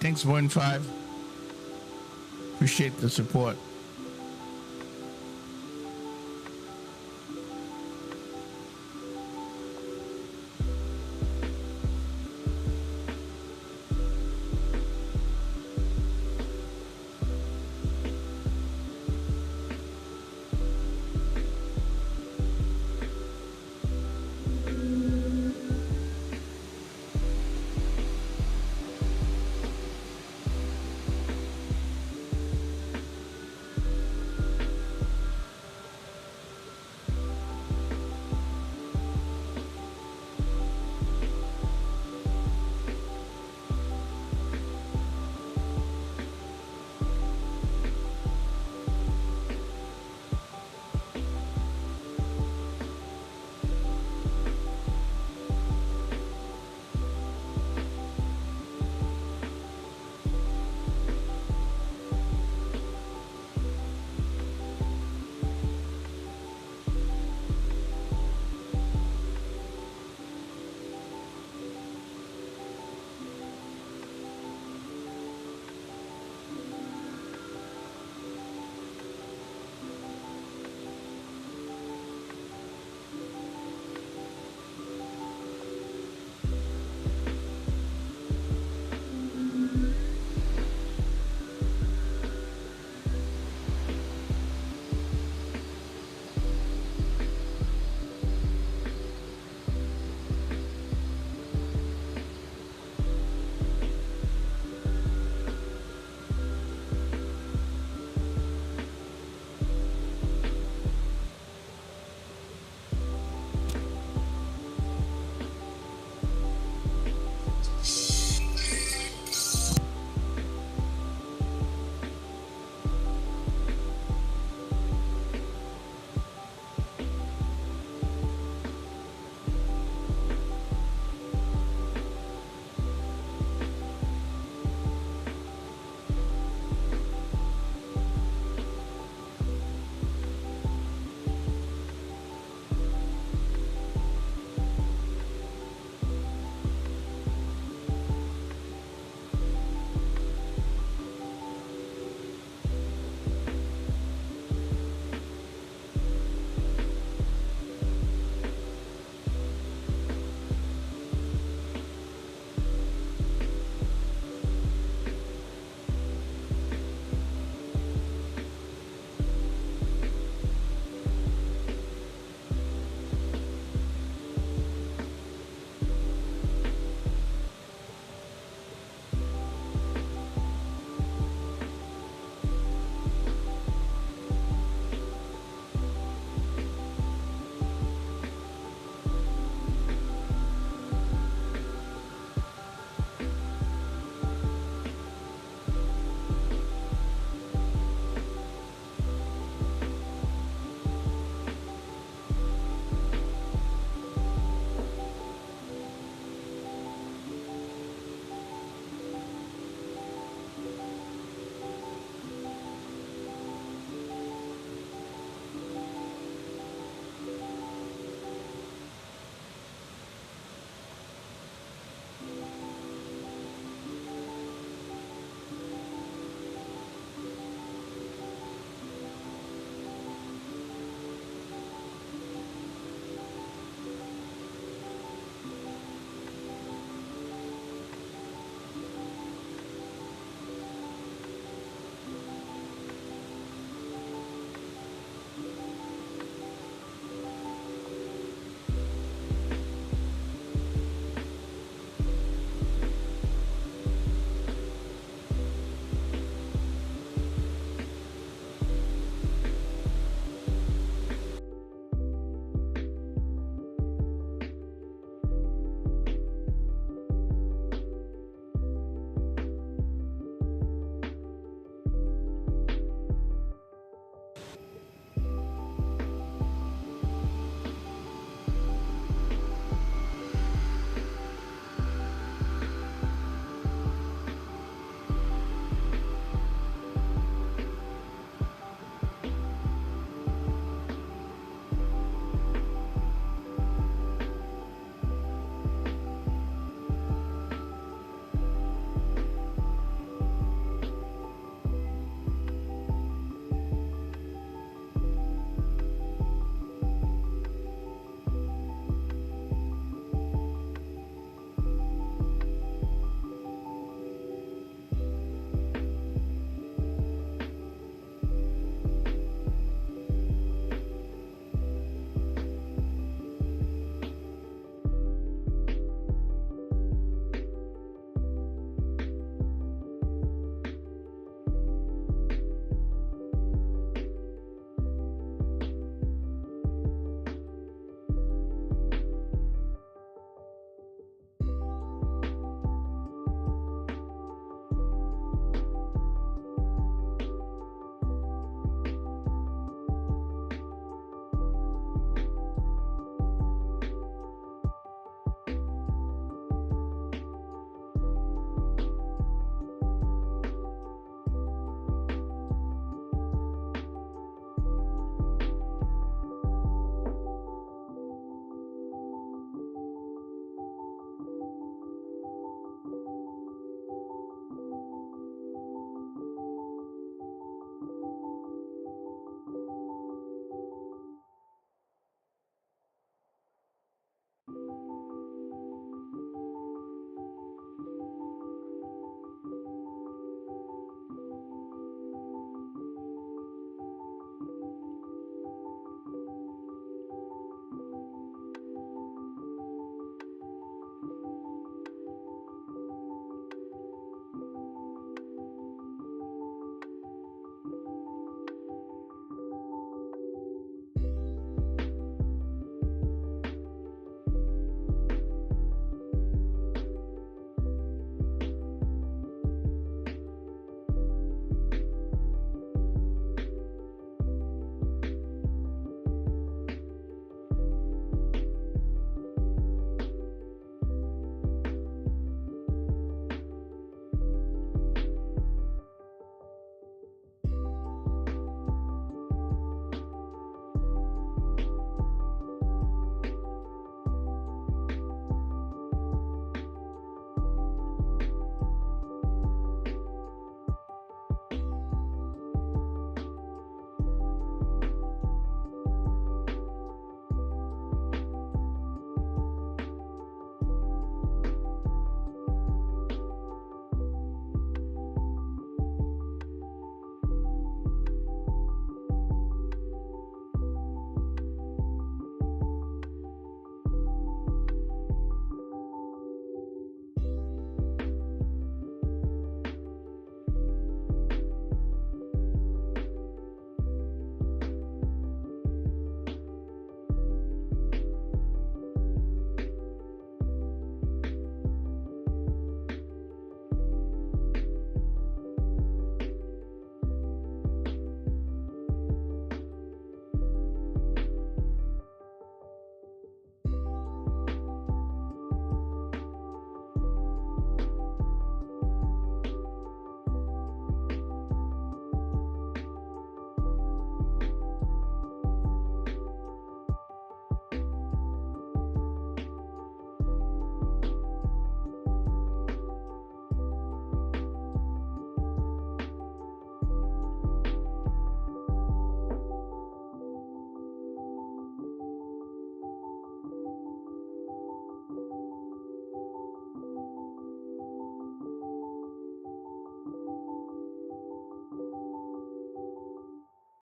Thanks, 1-5. Appreciate the support.